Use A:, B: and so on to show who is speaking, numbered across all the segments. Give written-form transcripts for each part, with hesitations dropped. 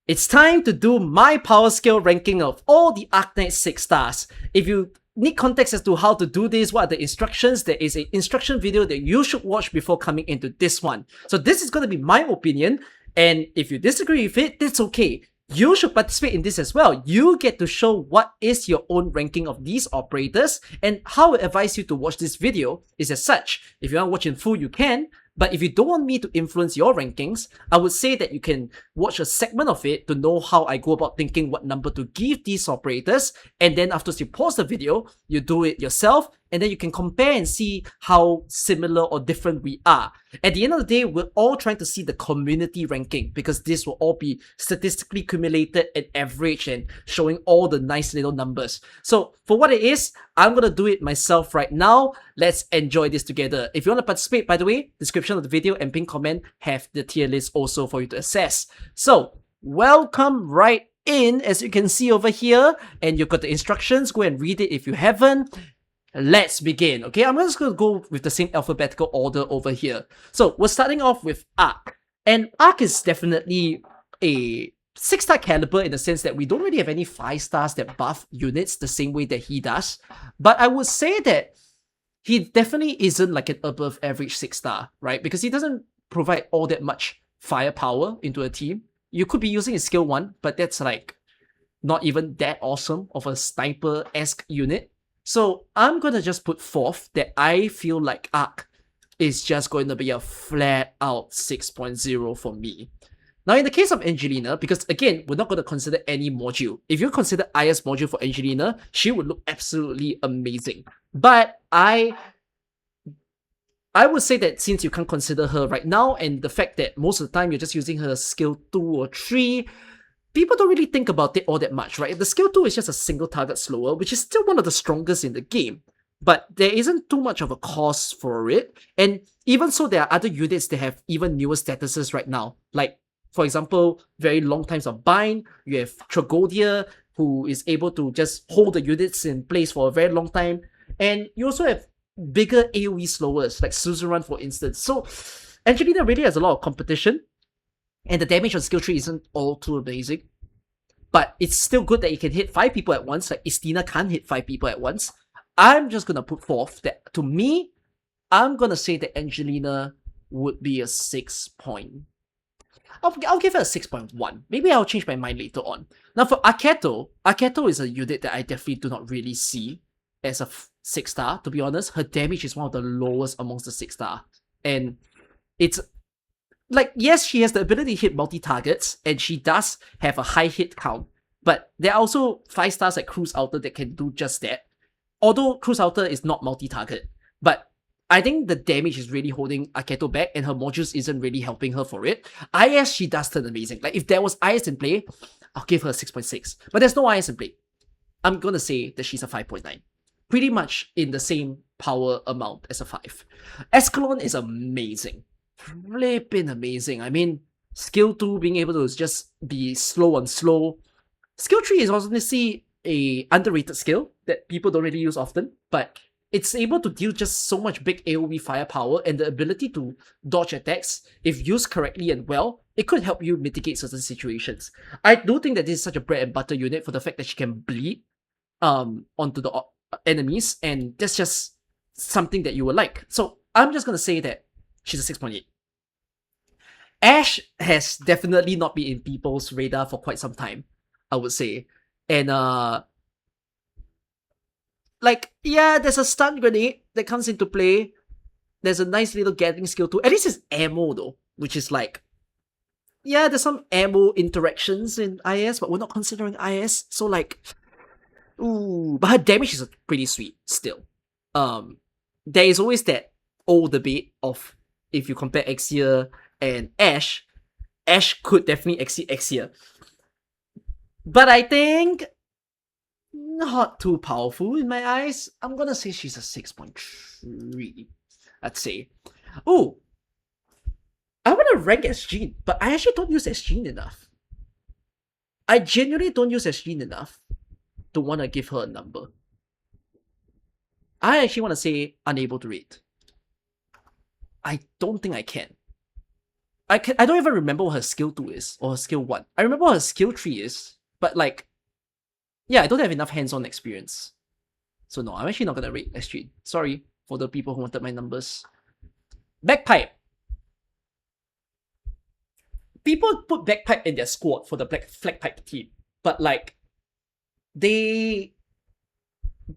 A: It's time to do my power scale ranking of all the Arknights 6 stars. If you need context as to how to do this, what are the instructions, there is an instruction video that you should watch before coming into this one. So this is going to be my opinion, and if you disagree with it, that's okay. You should participate in this as well. You get to show what is your own ranking of these operators, and how I advise you to watch this video is as such. If you want to watch in full, you can. But if you don't want me to influence your rankings, I would say that you can watch a segment of it to know how I go about thinking what number to give these operators, and then after you pause the video, you do it yourself, and then you can compare and see how similar or different we are. At the end of the day, we're all trying to see the community ranking, because this will all be statistically accumulated and average and showing all the nice little numbers. So for what it is, I'm going to do it myself right now. Let's enjoy this together. If you want to participate, by the way, description of the video and pinned comment have the tier list also for you to access. So welcome right in, as you can see over here, and you've got the instructions. Go and read it if you haven't. Let's begin. Okay, I'm just going to go with the same alphabetical order over here. So we're starting off with Ark. And Ark is definitely a 6-star caliber in the sense that we don't really have any 5 stars that buff units the same way that he does. But I would say that he definitely isn't like an above average 6-star, right? Because he doesn't provide all that much firepower into a team. You could be using his skill 1, but that's like not even that awesome of a sniper-esque unit. So I'm gonna just put forth that I feel like Ark is just going to be a flat out 6.0 for me. Now in the case of Angelina, because again, we're not going to consider any module. If you consider IS module for Angelina, she would look absolutely amazing. But I would say that since you can't consider her right now, and the fact that most of the time you're just using her skill 2 or 3, people don't really think about it all that much, right? The skill 2 is just a single target slower, which is still one of the strongest in the game. But there isn't too much of a cost for it. And even so, there are other units that have even newer statuses right now. Like, for example, very long times of bind. You have Tragodia, who is able to just hold the units in place for a very long time. And you also have bigger AoE slowers, like Suzerain, for instance. So Angelina really has a lot of competition. And the damage on skill 3 isn't all too amazing. But it's still good that you can hit 5 people at once. Like Istina can't hit 5 people at once. I'm just going to put forth that, to me, I'm going to say that Angelina would be a 6 point. I'll give her a 6.1. Maybe I'll change my mind later on. Now for Aketo is a unit that I definitely do not really see as a 6-star, to be honest. Her damage is one of the lowest amongst the 6-star. And it's like, yes, she has the ability to hit multi-targets, and she does have a high hit count, but there are also 5 stars like Cruise Outer that can do just that. Although Cruise Outer is not multi-target, but I think the damage is really holding Aketo back, and her modules isn't really helping her for it. IS, she does turn amazing. Like, if there was IS in play, I'll give her a 6.6. But there's no IS in play. I'm gonna say that she's a 5.9. Pretty much in the same power amount as a 5. Escalon is amazing. Flipping amazing. I mean, skill 2 being able to just be slow on slow. Skill 3 is honestly a underrated skill that people don't really use often, but it's able to deal just so much big AoE firepower, and the ability to dodge attacks, if used correctly and well, it could help you mitigate certain situations. I do think that this is such a bread and butter unit for the fact that she can bleed onto the enemies, and that's just something that you will like. So I'm just gonna say that she's a 6.8. Ashe has definitely not been in people's radar for quite some time, I would say. And like, yeah, there's a stun grenade that comes into play. There's a nice little gathering skill too. At least it's ammo though, which is like, yeah, there's some ammo interactions in IS, but we're not considering IS. So like, ooh, but her damage is pretty sweet still. There is always that old debate of, if you compare Exia and Ashe could definitely exceed Exia. But I think not too powerful in my eyes. I'm gonna say she's a 6.3. I'd say. Ooh, I want to rank Jean, but I actually don't use Jean enough. I genuinely don't use Jean enough to want to give her a number. I actually want to say unable to rate. I don't think I can. I don't even remember what her skill 2 is or her skill 1. I remember what her skill 3 is, but like, yeah, I don't have enough hands-on experience. So no, I'm actually not gonna rate S3. Sorry for the people who wanted my numbers. Bagpipe. People put Bagpipe in their squad for the Black Flagpipe team, but like, they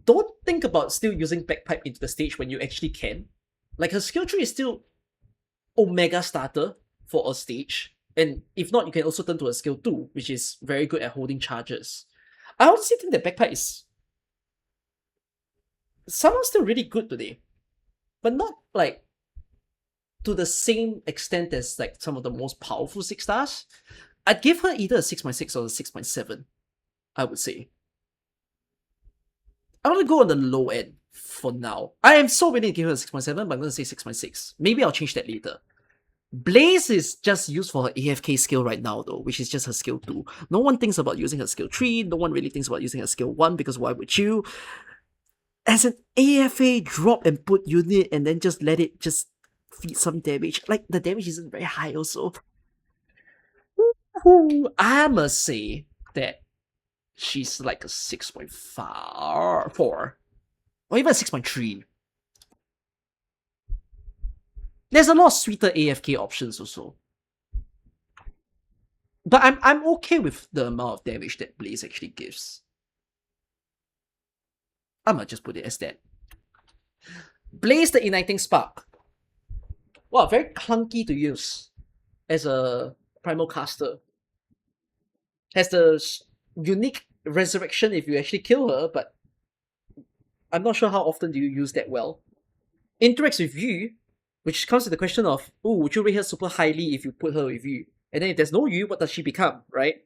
A: don't think about still using Bagpipe into the stage when you actually can. Like, her skill tree is still Omega starter for a stage, and if not, you can also turn to a skill 2, which is very good at holding charges. I honestly think that Bagpipe is somehow still really good today, but not like to the same extent as like some of the most powerful 6 stars. I'd give her either a 6.6 or a 6.7, I would say. I want to go on the low end for now. I am so willing to give her a 6.7, but I'm going to say 6.6. Maybe I'll change that later. Blaze is just used for her AFK skill right now though, which is just her skill 2. No one thinks about using her skill 3, no one really thinks about using her skill 1, because why would you? As an AFA, drop and put unit and then just let it just feed some damage. Like, the damage isn't very high also. I must say that she's like a 6.4 or even a 6.3. There's a lot of sweeter AFK options also. But I'm okay with the amount of damage that Blaze actually gives. I might just put it as that. Blaze the Igniting Spark. Wow, very clunky to use as a primal caster. Has the unique resurrection if you actually kill her, but I'm not sure how often do you use that well. Interacts with you, which comes to the question of, oh, would you rate her super highly if you put her with you? And then if there's no you, what does she become, right?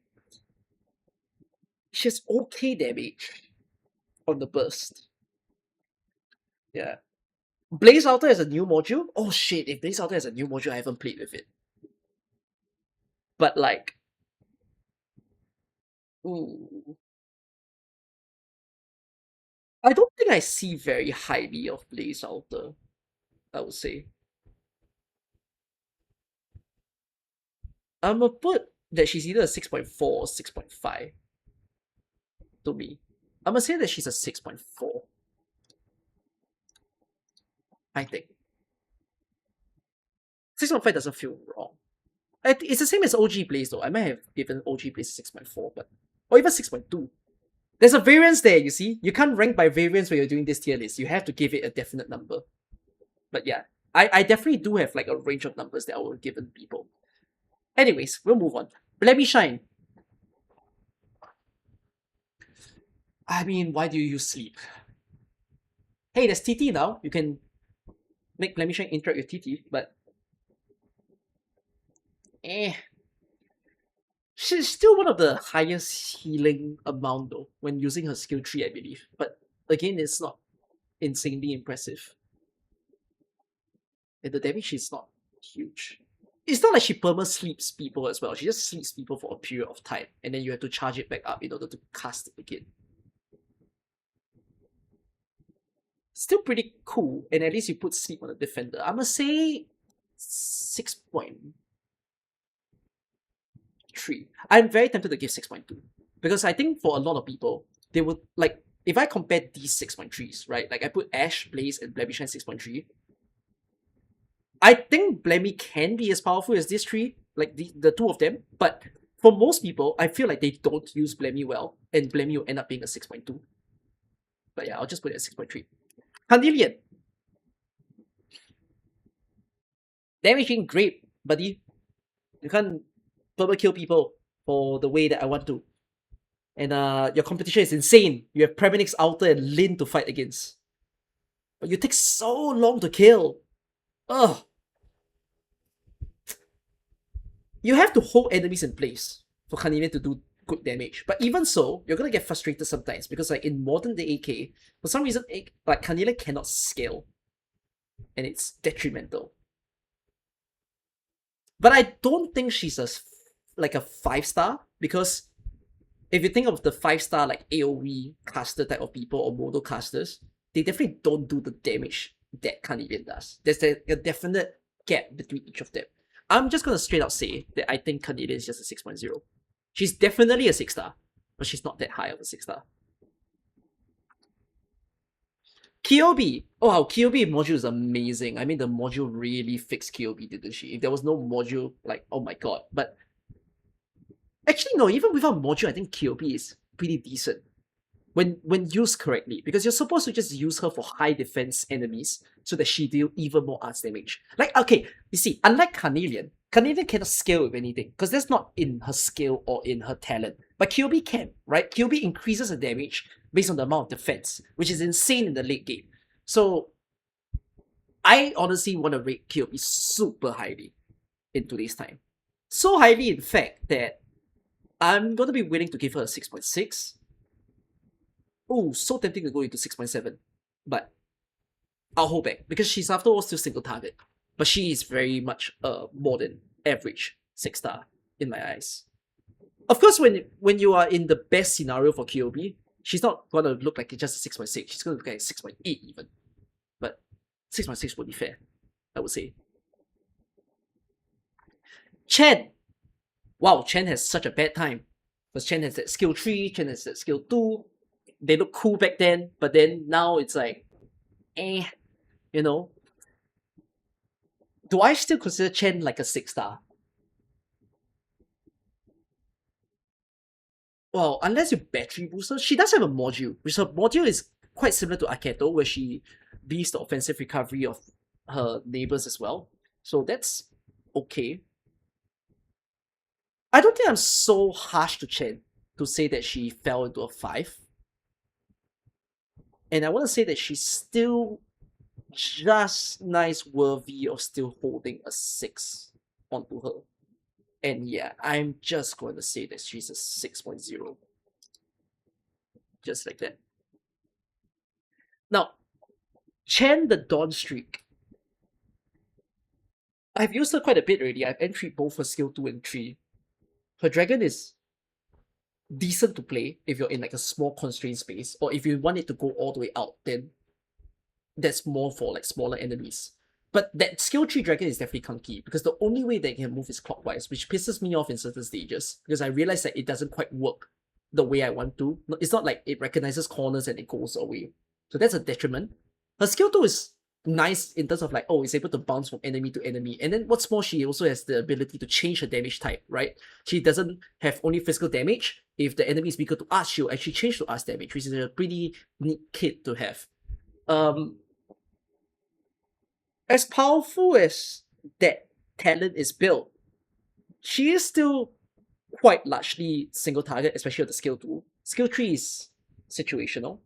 A: She has okay damage on the burst. Yeah. Blaze Altar has a new module? Oh shit, if Blaze Altar has a new module, I haven't played with it. But like, ooh. I don't think I see very highly of Blaze Altar, I would say. I'm gonna put that she's either a 6.4 or 6.5 to me. I'm gonna say that she's a 6.4. I think. 6.5 doesn't feel wrong. It's the same as OG Blaze though. I might have given OG Blaze 6.4, but or even 6.2. There's a variance there, you see? You can't rank by variance when you're doing this tier list. You have to give it a definite number. But yeah, I definitely do have like a range of numbers that I will give people. Anyways, we'll move on. Shine. I mean, why do you use sleep? Hey, there's TT now. You can make Shine interact with TT, but she's still one of the highest healing amount though, when using her skill tree, I believe. But again, it's not insanely impressive. And the damage is not huge. It's not like she perma sleeps people as well. She just sleeps people for a period of time, and then you have to charge it back up in order to cast it again. Still pretty cool, and at least you put sleep on the defender. I'm gonna say 6.3. I'm very tempted to give 6.2 because I think for a lot of people, they would like, if I compare these 6.3s, right? Like I put Ash, Blaze, and Blemishan 6.3. I think Blemmy can be as powerful as this tree, like the two of them, but for most people, I feel like they don't use Blemmy well, and Blemmy will end up being a 6.2. But yeah, I'll just put it at 6.3. Carnelian. Damaging great, buddy. You can't perma kill people for the way that I want to. And your competition is insane. You have Preminix, Alter, and Lin to fight against. But you take so long to kill. Ugh. You have to hold enemies in place for Carnelian to do good damage. But even so, you're gonna get frustrated sometimes because like in modern day AK, for some reason, like Carnelian cannot scale. And it's detrimental. But I don't think she's like a 5-star, because if you think of the 5-star like AoE caster type of people or mono casters, they definitely don't do the damage that Carnelian does. There's a definite gap between each of them. I'm just gonna straight out say that I think Canadian is just a 6.0. She's definitely a 6-star, but she's not that high of a 6-star. Kyobi. Oh, wow, Kyobi module is amazing. I mean, the module really fixed Kyobi, didn't she? If there was no module, like, oh my god. But actually, no, even without module, I think Kyobi is pretty decent when used correctly, because you're supposed to just use her for high defense enemies so that she deal even more arts damage. Like, okay, you see, unlike Carnelian cannot scale with anything because that's not in her skill or in her talent. But Kyobi can, right? Kyobi increases her damage based on the amount of defense, which is insane in the late game. So I honestly want to rate Kyobi super highly in today's time. So highly, in fact, that I'm going to be willing to give her a 6.6. Oh, so tempting to go into 6.7. But I'll hold back because she's after all still single target. But she is very much more than average 6-star in my eyes. Of course, when you are in the best scenario for Kyobi, she's not going to look like just a 6.6. She's going to look like 6.8 even. But 6.6 would be fair, I would say. Chen. Wow, Chen has such a bad time. Because Chen has that skill 3, Chen has that skill 2. They look cool back then, but then now it's like, you know. Do I still consider Chen like a 6-star? Well, unless you battery booster, she does have a module, which her module is quite similar to Aketo, where she beats the offensive recovery of her neighbors as well. So that's okay. I don't think I'm so harsh to Chen to say that she fell into a 5. And I want to say that she's still just nice worthy of still holding a 6 onto her. And yeah, I'm just going to say that she's a 6.0. Just like that. Now, Chen the Dawn Streak. I've used her quite a bit already. I've entryed both her skill 2 and 3. Her dragon is decent to play if you're in like a small constrained space, or if you want it to go all the way out, then that's more for like smaller enemies. But that skill 3 dragon is definitely clunky because the only way they can move is clockwise, which pisses me off in certain stages because I realize that it doesn't quite work the way I want to. It's not like it recognizes corners and it goes away. So that's a detriment. Her skill 2 is nice in terms of like, oh, it's able to bounce from enemy to enemy. And then what's more, she also has the ability to change her damage type, right? She doesn't have only physical damage. If the enemy is weaker to us, she'll actually change to us damage, which is a pretty neat kit to have. As powerful as that talent is built, she is still quite largely single target, especially with the skill 2. Skill 3 is situational.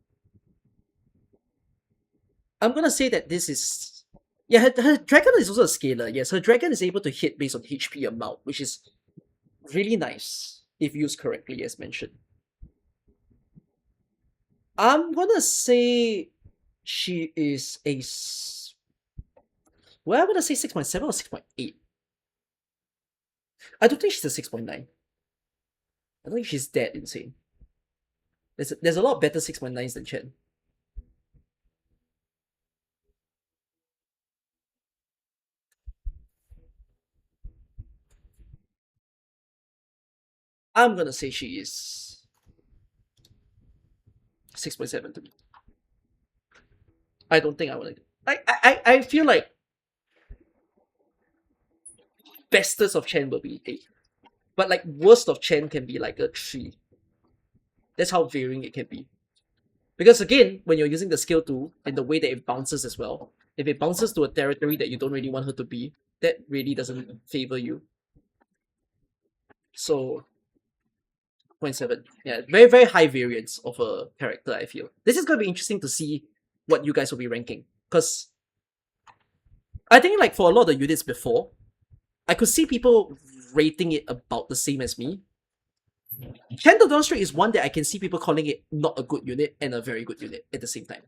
A: I'm gonna say that this is... Yeah, her dragon is also a scaler. Yes, her dragon is able to hit based on HP amount, which is really nice if used correctly, as mentioned. I'm gonna say she is a... Well, I'm gonna say 6.7 or 6.8. I don't think she's a 6.9. I don't think she's that insane. There's a lot better 6.9s than Chen. I'm gonna say she is 6.7 to me. I don't think I would. I feel like bestest of Chen will be 8. But like worst of Chen can be like a 3. That's how varying it can be. Because again, when you're using the skill 2 and the way that it bounces as well, if it bounces to a territory that you don't really want her to be, that really doesn't favor you. So 0.7. Yeah, very, very high variance of a character, I feel. This is going to be interesting to see what you guys will be ranking. Because I think like for a lot of the units before, I could see people rating it about the same as me. Chandler Dawnstreak is one that I can see people calling it not a good unit and a very good unit at the same time.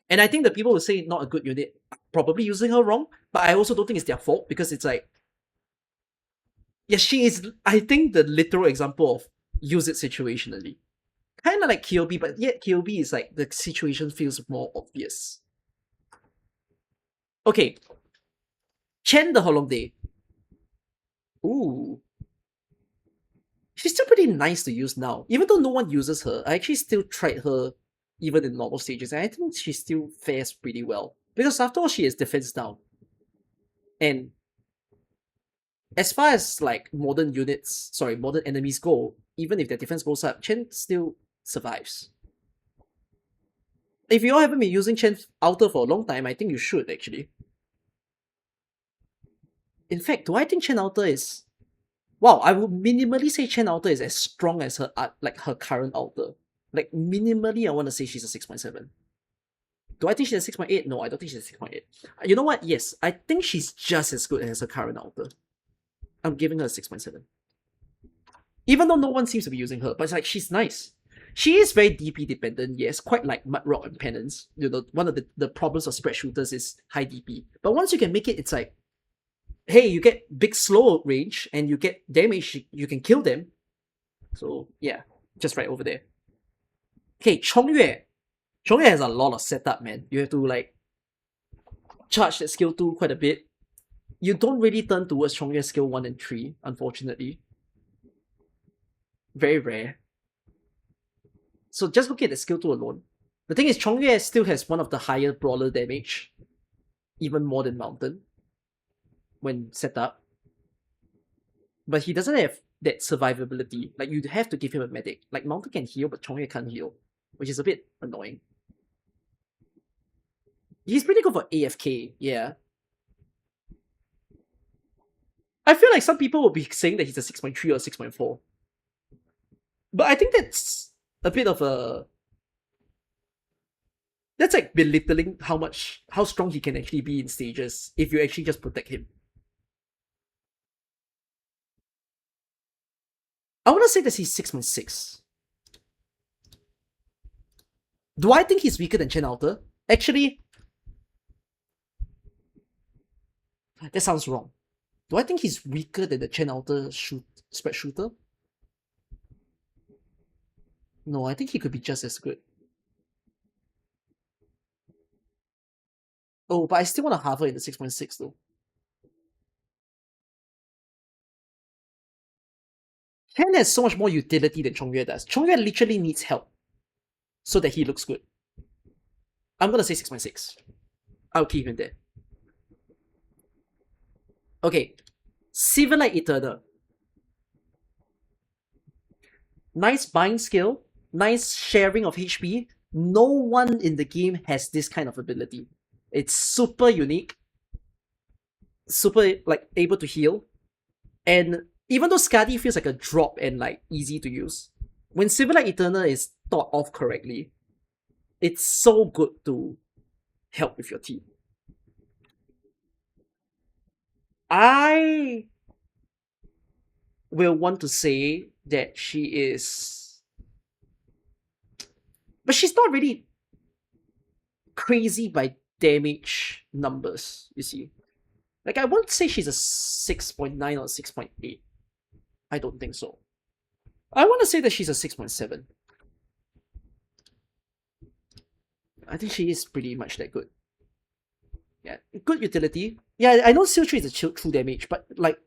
A: And I think the people who say not a good unit are probably using her wrong, but I also don't think it's their fault because it's like, yeah, she is, I think, the literal example of use it situationally. Kind of like Kyobi, but yet Kyobi is like the situation feels more obvious. Okay. Chen the Holongday. Ooh. She's still pretty nice to use now. Even though no one uses her, I actually still tried her even in normal stages, and I think she still fares pretty well. Because after all, she is defense down. And as far as like modern enemies go, even if their defense goes up, Chen still survives. If you all haven't been using Chen Outer for a long time, I think you should actually. In fact, do I think Chen Outer is... Wow, I would minimally say Chen Outer is as strong as her her current Outer. Like minimally, I want to say she's a 6.7. Do I think she's a 6.8? No, I don't think she's a 6.8. You know what? Yes, I think she's just as good as her current Outer. I'm giving her a 6.7. Even though no one seems to be using her, but it's like she's nice. She is very DP dependent, yes, quite like Mudrock and Penance. You know, one of the problems of spread shooters is high DP. But once you can make it, it's like, hey, you get big slow range and you get damage, you can kill them. So yeah, just right over there. Okay, Chongyue. Chongyue has a lot of setup, man. You have to like charge that skill 2 quite a bit. You don't really turn towards Chongyue skill 1 and 3, unfortunately. Very rare. So just look at the skill 2 alone. The thing is, Chongyue still has one of the higher brawler damage, even more than Mountain, when set up. But he doesn't have that survivability. Like, you'd have to give him a medic. Like, Mountain can heal, but Chongyue can't heal, which is a bit annoying. He's pretty good for AFK, yeah. I feel like some people will be saying that he's a 6.3 or 6.4. But I think that's a bit of a... That's like belittling how strong he can actually be in stages if you actually just protect him. I want to say that he's 6.6. Do I think he's weaker than Chen Outer? Actually, that sounds wrong. Do I think he's weaker than the Chen Outer spread shooter? No, I think he could be just as good. Oh, but I still want to hover in the 6.6 though. Chen has so much more utility than Chongyue does. Chongyue literally needs help so that he looks good. I'm gonna say 6.6. I'll keep him there. Okay, Civilite Eternal. Nice buying skill, nice sharing of HP. No one in the game has this kind of ability. It's super unique, super like able to heal, and even though Skadi feels like a drop and like easy to use, when Civilite Eternal is thought of correctly, it's so good to help with your team. I will want to say that she is... But she's not really crazy by damage numbers, you see. Like, I won't say she's a 6.9 or 6.8. I don't think so. I want to say that she's a 6.7. I think she is pretty much that good. Yeah, good utility. Yeah, I know Seal 3 is a true damage, but like...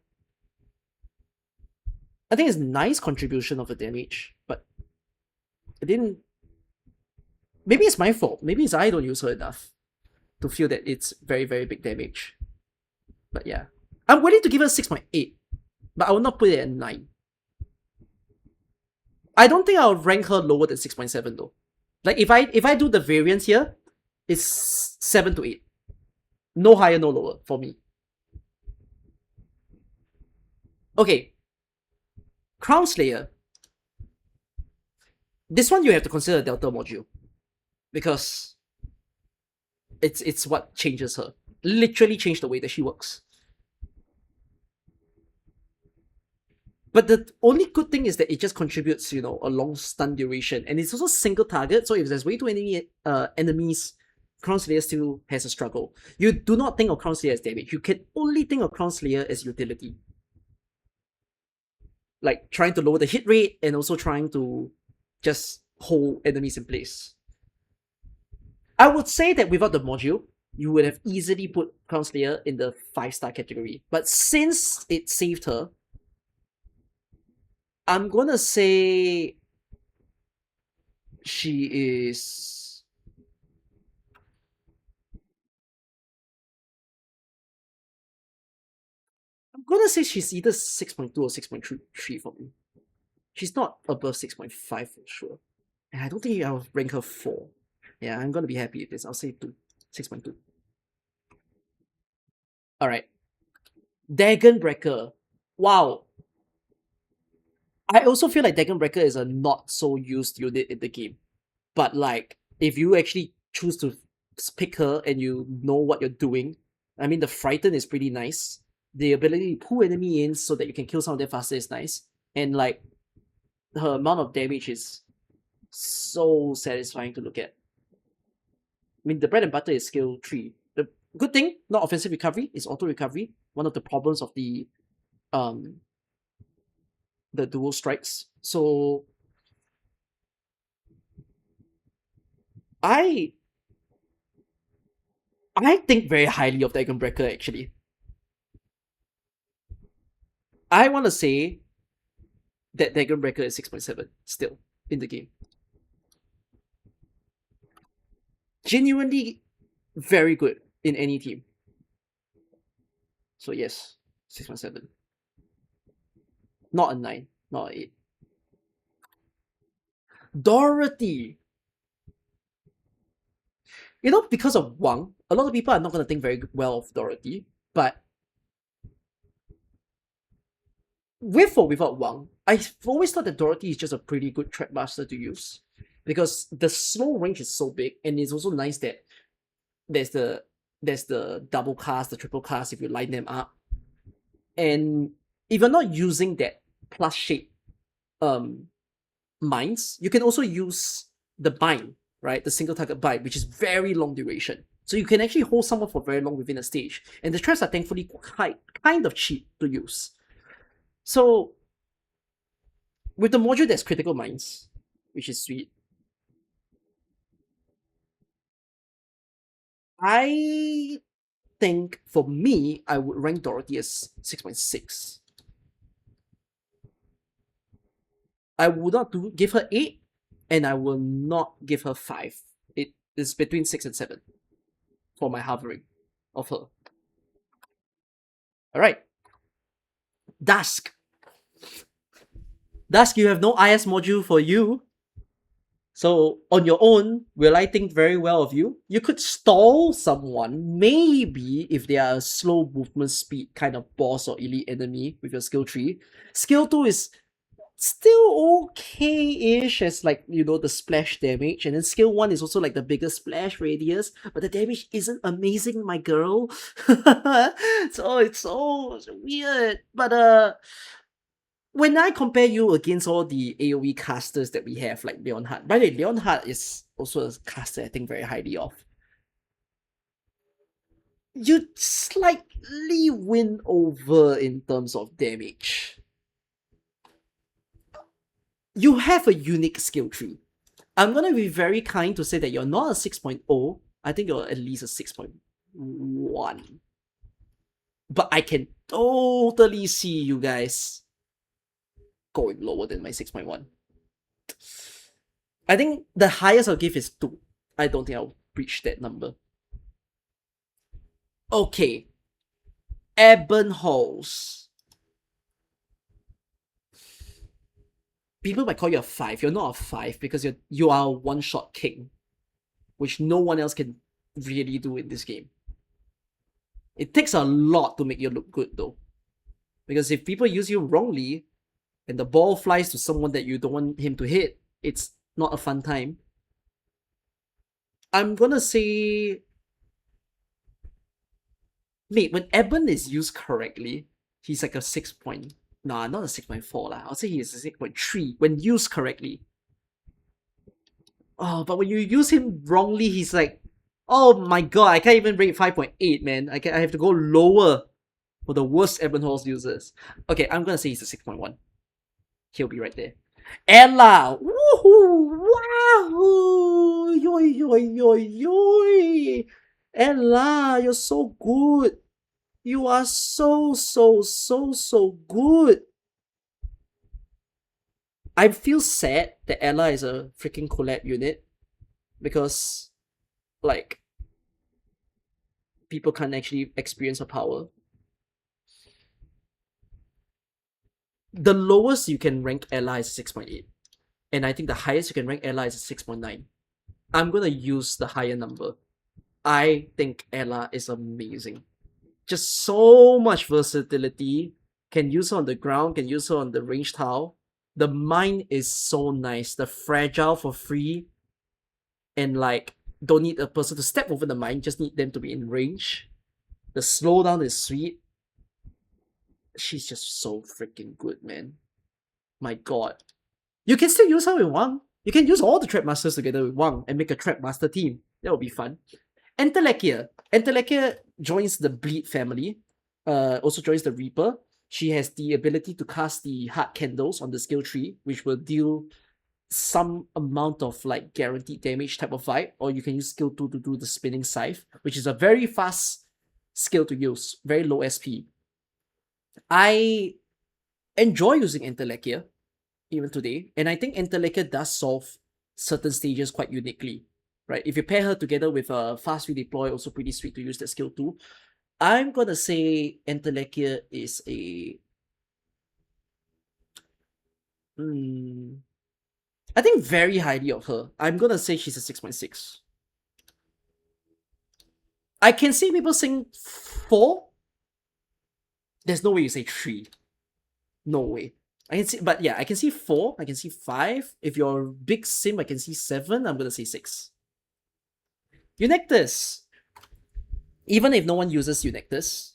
A: I think it's nice contribution of the damage, but I didn't... Maybe it's my fault. Maybe it's I don't use her enough to feel that it's very, very big damage. But yeah. I'm willing to give her 6.8, but I will not put it at 9. I don't think I'll rank her lower than 6.7 though. Like if I do the variance here, it's 7 to 8. No higher, no lower for me. Okay. Crown Slayer. This one you have to consider Delta module. Because it's what changes her. Literally changed the way that she works. But the only good thing is that it just contributes, you know, a long stun duration. And it's also single target, so if there's way too many enemies, Crown Slayer still has a struggle. You do not think of Crown Slayer as damage. You can only think of Crown Slayer as utility. Like, trying to lower the hit rate and also trying to just hold enemies in place. I would say that without the module, you would have easily put Crown Slayer in the 5-star category. But since it saved her, I'm gonna say she is. I'm gonna say she's either 6.2 or 6.3 for me. She's not above 6.5 for sure. And I don't think I'll rank her 4. Yeah, I'm gonna be happy with this. I'll say 2. 6.2. Alright. Dagon Breaker. Wow. I also feel like Dagon Breaker is a not so used unit in the game. But like, if you actually choose to pick her and you know what you're doing, I mean, the Frighten is pretty nice. The ability to pull enemy in so that you can kill some of them faster is nice. And like, her amount of damage is so satisfying to look at. I mean, the bread and butter is skill 3. The good thing, not offensive recovery, is auto recovery. One of the problems of the dual strikes. So I think very highly of Dagon Breaker actually. I want to say that Dagon Breaker is 6.7 still in the game. Genuinely very good in any team. So yes, 6.7. Not a 9, not a 8. Dorothy. You know, because of Wang, a lot of people are not going to think very well of Dorothy, but with or without Wang, I've always thought that Dorothy is just a pretty good Trackmaster to use. Because the slow range is so big, and it's also nice that there's the double cast, the triple cast if you line them up. And if you're not using that plus shape mines, you can also use the bind, right? The single target bind, which is very long duration. So you can actually hold someone for very long within a stage. And the traps are thankfully kind of cheap to use. So with the module that's critical mines, which is sweet, I think for me, I would rank Dorothy as 6.6. I would not give her 8, and I will not give her 5. It is between 6 and 7 for my hovering of her. Alright. Dusk. Dusk, you have no IS module for you. So on your own, will I think very well of you? You could stall someone, maybe if they are a slow movement speed kind of boss or elite enemy with your skill 3. Skill 2 is still okay-ish as like, you know, the splash damage. And then skill 1 is also like the biggest splash radius, but the damage isn't amazing, my girl. So it's so weird. But when I compare you against all the AoE casters that we have, like Leonhardt, by the way, Leonhardt is also a caster I think very highly of. You slightly win over in terms of damage. You have a unique skill tree. I'm gonna be very kind to say that you're not a 6.0. I think you're at least a 6.1. But I can totally see you guys going lower than my 6.1. I think the highest I'll give is 2. I don't think I'll reach that number. Okay. Ebon Halls. People might call you a 5. You're not a 5 because you are a one-shot king, which no one else can really do in this game. It takes a lot to make you look good though. Because if people use you wrongly, and the ball flies to someone that you don't want him to hit, it's not a fun time. I'm gonna say... Mate, when Eben is used correctly, he's like a 6 point... Nah, not a 6.4 lah. I'll say he's a 6.3 when used correctly. Oh, but when you use him wrongly, he's like... Oh my god, I can't even rate 5.8, man. I have to go lower for the worst Ebon Halls users. Okay, I'm gonna say he's a 6.1. He'll be right there. Ella! Woohoo! Wahoo! Yoy, yoy, yoy, yoy! Ella, you're so good! You are so good! I feel sad that Ella is a freaking collab unit because like people can't actually experience her power. The lowest you can rank Ella is 6.8. And I think the highest you can rank Ella is 6.9. I'm gonna use the higher number. I think Ella is amazing. Just so much versatility. Can use her on the ground, can use her on the range tile. The mine is so nice. The fragile for free. And like, don't need a person to step over the mine, just need them to be in range. The slowdown is sweet. She's just so freaking good, man. My god. You can still use her with Wang. You can use all the Trap Masters together with Wang and make a Trap Master team. That would be fun. Entelekia. Entelekia joins the Bleed family. Also joins the Reaper. She has the ability to cast the Heart Candles on the skill tree, which will deal some amount of like guaranteed damage type of vibe, or you can use skill 2 to do the Spinning Scythe, which is a very fast skill to use, very low SP. I enjoy using Entelekia even today, and I think Entelekia does solve certain stages quite uniquely, right? If you pair her together with a fast redeploy, also pretty sweet to use that skill too. I'm gonna say Entelekia is a I think very highly of her. I'm gonna say she's a 6.6. I can see people saying 4. There's no way you say 3. No way. I can see, but yeah, I can see 4. I can see 5. If you're a big sim, I can see 7. I'm gonna say 6. Eunectus. Even if no one uses Eunectus,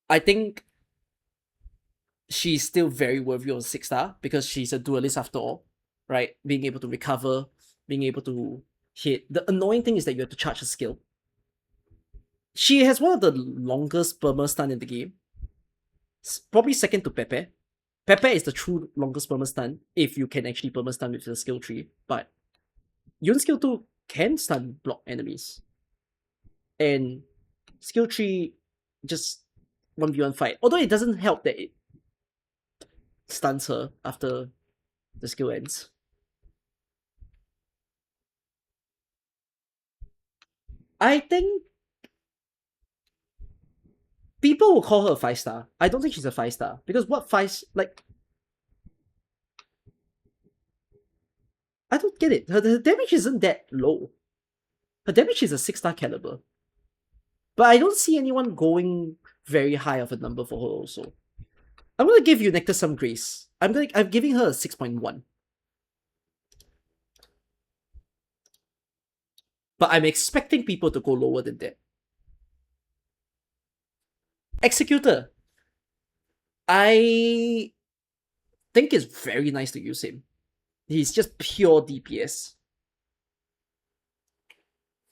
A: I think she's still very worthy of a 6-star because she's a duelist after all, right? Being able to recover, being able to hit. The annoying thing is that you have to charge a skill. She has one of the longest perma stun in the game. Probably second to Pepe. Pepe is the true longest perma stun if you can actually perma stun with the skill tree, but Yun skill 2 can stun block enemies. And skill 3 just 1v1 fight. Although it doesn't help that it stuns her after the skill ends. I think people will call her a 5-star. I don't think she's a 5-star because what 5 like I don't get it. Her damage isn't that low. Her damage is a 6-star caliber. But I don't see anyone going very high of a number for her also. I'm gonna give Eunectus some grace. I'm giving her a 6.1. But I'm expecting people to go lower than that. Executor. I think it's very nice to use him. He's just pure DPS.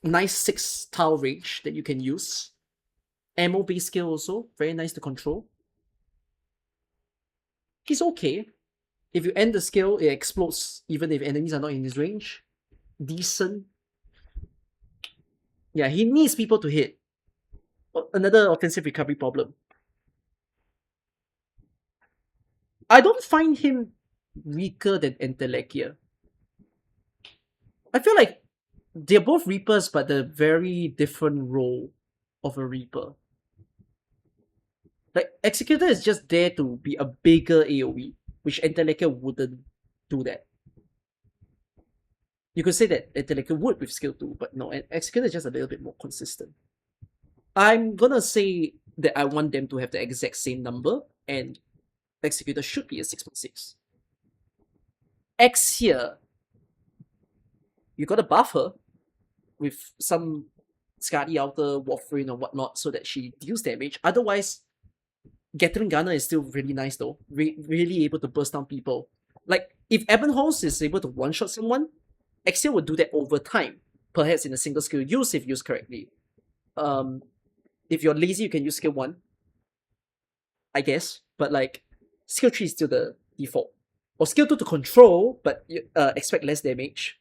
A: Nice 6-tile range that you can use. Ammo based skill also, very nice to control. He's okay. If you end the skill, it explodes even if enemies are not in his range. Decent. Yeah, he needs people to hit. Another offensive recovery problem. I don't find him weaker than Entelekia. I feel like they're both Reapers, but they're very different role of a Reaper. Like, Executor is just there to be a bigger AoE, which Entelekia wouldn't do that. You could say that Entelekia would with skill 2, but no, Executor is just a little bit more consistent. I'm gonna say that I want them to have the exact same number, and Executor should be a 6.6. X here, you gotta buff her with some Skadi Outer, Warframe, or whatnot so that she deals damage. Otherwise, Gatling Gunner is still really nice though. Really able to burst down people. Like, if Ebonholz is able to one-shot someone, Exia would do that over time. Perhaps in a single skill use if used correctly. If you're lazy, you can use skill 1. I guess. But like, skill 3 is still the default. Or skill 2 to control, but expect less damage.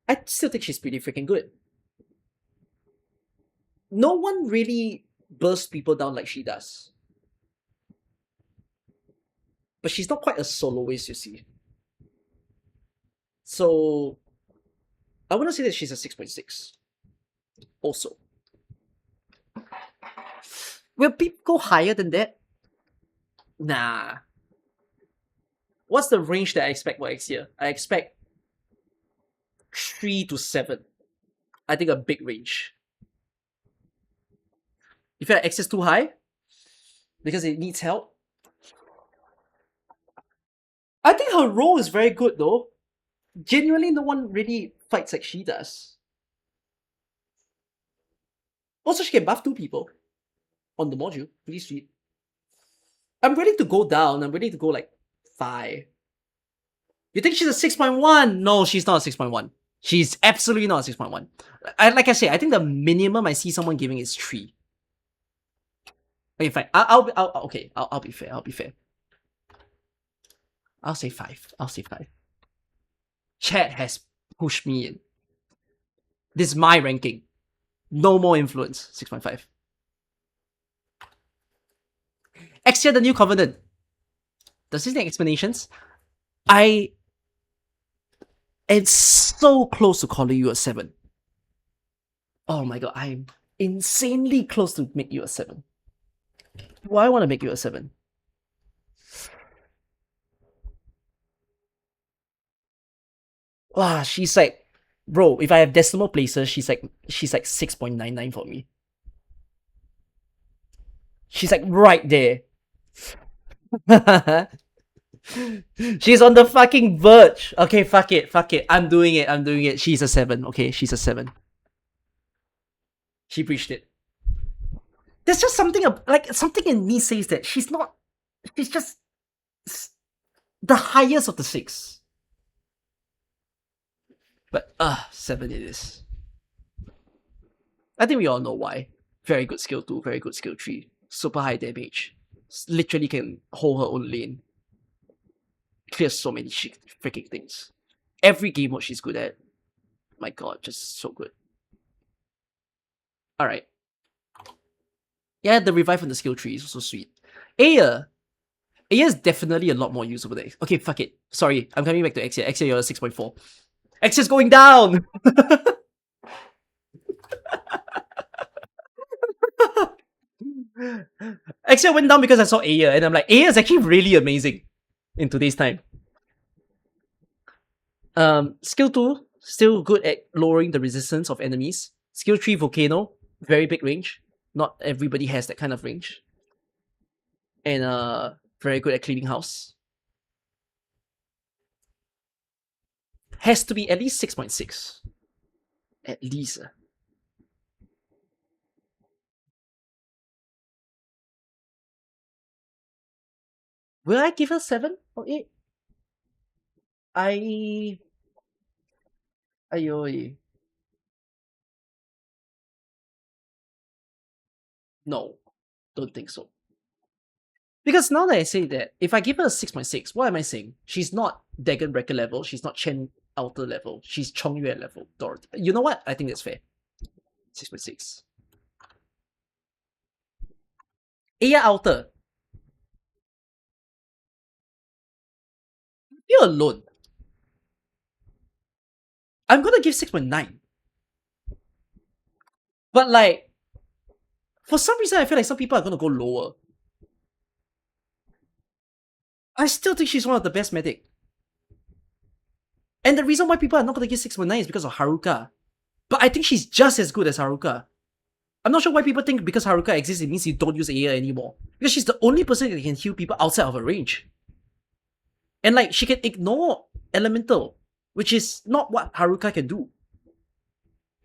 A: I still think she's pretty freaking good. No one really bursts people down like she does. but she's not quite a soloist, you see. So I want to say that she's a 6.6. Also, will people go higher than that? Nah. What's the range that I expect for next year? I expect 3 to 7. I think a big range. You feel like X is too high because it needs help. I think her role is very good though. Genuinely, no one really fights like she does. Also, she can buff 2 people on the module. Pretty sweet. I'm ready to go down. I'm ready to go like 5. You think she's a 6.1? No, she's not a 6.1. She's absolutely not a 6.1. Like I say, I think the minimum I see someone giving is 3. Okay, fine. I'll be fair. I'll be fair. I'll say 5. I'll say 5. Chat has pushed me in. This is my ranking. No more influence. 6.5. Exia the New Covenant. Does this need explanations? I am so close to calling you a 7. Oh my god, I'm insanely close to make you a 7. Why want to make you a 7? Wow, she's like, bro, if I have decimal places, she's like 6.99 for me. She's like right there. She's on the fucking verge. Okay, fuck it. I'm doing it. She's a 7. Okay, she's a 7. She breached it. There's just something in me says that she's just the highest of the 6. But 7 it is. I think we all know why. Very good skill 2, very good skill 3. Super high damage. Literally can hold her own lane. Clears so many freaking things. Every game mode she's good at. My god, just so good. Alright. Yeah, the revive on the skill tree is also sweet. Aya is definitely a lot more usable than X. Okay, fuck it. Sorry, I'm coming back to X here. X here, you're a 6.4. X is going down! X went down because I saw Aya, and I'm like, Aya is actually really amazing in today's time. Skill 2, still good at lowering the resistance of enemies. Skill 3, Volcano, very big range. Not everybody has that kind of range. And very good at cleaning house. Has to be at least 6.6. At least. Will I give her 7 or 8? Ayo. No, don't think so. Because now that I say that, if I give her a 6.6, what am I saying? She's not Dagon Breaker level, she's not Chen Outer level, she's Chong Yue level. Dorothy. You know what? I think that's fair. 6.6. Aya Outer. You're alone. I'm gonna give 6.9. But like, for some reason, I feel like some people are gonna go lower. I still think she's one of the best medic. And the reason why people are not gonna give 6.9 is because of Haruka. But I think she's just as good as Haruka. I'm not sure why people think because Haruka exists, it means you don't use Aya anymore. Because she's the only person that can heal people outside of her range. And like, she can ignore Elemental, which is not what Haruka can do.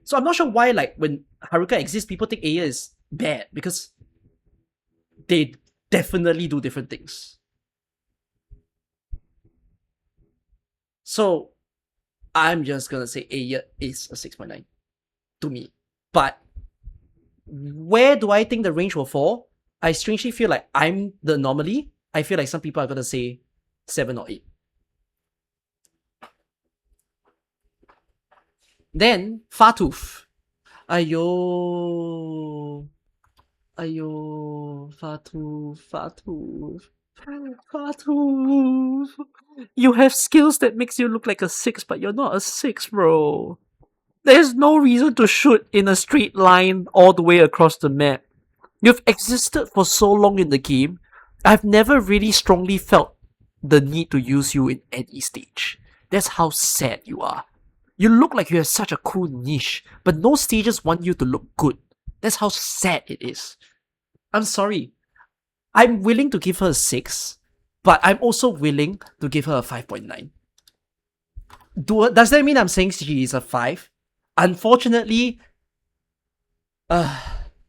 A: So I'm not sure why, like, when Haruka exists, people think Aya is bad, because they definitely do different things. So I'm just gonna say Aya is a 6.9 to me. But where do I think the range will fall? I strangely feel like I'm the anomaly. I feel like some people are gonna say 7 or 8. Then Fatooth. Ayo, Fatooth. Fatu, you have skills that makes you look like a 6, but you're not a 6, bro. There's no reason to shoot in a straight line all the way across the map. You've existed for so long in the game, I've never really strongly felt the need to use you in any stage. That's how sad you are. You look like you have such a cool niche, but no stages want you to look good. That's how sad it is. I'm sorry. I'm willing to give her a 6, but I'm also willing to give her a 5.9. Does that mean I'm saying she is a 5? Unfortunately,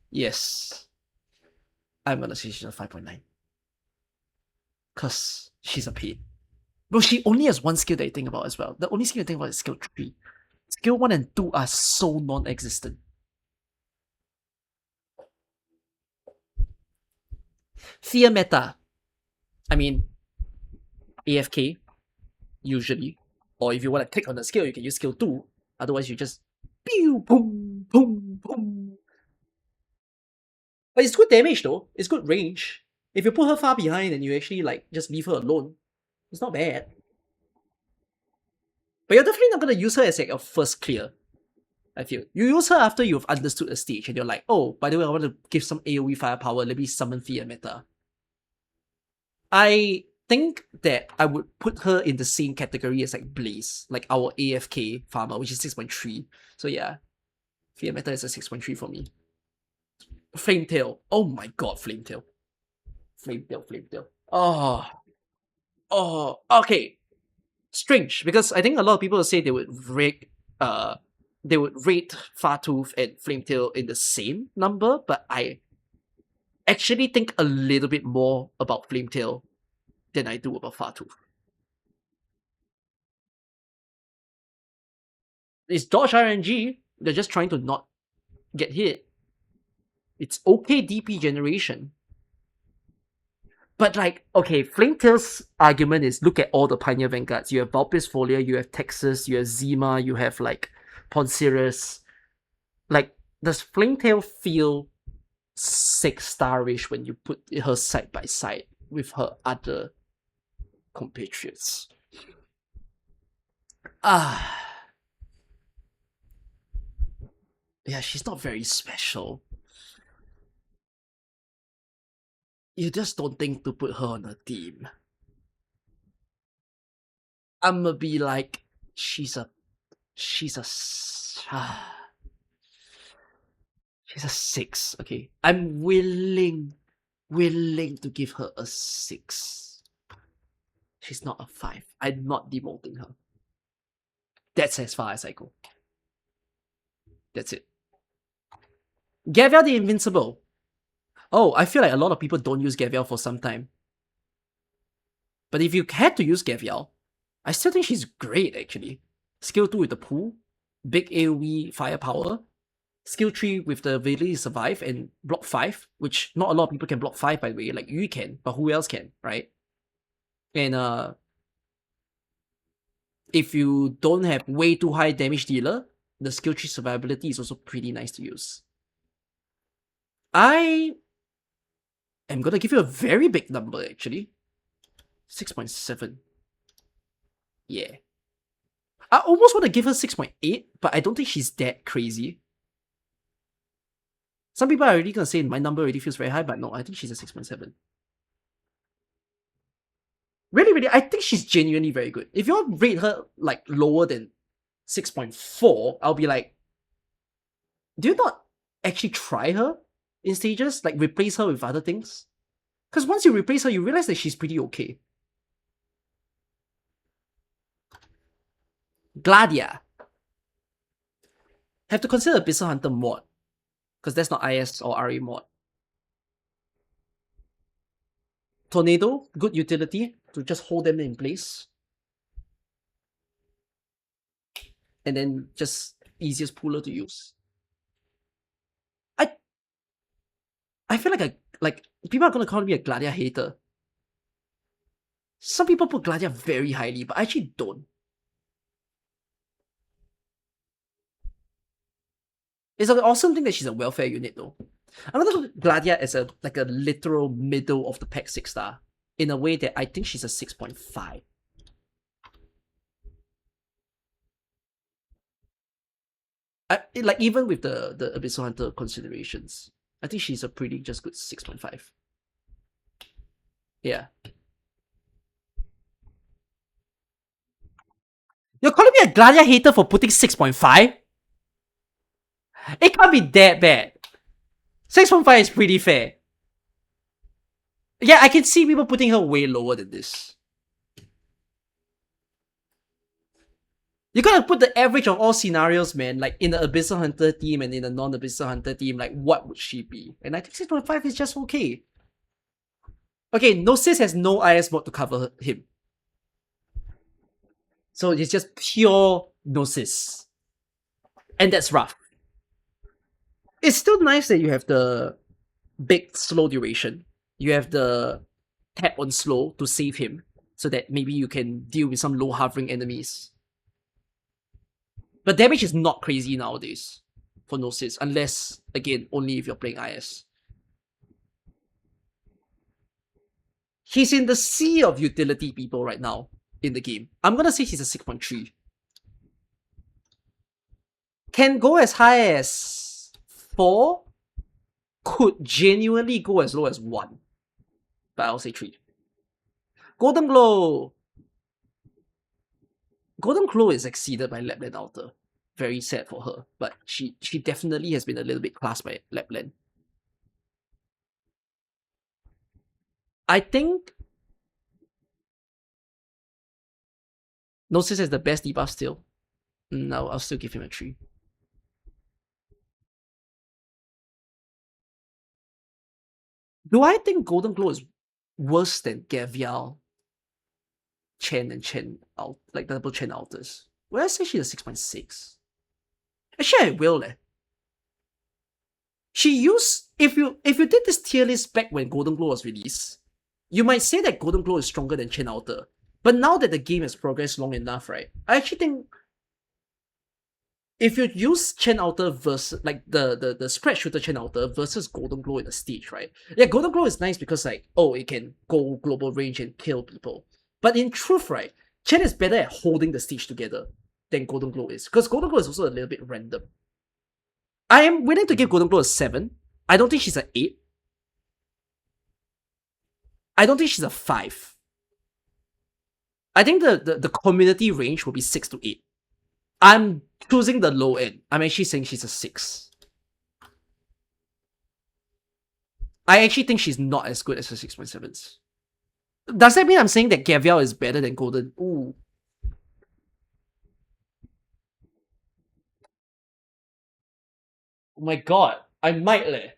A: yes. I'm gonna say she's a 5.9. Because she's a pain. Bro, she only has one skill that you think about as well. The only skill you think about is skill 3. Skill 1 and 2 are so non-existent. Fear meta. I mean, AFK, usually. Or if you want to click on the skill, you can use skill 2. Otherwise, you just pew, boom, boom, boom. But it's good damage though. It's good range. If you put her far behind and you actually like just leave her alone, it's not bad. But you're definitely not gonna use her as like your first clear. I feel. You use her after you've understood a stage and you're like, oh, by the way, I want to give some AoE firepower, let me summon Fear meta. I think that I would put her in the same category as like Blaze, like our AFK farmer, which is 6.3. So yeah, Fear meta is a 6.3 for me. Flametail. Oh my god, Flametail. Flametail. Oh. Okay. Strange, because I think a lot of people say they would rate Fartooth and Flametail in the same number, but I actually think a little bit more about Flametail than I do about Fartooth. It's dodge RNG, they're just trying to not get hit. It's okay DP generation. But like, okay, Flametail's argument is look at all the Pioneer Vanguards. You have Vulpes Folia, you have Texas, you have Zima, you have like Ponceres. Like, does Flametail feel 6-star-ish when you put her side by side with her other compatriots? Yeah, she's not very special. You just don't think to put her on a team. I'ma be like, she's a 6, okay? I'm willing to give her a 6. She's not a 5. I'm not demoting her. That's as far as I go. That's it. Gavial the Invincible. Oh, I feel like a lot of people don't use Gavial for some time. But if you had to use Gavial, I still think she's great actually. Skill 2 with the pool, big AoE firepower, skill 3 with the ability to survive, and block 5, which not a lot of people can block 5 by the way, like you can, but who else can, right? And if you don't have way too high damage dealer, the skill 3 survivability is also pretty nice to use. I am gonna give you a very big number actually. 6.7. Yeah. I almost want to give her 6.8, but I don't think she's that crazy. Some people are already gonna say my number already feels very high, but no, I think she's a 6.7. Really, I think she's genuinely very good. If you all rate her like lower than 6.4, I'll be like, do you not actually try her in stages? Like replace her with other things? Because once you replace her, you realize that she's pretty okay. Gladia. Have to consider Abyssal Hunter mod. Because that's not IS or RE mod. Tornado, good utility to just hold them in place. And then just easiest puller to use. I feel like people are gonna call me a Gladia hater. Some people put Gladia very highly, but I actually don't. It's an awesome thing that she's a welfare unit though. I'm gonna look at Gladia as a literal middle of the pack 6-star. in a way that I think she's a 6.5. Like even with the Abyssal Hunter considerations, I think she's a pretty just good 6.5. Yeah. You're calling me a Gladia hater for putting 6.5? It can't be that bad. 6.5 is pretty fair. Yeah, I can see people putting her way lower than this. You gotta put the average of all scenarios, man. Like in the Abyssal Hunter team and in the non-Abyssal Hunter team, like what would she be? And I think 6.5 is just okay. Okay, Gnosis has no IS mod to cover him. So it's just pure Gnosis. And that's rough. It's still nice that you have the big slow duration. You have the tap on slow to save him, so that maybe you can deal with some low hovering enemies. But damage is not crazy nowadays for Gnosis, unless, again, only if you're playing IS. He's in the sea of utility people right now in the game. I'm gonna say he's a 6.3. Can go as high as 4, could genuinely go as low as 1. But I'll say 3. Golden Glow. Golden Glow is exceeded by Lapland Alter. Very sad for her, but she definitely has been a little bit classed by Lapland. I think Gnosis has the best debuff still. No, I'll still give him a 3. Do I think Golden Glow is worse than Gavial, Chen, and Chen out, like the double Chen alters? Well, I say she's a 6.6. Actually, I will. She used, if you did this tier list back when Golden Glow was released, you might say that Golden Glow is stronger than Chen Alter. But now that the game has progressed long enough, right? I actually think if you use Chen Alter versus like the spread shooter Chen Alter versus Golden Glow in a stage, right? Yeah, Golden Glow is nice because like, oh, it can go global range and kill people. But in truth, right, Chen is better at holding the stage together than Golden Glow is. Because Golden Glow is also a little bit random. I am willing to give Golden Glow a 7. I don't think she's an 8. I don't think she's a 5. I think the community range will be 6 to 8. I'm choosing the low end. I'm actually saying she's a 6. I actually think she's not as good as her 6.7s. Does that mean I'm saying that Gavial is better than Golden? Ooh. Oh my god. I might leh.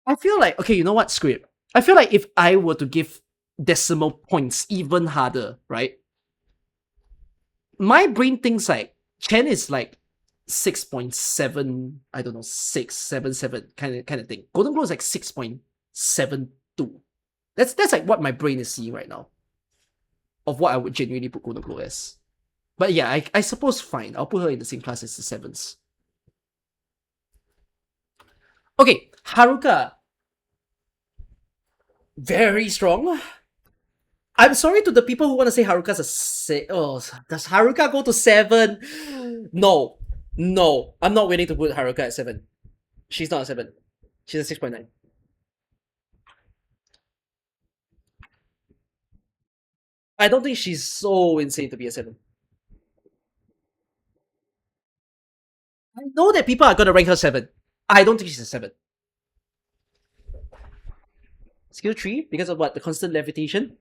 A: I feel like, okay, you know what? Screw it. I feel like if I were to give decimal points even harder, right? My brain thinks like Chen is like 6.7, I don't know, 677 kind of thing. Golden Glow is like 6.72. That's like what my brain is seeing right now. Of what I would genuinely put Golden Glow as. But yeah, I suppose fine. I'll put her in the same class as the 7s. Okay, Haruka. Very strong. I'm sorry to the people who want to say Haruka's a 6. Oh, does Haruka go to 7? No. No. I'm not willing to put Haruka at 7. She's not a 7. She's a 6.9. I don't think she's so insane to be a 7. I know that people are going to rank her 7. I don't think she's a 7. Skill 3, because of what? The constant levitation?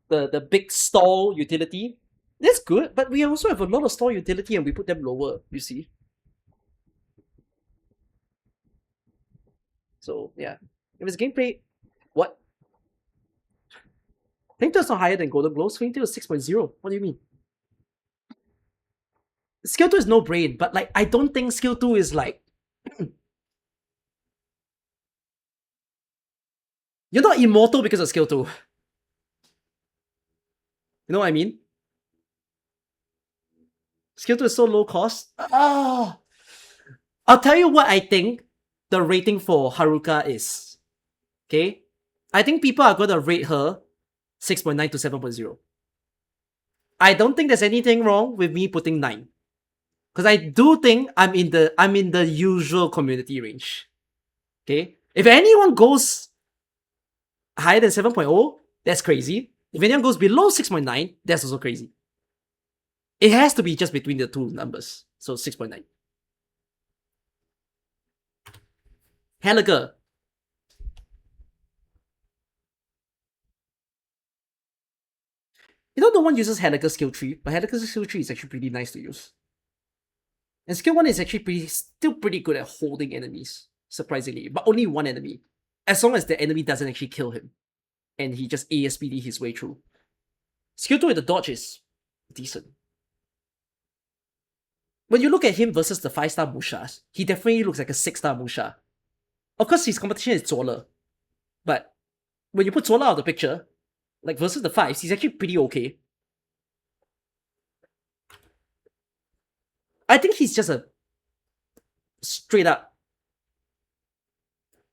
A: The big stall utility? That's good, but we also have a lot of stall utility and we put them lower, you see? So, yeah. If it's gameplay, what? Taintail's not higher than Golden Glow. Taintail is 6.0. What do you mean? Skill 2 is no brain, but like, I don't think Skill 2 is like... You're not immortal because of Skill 2. You know what I mean? Skill 2 is so low cost. I'll tell you what I think the rating for Haruka is. Okay? I think people are gonna rate her 6.9 to 7.0. I don't think there's anything wrong with me putting 9. Because I do think I'm in the usual community range. Okay? If anyone goes higher than 7.0, that's crazy. If anyone goes below 6.9, that's also crazy. It has to be just between the two numbers. So 6.9. Helga. You know, no one uses Helga's skill tree, but Helga's skill tree is actually pretty nice to use. And skill 1 is actually still pretty good at holding enemies, surprisingly, but only one enemy. As long as the enemy doesn't actually kill him. And he just ASPD his way through. Skill 2 with the dodge is decent. When you look at him versus the 5-star Mushas, he definitely looks like a 6-star Musha. Of course, his competition is Zola. But when you put Zola out of the picture, like versus the 5s, he's actually pretty okay. I think he's just a straight up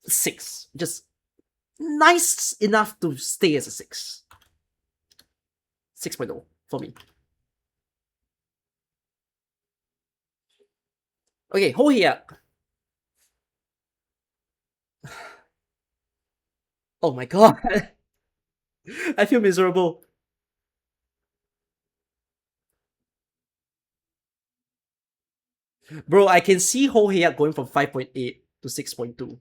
A: 6. Just nice enough to stay as a 6. 6.0 for me. Okay, hold here. Oh my god. I feel miserable. Bro, I can see Ho Heyak going from 5.8 to 6.2.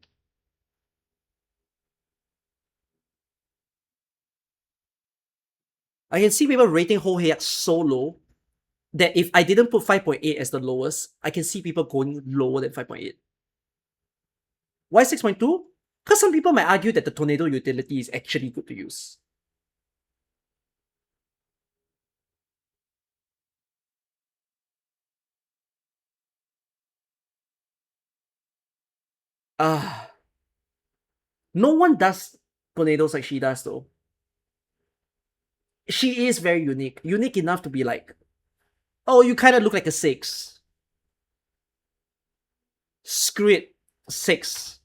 A: I can see people rating Ho Heyak so low that if I didn't put 5.8 as the lowest, I can see people going lower than 5.8. Why 6.2? Because some people might argue that the tornado utility is actually good to use. No one does tornadoes like she does though. She is very unique. Unique enough to be like, oh, you kind of look like a 6. Screw it. 6.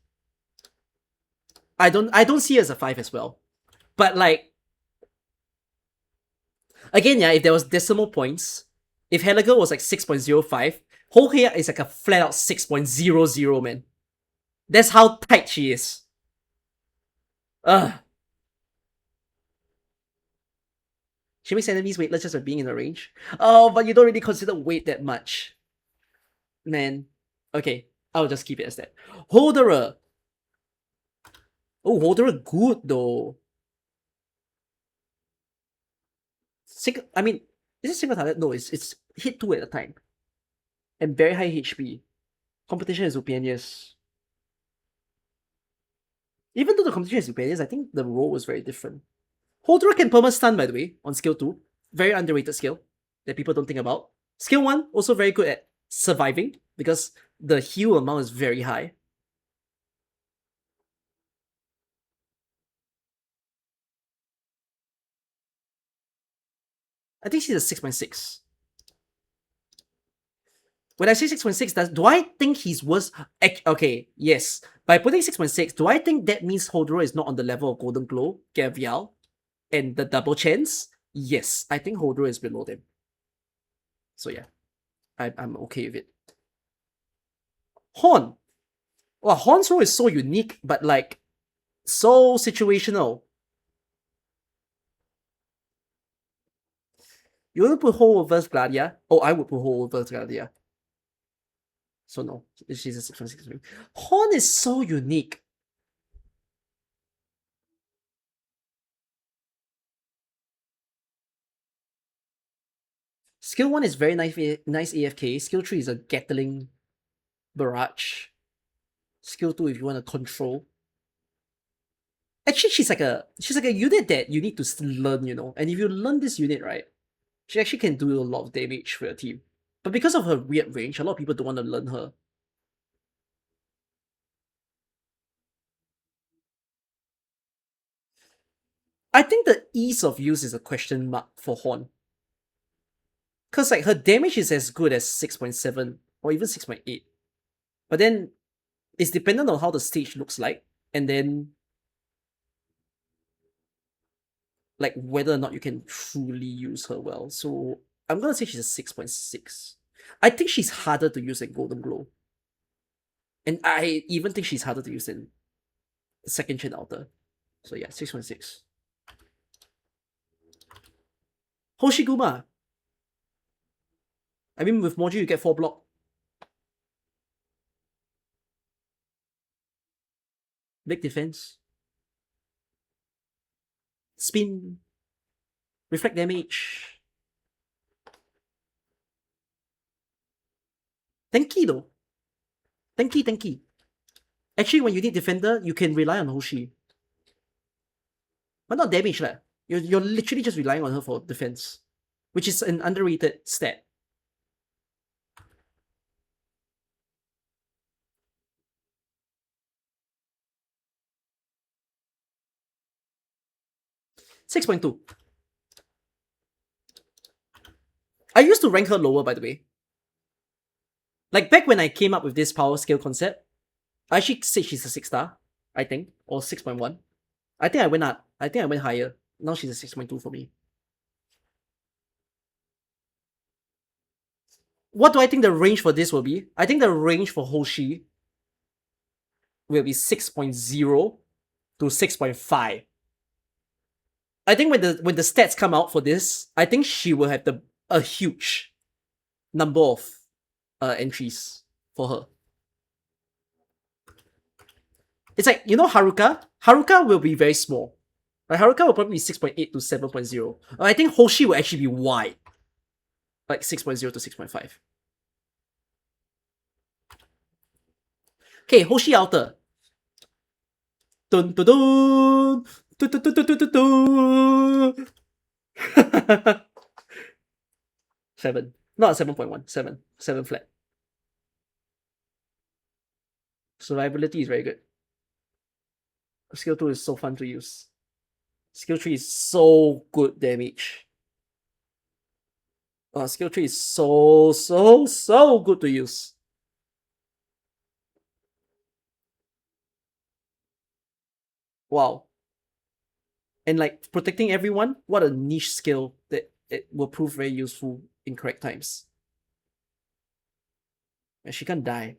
A: I don't see her as a 5 as well. But like, again, yeah, if there was decimal points, if Helga was like 6.05, Hohea is like a flat out 6.00, man. That's how tight she is. Ugh. She makes enemies weightless just by being in the range. Oh, but you don't really consider weight that much. Man. Okay, I'll just keep it as that. Holderer. Oh, Holderer good though. I mean, is it single target? No, it's hit 2 at a time. And very high HP. Competition is Upianius. Even though the competition is Upianius, I think the role was very different. Holderer can perma stun, by the way, on skill 2. Very underrated skill that people don't think about. Skill 1, also very good at surviving because the heal amount is very high. I think she's a 6.6. When I say 6.6, do I think he's worse? Okay, yes. By putting 6.6, do I think that means Holderer is not on the level of Golden Glow, Gavial, and the double chance? Yes, I think Holderer is below them. So yeah, I'm okay with it. Horn. Well, Horn's role is so unique, but like, so situational. You want to put Ho versus Gladia? Oh, I would put Ho versus Gladia. So no, she's a 6.6. Horn is so unique. Skill 1 is very nice AFK. Skill 3 is a Gatling barrage. Skill 2 if you want to control. Actually, she's like a unit that you need to learn, you know. And if you learn this unit, right, she actually can do a lot of damage for your team. But because of her weird range, a lot of people don't want to learn her. I think the ease of use is a question mark for Horn. Because like her damage is as good as 6.7 or even 6.8. But then it's dependent on how the stage looks like, and then like whether or not you can truly use her well. So I'm gonna say she's a 6.6. I think she's harder to use than Golden Glow. And I even think she's harder to use than Second Chain Outer. So yeah, 6.6. Hoshiguma. I mean, with Moji, you get 4 block. Big defense. Spin. Reflect damage. Tanky though. Tanky. Actually, when you need defender, you can rely on Hoshi. But not damage lah. You're literally just relying on her for defense, which is an underrated stat. $6.2. I used to rank her lower, by the way. Like back when I came up with this power scale concept, I actually said she's a 6-star, I think, or 6.1. I think I went up. I think I went higher. Now she's a 6.2 for me. What do I think the range for this will be? I think the range for Hoshi will be 6.0 to 6.5. I think when the stats come out for this, I think she will have a huge number of entries for her. It's like, you know, Haruka? Haruka will be very small. Like, Haruka will probably be 6.8 to 7.0. I think Hoshi will actually be wide. Like 6.0 to 6.5. Okay, Hoshi Outer. Dun dun dun! Dun dun dun dun dun dun! 7. Not 7.1. 7. 7 flat. Survivability is very good. Skill 2 is so fun to use. Skill 3 is so good damage. Skill 3 is so good to use. Wow. And like protecting everyone, what a niche skill that it will prove very useful in correct times. And she can't die.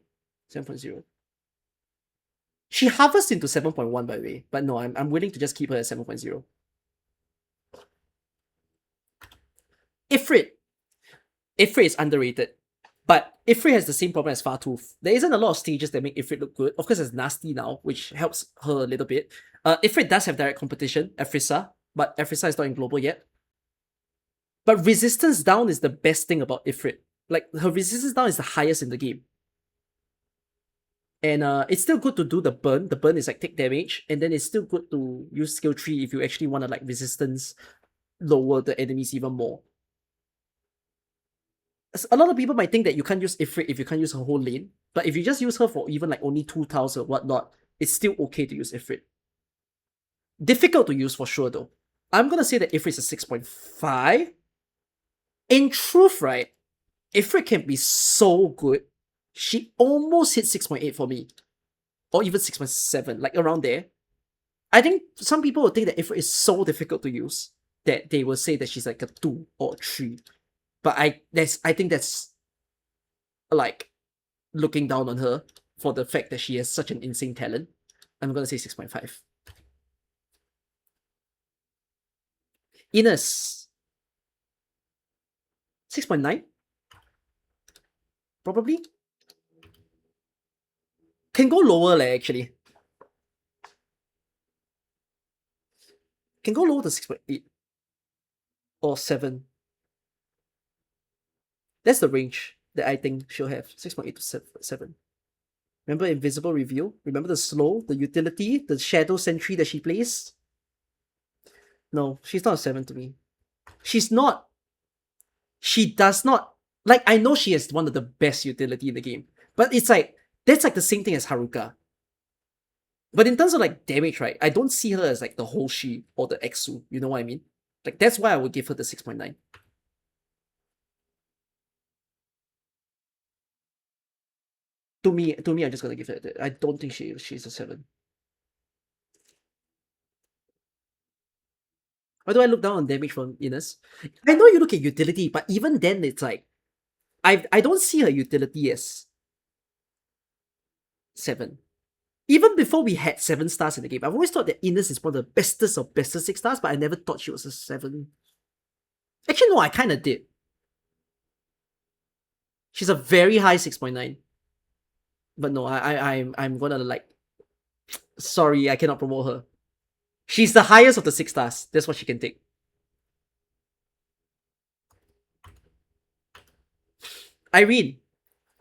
A: 7.0. She hovers into 7.1 by the way, but no, I'm willing to just keep her at 7.0. Ifrit. Ifrit is underrated. But Ifrit has the same problem as Fartooth. There isn't a lot of stages that make Ifrit look good. Of course, it's Nasty now, which helps her a little bit. Ifrit does have direct competition, Efrisa, but Efrisa is not in global yet. But resistance down is the best thing about Ifrit. Like, her resistance down is the highest in the game. And it's still good to do the burn. The burn is like take damage, and then it's still good to use skill 3 if you actually want to like resistance lower the enemies even more. A lot of people might think that you can't use Ifrit if you can't use her whole lane, but if you just use her for even like only 2 tiles or whatnot, it's still okay to use Ifrit. Difficult to use for sure though. I'm gonna say that Ifrit is a 6.5. In truth, right, Ifrit can be so good. She almost hit 6.8 for me. Or even 6.7, like around there. I think some people will think that Ifrit is so difficult to use that they will say that she's like a 2 or a 3. But I think that's like looking down on her for the fact that she has such an insane talent. I'm gonna say 6.5. Ines. 6.9? Probably. Can go lower actually. Can go lower to 6.8. Or 7. That's the range that I think she'll have. 6.8 to 7. Remember Invisible Reveal? Remember the slow, the utility, the shadow sentry that she plays? No, she's not a 7 to me. She's not. She does not. Like, I know she has one of the best utility in the game. But it's like, that's like the same thing as Haruka. But in terms of like damage, right, I don't see her as like the Hoshi or the Exu. You know what I mean? Like, that's why I would give her the 6.9. To me, I'm just gonna give it that. I don't think she's a 7. Why do I look down on damage from Ines? I know you look at utility, but even then, it's like I don't see her utility as 7. Even before we had 7 stars in the game, I've always thought that Ines is one of the bestest of bestest 6 stars, but I never thought she was a 7. Actually, no, I kind of did. She's a very high 6.9. But no, I'm gonna like. Sorry, I cannot promote her. She's the highest of the 6 stars. That's what she can take. Irene.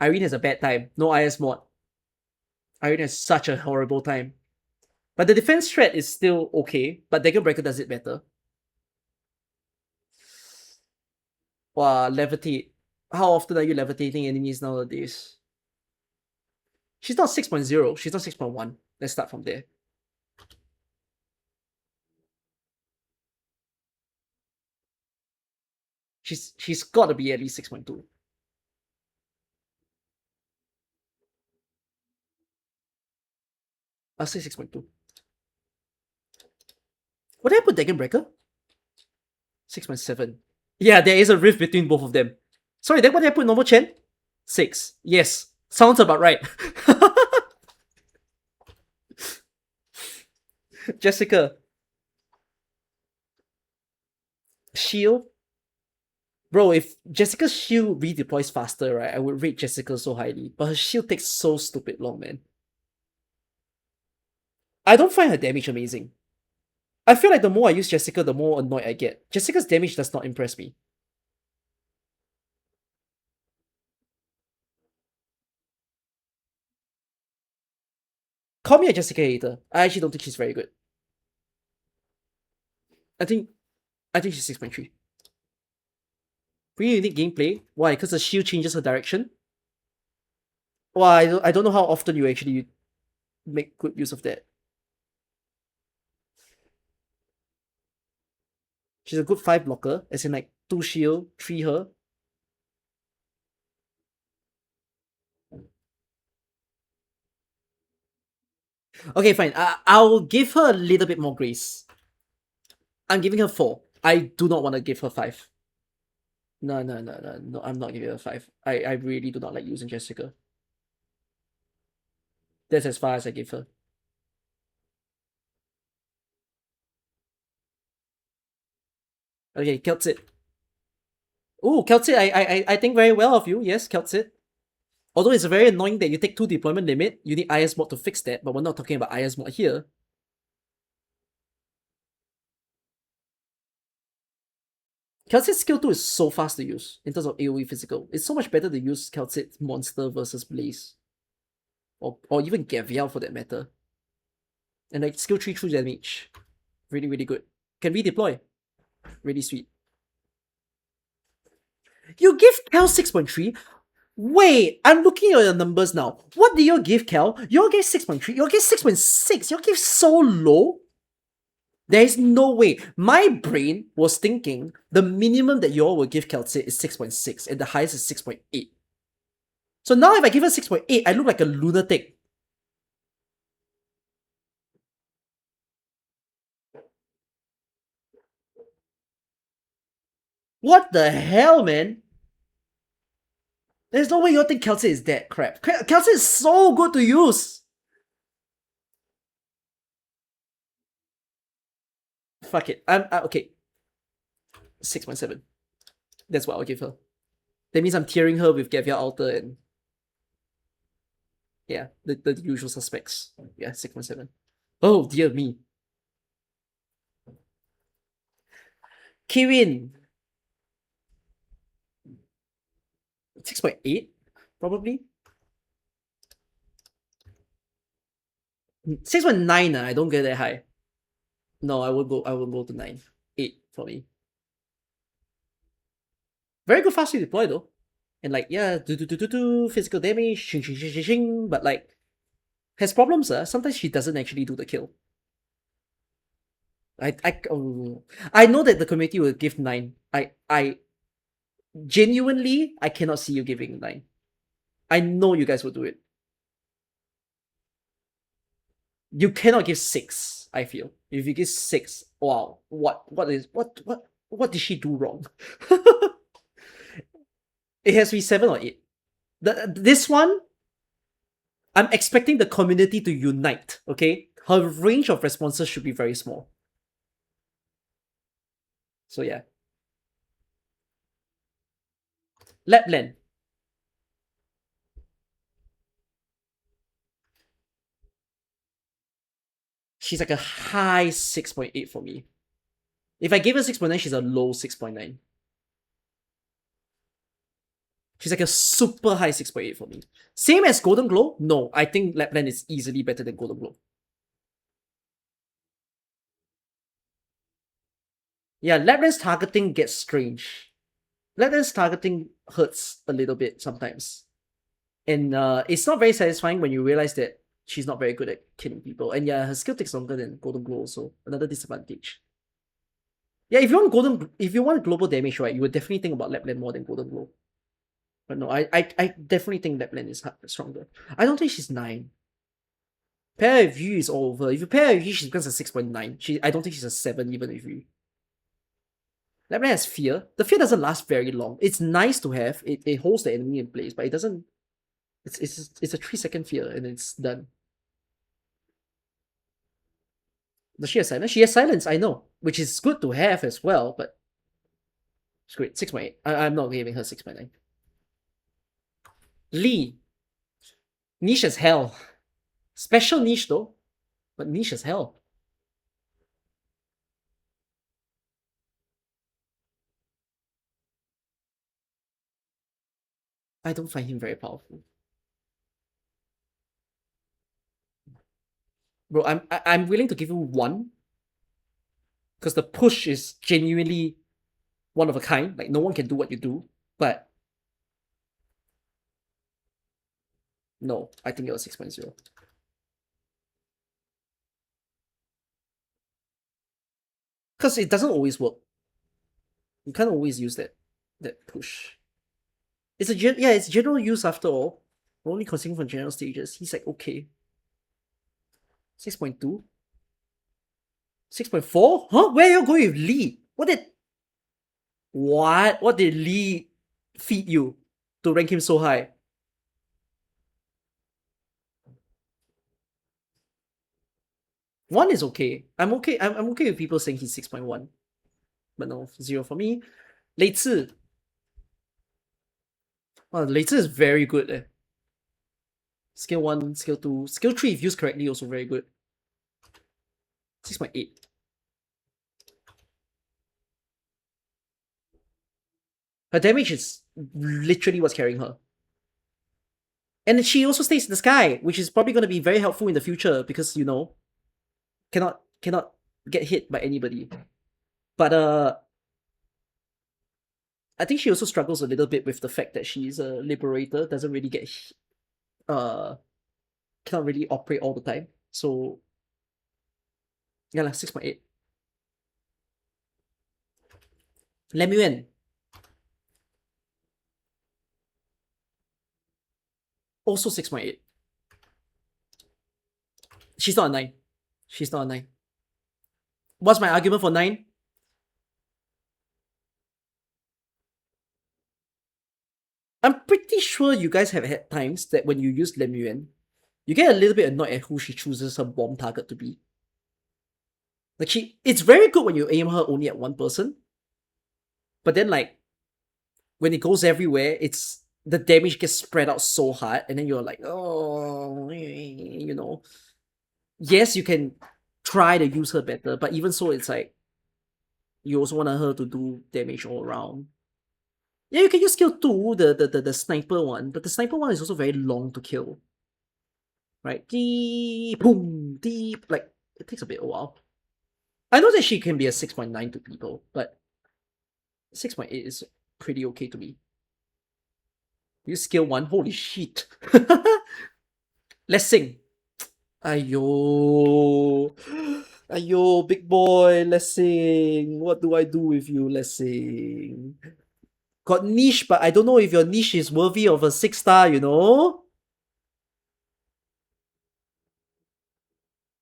A: Irene has a bad time. No IS mod. Irene has such a horrible time. But the defense threat is still okay, but Dagger Breaker does it better. Wow, levitate. How often are you levitating enemies nowadays? She's not 6.0, she's not 6.1. Let's start from there. She's gotta be at least 6.2. I'll say 6.2. What did I put Dagger Breaker? 6.7. Yeah, there is a rift between both of them. Sorry, then what did I put normal Chen? 6. Yes. Sounds about right. Jessica. Shield. Bro, if Jessica's shield redeploys faster, right, I would rate Jessica so highly. But her shield takes so stupid long, man. I don't find her damage amazing. I feel like the more I use Jessica, the more annoyed I get. Jessica's damage does not impress me. Call me a Jessica hater. I actually don't think she's very good. I think she's 6.3. Pretty unique gameplay. Why? Because the shield changes her direction? Well, I don't know how often you actually make good use of that. She's a good 5 blocker, as in like 2 shield, 3 her. Okay, fine. I'll give her a little bit more grace. I'm giving her 4. I do not want to give her 5. No, I'm not giving her 5. I really do not like using Jessica. That's as far as I give her. Okay, Keltsit. Oh, Keltsit, I think very well of you. Yes, Keltsit. Although it's very annoying that you take 2 deployment limit, you need IS mod to fix that, but we're not talking about IS mod here. Keltsit's skill 2 is so fast to use in terms of AoE physical. It's so much better to use Keltsit monster versus Blaze. Or even Gavial for that matter. And like skill 3 true damage. Really, really good. Can redeploy. Really sweet. You give Cal 6.3? Wait, I'm looking at your numbers now. What do you give Cal? You give 6.3, you give 6.6, you give so low? There is no way. My brain was thinking the minimum that you all will give Keltsit is 6.6 and the highest is 6.8. So now if I give her 6.8, I look like a lunatic. What the hell, man? There's no way you think Keltsit is that crap. Keltsit is so good to use. Fuck it. I'm okay. 6.7. That's what I'll give her. That means I'm tiering her with Gavia Alter and yeah, the usual suspects. Yeah, 6.7. Oh dear me. Kirin. 6.8, probably. 6.9, I don't get that high. No, I will go to 9. 8 for me. Very good fast deploy though. And like, yeah, physical damage, shing, but like, has problems, sometimes she doesn't actually do the kill. I know that the community will give 9. I genuinely, I cannot see you giving 9. I know you guys will do it. You cannot give 6, I feel. If you give 6, wow, what did she do wrong? It has to be 7 or 8. This one, I'm expecting the community to unite, okay? Her range of responses should be very small. So yeah. Lapland. She's like a high 6.8 for me. If I give her 6.9, she's a low 6.9. She's like a super high 6.8 for me. Same as Golden Glow? No, I think Lapland is easily better than Golden Glow. Yeah, Lapland's targeting gets strange. Lapland's targeting hurts a little bit sometimes. And it's not very satisfying when you realize that she's not very good at killing people. And yeah, her skill takes longer than Golden Glow, so another disadvantage. Yeah, if you want global damage, right, you would definitely think about Lapland more than Golden Glow. But no, I definitely think Lapland is stronger. I don't think she's 9. Pair with you is all over. If you pair with you, she becomes a 6.9. I don't think she's a 7 even with you. Lapland has fear. The fear doesn't last very long. It's nice to have. It holds the enemy in place, but it doesn't. It's a 3-second fear and it's done. Does she have silence? She has silence, I know, which is good to have as well, but it's great. 6.8. I'm not giving her 6.9. Lee. Niche as hell. Special niche though, but niche as hell. I don't find him very powerful. Bro, I'm willing to give you 1. Because the push is genuinely one of a kind. Like, no one can do what you do. But no, I think it was 6.0. Because it doesn't always work. You can't always use that push. It's general use after all. We're only considering from general stages. He's like, okay. 6.2? 6.4? Huh? Where are you going with Lee? What did Lee feed you to rank him so high? One is okay. I'm okay. I'm okay with people saying he's 6.1. But no, 0 for me. Lei Ci. Wow, Lei Ci is very good. Skill 1, skill 2. Skill 3, if used correctly, also very good. 6.8. Her damage is literally what's carrying her. And she also stays in the sky, which is probably going to be very helpful in the future because, you know, cannot get hit by anybody. But I think she also struggles a little bit with the fact that she's a liberator, doesn't really get cannot really operate all the time. So yeah, 6.8. Lemuel. Also 6.8. She's not a 9. She's not a 9. What's my argument for 9? I'm pretty sure you guys have had times that when you use Lemuel, you get a little bit annoyed at who she chooses her bomb target to be. Like it's very good when you aim her only at one person, but then like when it goes everywhere, it's the damage gets spread out so hard, and then you're like, oh, you know. Yes, you can try to use her better, but even so, it's like you also want her to do damage all around. Yeah, you can use skill 2, the sniper one, but the sniper one is also very long to kill. Right? Deep, boom, deep. Like, it takes a bit of a while. I know that she can be a 6.9 to people, but 6.8 is pretty okay to me. Use skill 1. Holy shit. Let's sing. Ayo. Ayo, big boy, let's sing. What do I do with you? Let's sing. Got niche, but I don't know if your niche is worthy of a 6-star, you know?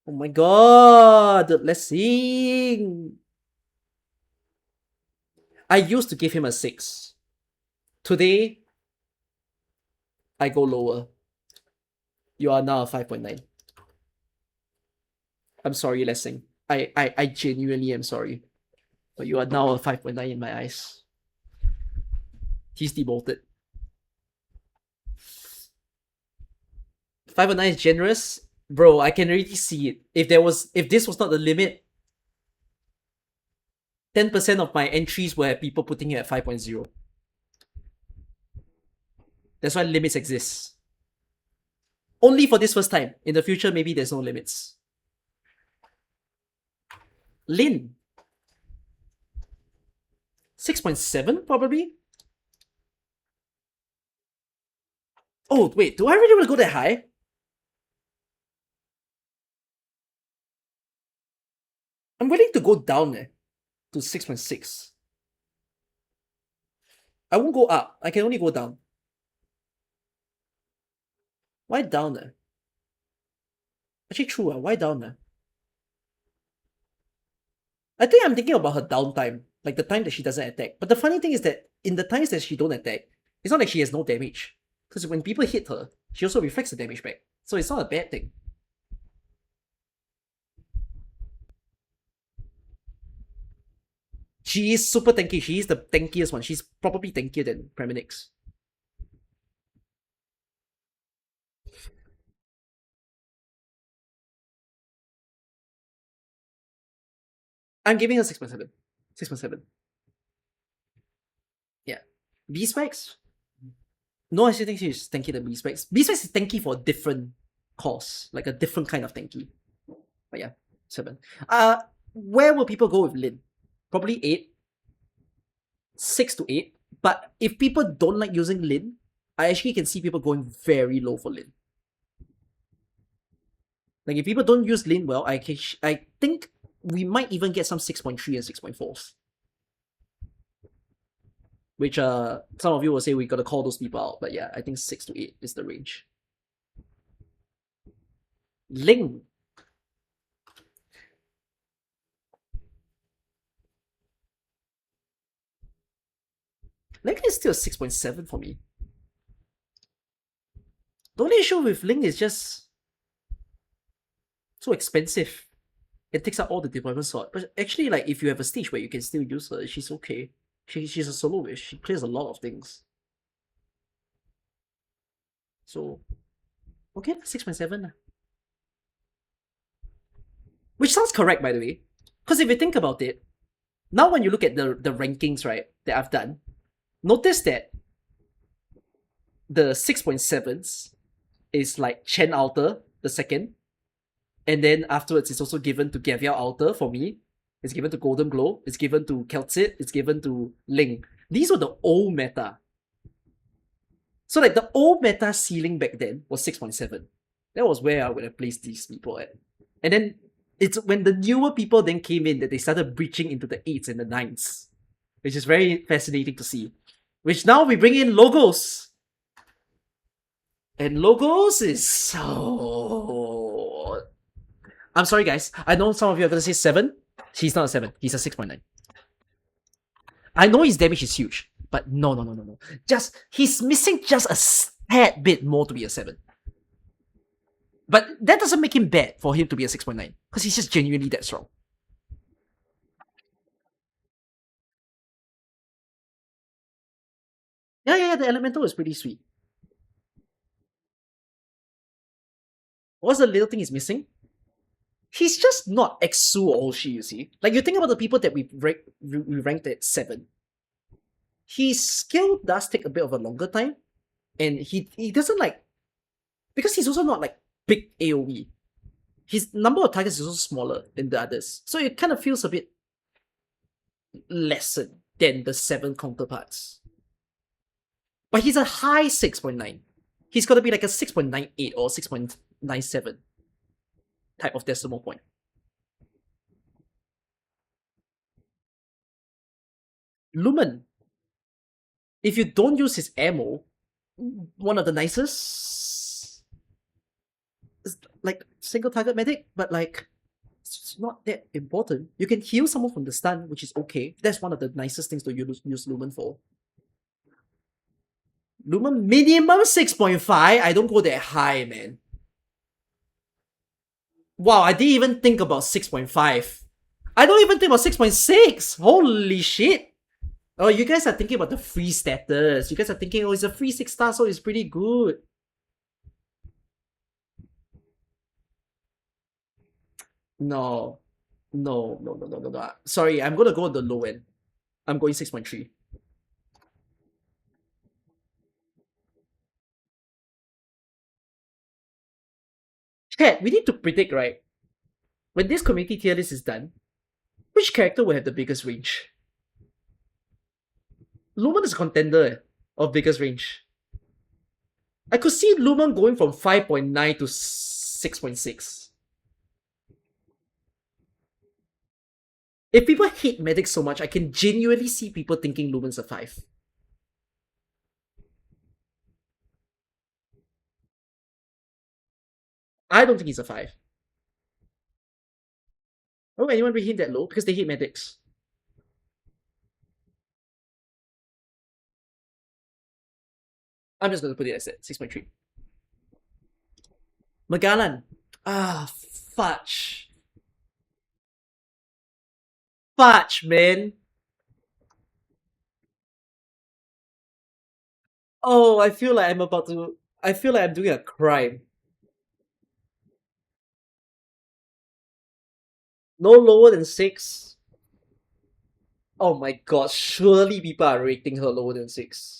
A: Oh my god, let's sing. I used to give him a 6. Today, I go lower. You are now a 5.9. I'm sorry, Lessing. I genuinely am sorry. But you are now a 5.9 in my eyes. He's demoted. 5.9 is generous. Bro, I can already see it. If this was not the limit, 10% of my entries were people putting it at 5.0. That's why limits exist. Only for this first time. In the future, maybe there's no limits. Lin. 6.7 probably? Oh, wait, do I really want to go that high? I'm willing to go down to 6.6. I won't go up. I can only go down. Why down there? Actually, true. Why down there? I think I'm thinking about her downtime, like the time that she doesn't attack. But the funny thing is that in the times that she don't attack, it's not like she has no damage. Because when people hit her, she also reflects the damage back. So it's not a bad thing. She is super tanky. She is the tankiest one. She's probably tankier than Preminix. I'm giving her 6.7. 6.7. Yeah. B specs? No, I still think she's tanky than B specs. B specs is tanky for a different cause, like a different kind of tanky. But yeah, 7. Where will people go with Lin? Probably 8. 6 to 8. But if people don't like using Lin, I actually can see people going very low for Lin. Like if people don't use Lin well, I think we might even get some 6.3 and 6.4s. Which some of you will say we gotta call those people out, but yeah, I think 6 to 8 is the range. Ling. Ling is still 6.7 for me. The only issue with Ling is just so expensive. It takes up all the deployment slot. But actually, like if you have a stage where you can still use her, she's okay. She's a soloist. She clears a lot of things. So okay, 6.7. Which sounds correct, by the way. Because if you think about it, now when you look at the rankings, right, that I've done, notice that the 6.7s is like Chen Alter, the second. And then afterwards, it's also given to Gavial Alter for me. It's given to Golden Glow. It's given to Keltsit. It's given to Ling. These were the old meta. So like the old meta ceiling back then was 6.7. That was where I would have placed these people at. And then it's when the newer people then came in that they started breaching into the 8s and the 9s. Which is very fascinating to see. Which now we bring in Logos. And Logos is so... I'm sorry, guys. I know some of you are going to say 7. He's not a 7. He's a 6.9. I know his damage is huge, but no. Just, he's missing just a tad bit more to be a 7. But that doesn't make him bad for him to be a 6.9, because he's just genuinely that strong. Yeah, the elemental is pretty sweet. What's the little thing he's missing? He's just not Exu or Oshi, you see. Like, you think about the people that we ranked at 7. His skill does take a bit of a longer time, and he doesn't like... Because he's also not like big AoE. His number of targets is also smaller than the others. So it kind of feels a bit lesser than the 7 counterparts. But he's a high 6.9. He's got to be like a 6.98 or 6.97 type of decimal point. Lumen. If you don't use his ammo, one of the nicest... like single target medic, but like it's not that important. You can heal someone from the stun, which is okay. That's one of the nicest things to use Lumen for. Lumen minimum 6.5. I don't go that high, man. Wow, I didn't even think about 6.5. I don't even think about 6.6. Holy shit. Oh, you guys are thinking about the free status. You guys are thinking, oh, it's a free 6-star, so it's pretty good. No. No, no, no, no, no, no. Sorry, I'm gonna go on the low end. I'm going 6.3. Chat, we need to predict, right? When this community tier list is done, which character will have the biggest range? Lumen is a contender of biggest range. I could see Lumen going from 5.9 to 6.6. If people hate medics so much, I can genuinely see people thinking Lumen's a 5. I don't think he's a 5. Oh, anyone rate him that low? Because they hate medics. I'm just gonna put it as that, 6.3. Magalan. Ah, fudge. Fudge, man. Oh, I feel like I'm about to. I feel like I'm doing a crime. No lower than 6. Oh my god, surely people are rating her lower than 6.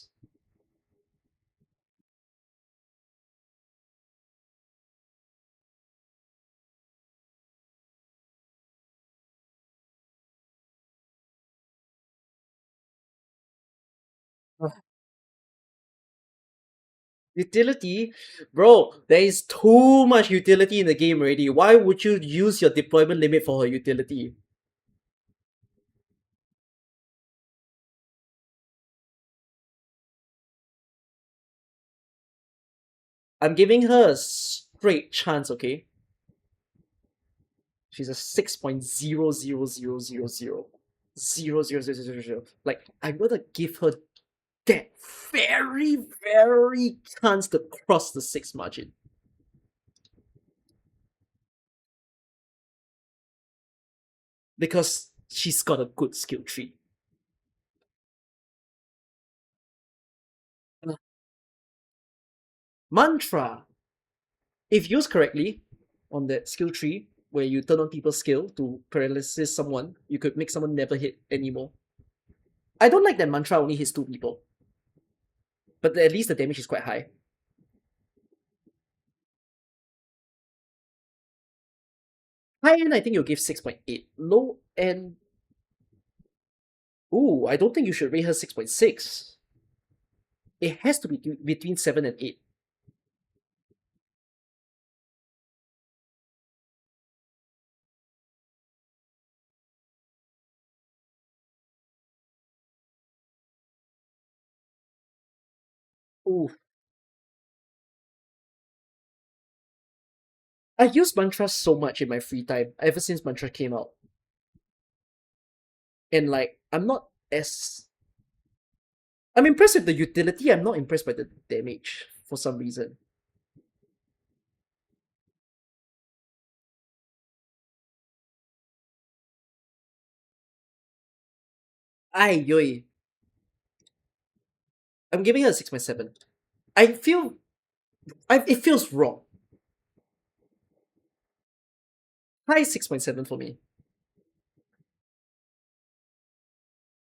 A: Utility? Bro, there is too much utility in the game already. Why would you use your deployment limit for her utility? I'm giving her a straight chance, okay? She's a 6.0000000. Like, I'm gonna give her that very, very chance to cross the 6 margin. Because she's got a good skill tree. Mantra. If used correctly on that skill tree, where you turn on people's skill to paralysis someone, you could make someone never hit anymore. I don't like that mantra only hits 2 people. But at least the damage is quite high. High end, I think you'll give 6.8. Low end. Ooh, I don't think you should rate her 6.6. It has to be between 7 and 8. Ooh. I use mantra so much in my free time ever since mantra came out. And like, I'm impressed with the utility, I'm not impressed by the damage for some reason. Ay, yoy. I'm giving her a 6.7. I feel it feels wrong. High 6.7 for me.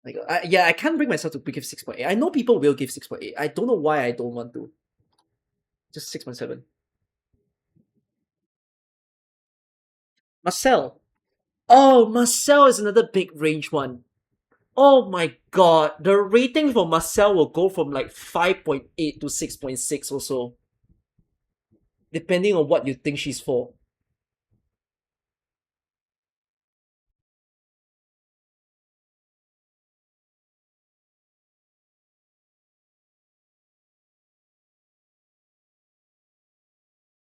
A: Like, yeah, I can't bring myself to give 6.8. I know people will give 6.8. I don't know why I don't want to. Just 6.7. Marcel. Oh, Marcel is another big range one. Oh my god, the rating for Marcel will go from like 5.8 to 6.6 or so, depending on what you think she's for.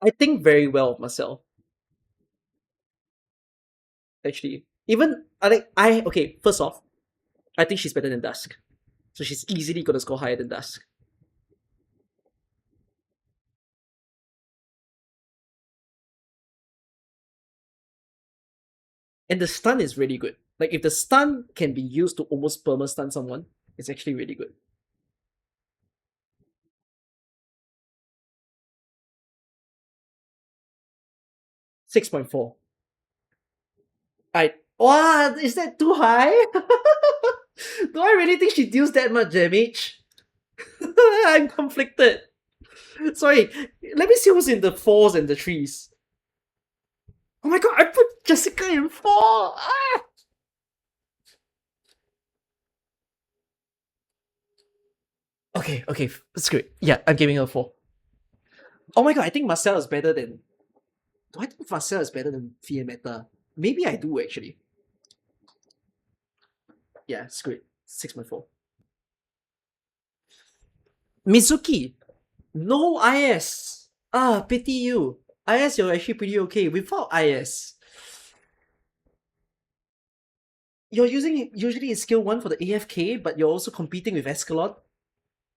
A: I think very well of myself, actually. Even okay, first off, I think she's better than Dusk. So she's easily gonna score higher than Dusk. And the stun is really good. Like if the stun can be used to almost perma stun someone, it's actually really good. 6.4. I What? Is that too high? Do I really think she deals that much damage? I'm conflicted. Sorry, let me see who's in the fours and the threes. Oh my god, I put Jessica in four! Ah! Okay, screw it. Yeah, I'm giving her four. Oh my god, I think Marcel is better than. Do I think Marcel is better than Fiametta? Maybe I do actually. Yeah, screw it. 6.4. Mizuki, no IS. Ah, pity you. IS, you're actually pretty okay. Without IS, you're using usually in skill 1 for the AFK, but you're also competing with Escalon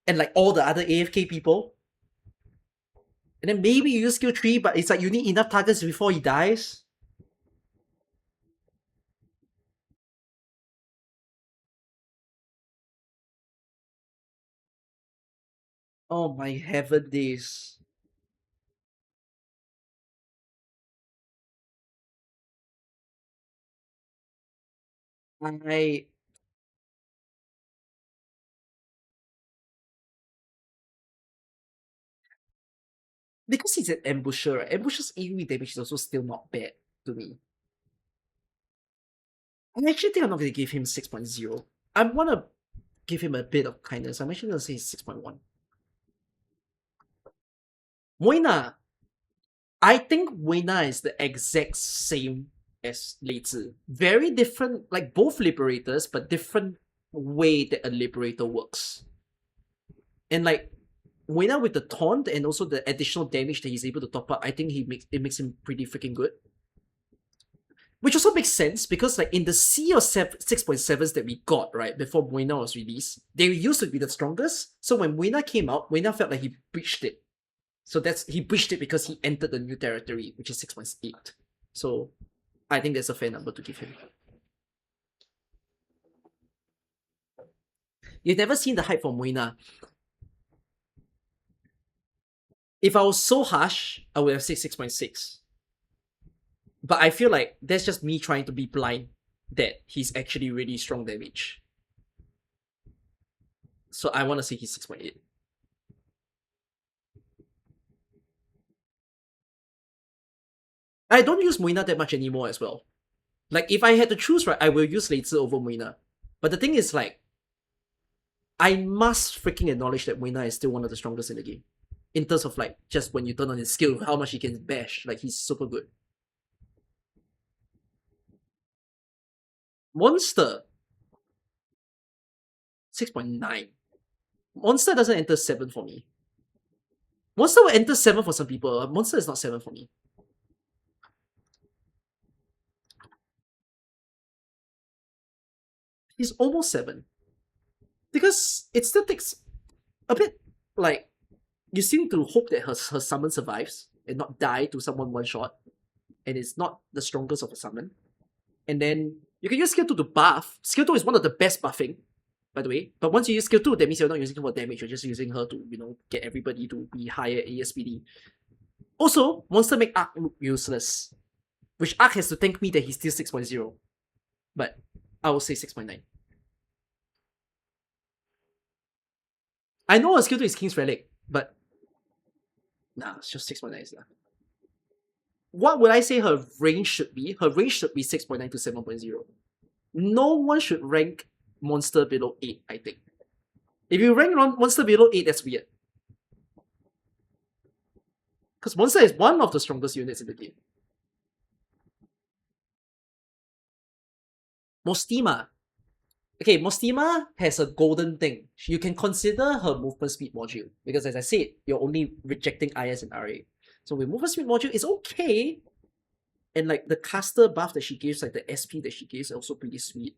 A: and like all the other AFK people. And then maybe you use skill 3, but it's like you need enough targets before he dies. Oh my heaven days. I Because he's an ambusher, right? Ambusher's AoE damage is also still not bad to me. I actually think I'm not gonna give him 6.0. I wanna give him a bit of kindness. I'm actually gonna say 6.1. Moina. I think Moina is the exact same as Lei Zi. Very different, like both liberators, but different way that a liberator works. And like Moina with the taunt and also the additional damage that he's able to top up, I think it makes him pretty freaking good. Which also makes sense because like in the sea of 6.7s that we got, right, before Moina was released, they used to be the strongest. So when Moina came out, Moina felt like he breached it. So he breached it because he entered the new territory, which is 6.8. So I think that's a fair number to give him. You've never seen the hype for Moina. If I was so harsh, I would have said 6.6. But I feel like that's just me trying to be blind that he's actually really strong damage. So I want to say he's 6.8. I don't use Moina that much anymore as well. Like, if I had to choose, right, I will use Lei Zi over Moina. But the thing is, like, I must freaking acknowledge that Moina is still one of the strongest in the game. In terms of, like, just when you turn on his skill, how much he can bash. Like, he's super good. Monster. 6.9. Monster doesn't enter 7 for me. Monster will enter 7 for some people. Monster is not 7 for me. He's almost 7. Because it still takes a bit, like, you still need to hope that her summon survives and not die to someone one shot. And it's not the strongest of a summon. And then you can use skill 2 to buff. Skill 2 is one of the best buffing, by the way. But once you use skill 2, that means you're not using her for damage, you're just using her to, get everybody to be higher ASPD. Also, monster make Ark look useless. Which Ark has to thank me that he's still 6.0. But I will say 6.9. I know her skill 2 is King's Relic, but nah, it's just 6.9. What would I say her range should be? Her range should be 6.9 to 7.0. No one should rank monster below 8, I think. If you rank monster below 8, that's weird. Because monster is one of the strongest units in the game. Mostima. Okay, Mostima has a golden thing. You can consider her movement speed module. Because as I said, you're only rejecting IS and RA. So with movement speed module, it's okay. And like the caster buff that she gives, like the SP that she gives, also pretty sweet.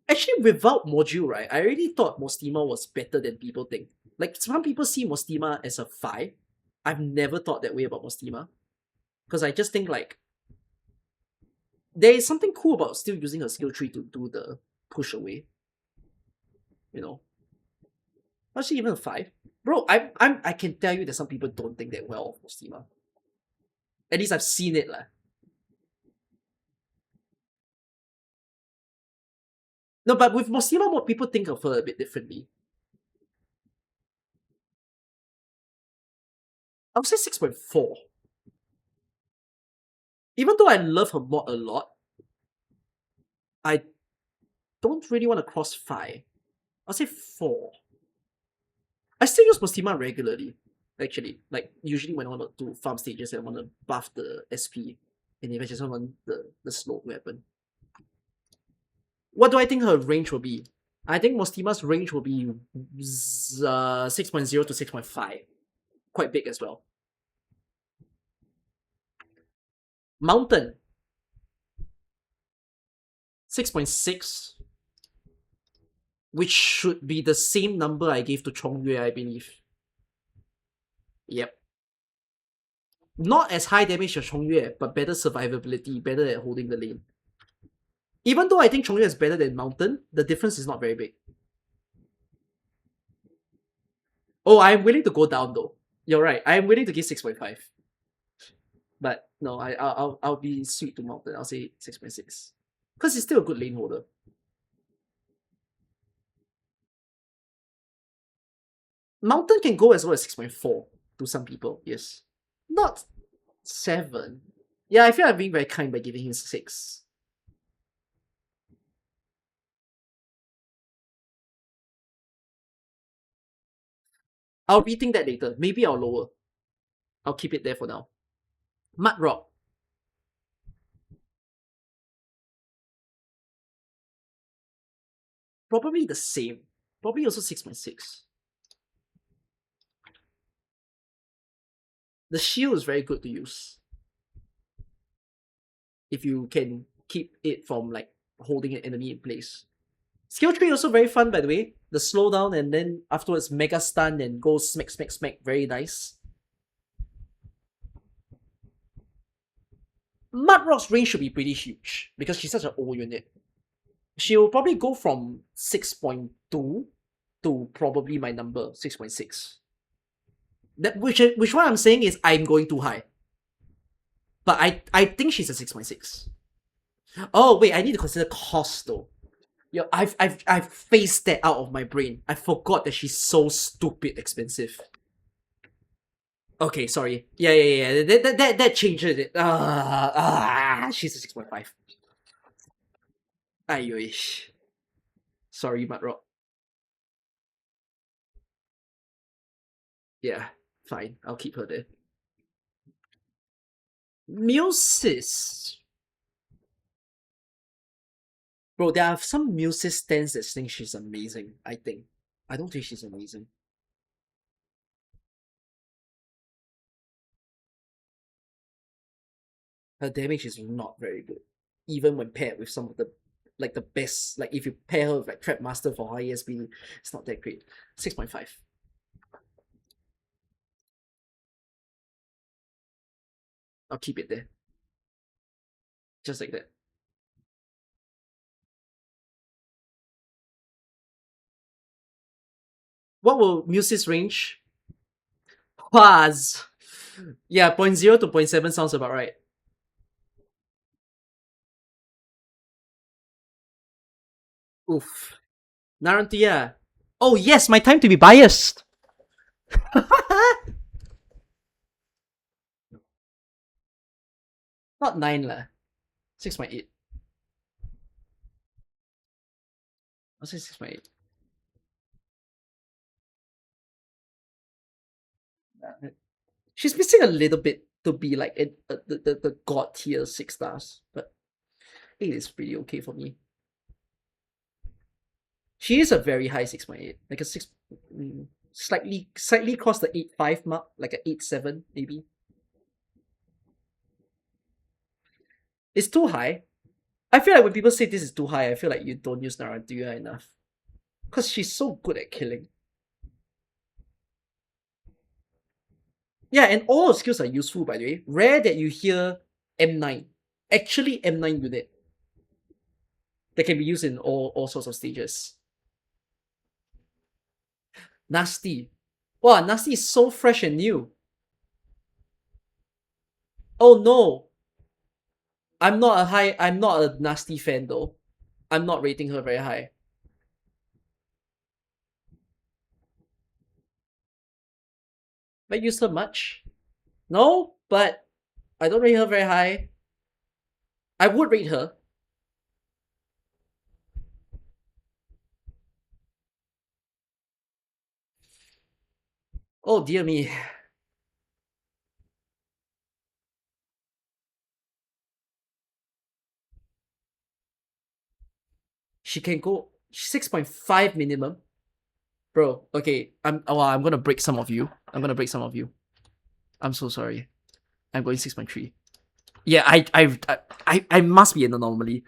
A: Actually, without module, right, I already thought Mostima was better than people think. Like, some people see Mostima as a 5. I've never thought that way about Mostima. Because I just think, like, there is something cool about still using her skill tree to do the push away. You know? Actually, even a 5. Bro, I can tell you that some people don't think that well of Mostima. At least I've seen it, lah. No, but with Mostima, more people think of her a bit differently. I would say 6.4. Even though I love her mod a lot, I don't really want to cross 5. I'll say 4. I still use Mostima regularly, actually. Like, usually when I want to do farm stages and I want to buff the SP, and if I just want the slow weapon. What do I think her range will be? I think Mostima's range will be 6.0 to 6.5. Quite big as well. Mountain. 6.6. Which should be the same number I gave to Chongyue, I believe. Yep. Not as high damage as Chongyue, but better survivability, better at holding the lane. Even though I think Chongyue is better than Mountain, the difference is not very big. Oh, I'm willing to go down though. You're right. I'm willing to give 6.5. But no, I'll be sweet to Mountain. I'll say 6.6. Because he's still a good lane holder. Mountain can go as low as 6.4 to some people, yes. Not 7. Yeah, I feel I'm being very kind by giving him 6. I'll rethink that later. Maybe I'll lower. I'll keep it there for now. Mud Rock. Probably the same. Probably also 6.6. The shield is very good to use. If you can keep it from like holding an enemy in place. Skill tree also very fun, by the way. The slowdown and then afterwards mega stun and go smack, smack, smack. Very nice. Mudrock's range should be pretty huge because she's such an old unit. She'll probably go from 6.2 to probably my number 6.6. That which one I'm saying is I'm going too high. But I think she's a 6.6. Oh wait, I need to consider cost though. Yo, I've phased that out of my brain. I forgot that she's so stupid expensive. Okay, sorry. Yeah. That changes it. She's a 6.5. Ayoish. Sorry, Mudrock. Yeah, fine. I'll keep her there. Musis. Bro, there are some Musis stands that think she's amazing, I think. I don't think she's amazing. Her damage is not very good. Even when paired with some of the like the best, like if you pair her with like Trap Master for high ESB, it's not that great. 6.5. I'll keep it there. Just like that. What will Musis range? Paz. Yeah, 0.0 to 0.7 sounds about right. Oof. Narantia. Oh yes, my time to be biased. Not 9 lah. 6.8. I'll say 6.8. She's missing a little bit to be like the god tier 6 stars, but 8 is pretty okay for me. She is a very high 6.8, like a 6. slightly cross the 8.5 mark, like a 8.7 maybe. It's too high. I feel like when people say this is too high, I feel like you don't use Naranja enough. Because she's so good at killing. Yeah, and all her skills are useful, by the way. Rare that you hear M9. Actually, M9 unit. That can be used in all sorts of stages. Nasty. Wow, Nasty is so fresh and new. Oh no. I'm not a Nasty fan though. I'm not rating her very high. But I use her much? No, but I don't rate her very high. I would rate her. Oh dear me. She can go 6.5 minimum. Bro, okay. I'm gonna break some of you. I'm gonna break some of you. I'm so sorry. I'm going 6.3. Yeah, I must be an anomaly.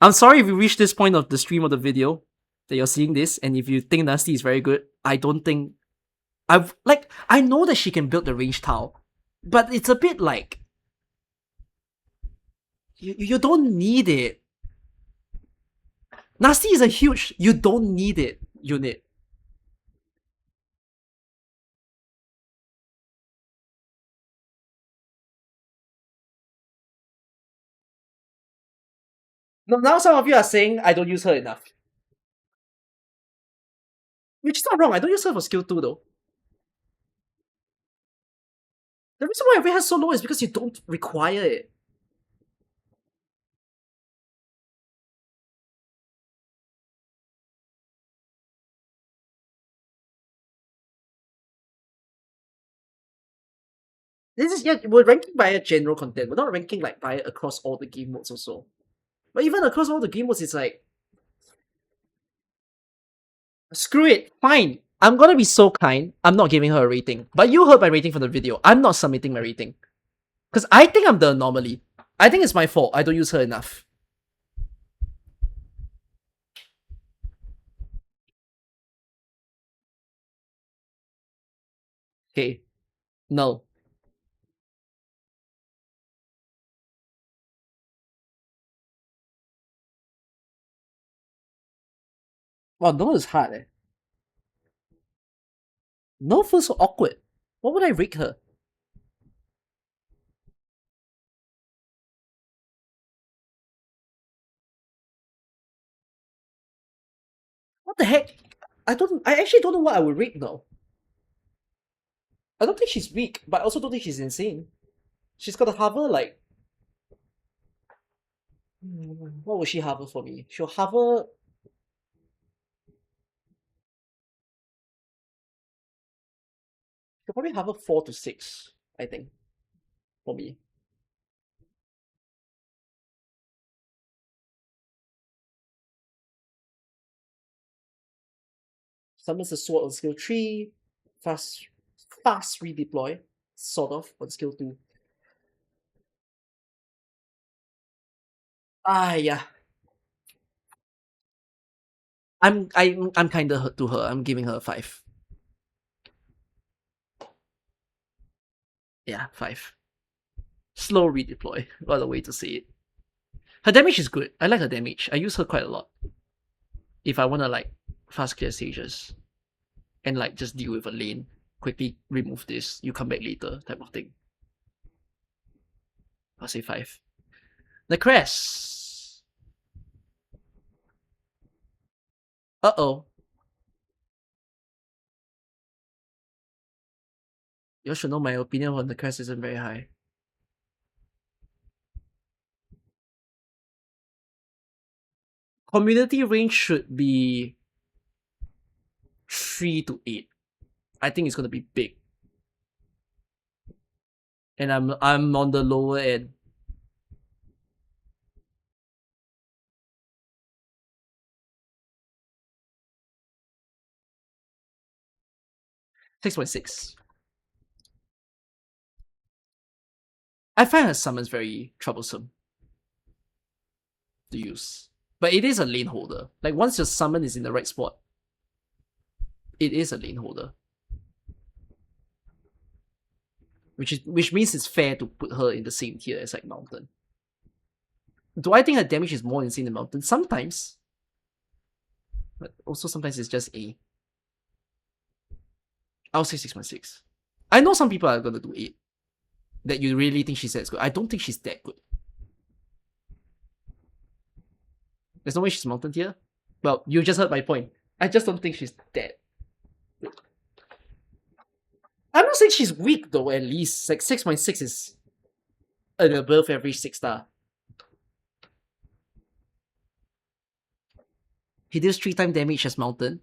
A: I'm sorry if you reach this point of the stream of the video that you're seeing this, and if you think Nasty is very good, I don't think I know that she can build the range tile, but it's a bit like you don't need it. Nasty is a huge you don't need it unit. No, now some of you are saying I don't use her enough. Which is not wrong. I don't use her for skill 2 though. The reason why rate her so low is because you don't require it. This is, yeah, we're ranking by a general content. We're not ranking like by across all the game modes also. But even across all the game modes, it's like screw it. Fine. I'm gonna be so kind. I'm not giving her a rating. But you heard my rating for the video. I'm not submitting my rating. Because I think I'm the anomaly. I think it's my fault. I don't use her enough. Okay. No. Wow, no is hard eh. No feels so awkward. What would I rate her? What the heck? I actually don't know what I would rate now. I don't think she's weak, but I also don't think she's insane. She's got to hover like what would she hover for me? She'll probably hover 4 to 6, I think, for me. Summons the sword on skill 3, fast fast redeploy, sort of, on skill 2. Ah yeah. I'm kinda to her. I'm giving her a 5. Yeah, 5. Slow redeploy. What a way to say it. Her damage is good. I like her damage. I use her quite a lot. If I wanna like fast clear stages and like just deal with a lane, quickly remove this, you come back later type of thing. I'll say 5. The crest. Uh-oh. You should know my opinion on the crest isn't very high. Community range should be 3 to 8. I think it's gonna be big. And I'm on the lower end. 6.6. I find her summons very troublesome to use. But it is a lane holder. Like once your summon is in the right spot, it is a lane holder. Which means it's fair to put her in the same tier as like Mountain. Do I think her damage is more insane than Mountain? Sometimes. But also sometimes it's just A. I'll say 6.6. I know some people are gonna do 8. That you really think she's that good. I don't think she's that good. There's no way she's Mountain tier. Well, you just heard my point. I just don't think she's that. I'm not saying she's weak though, at least. Like 6.6 is an above average 6 star. He deals 3 times damage as Mountain.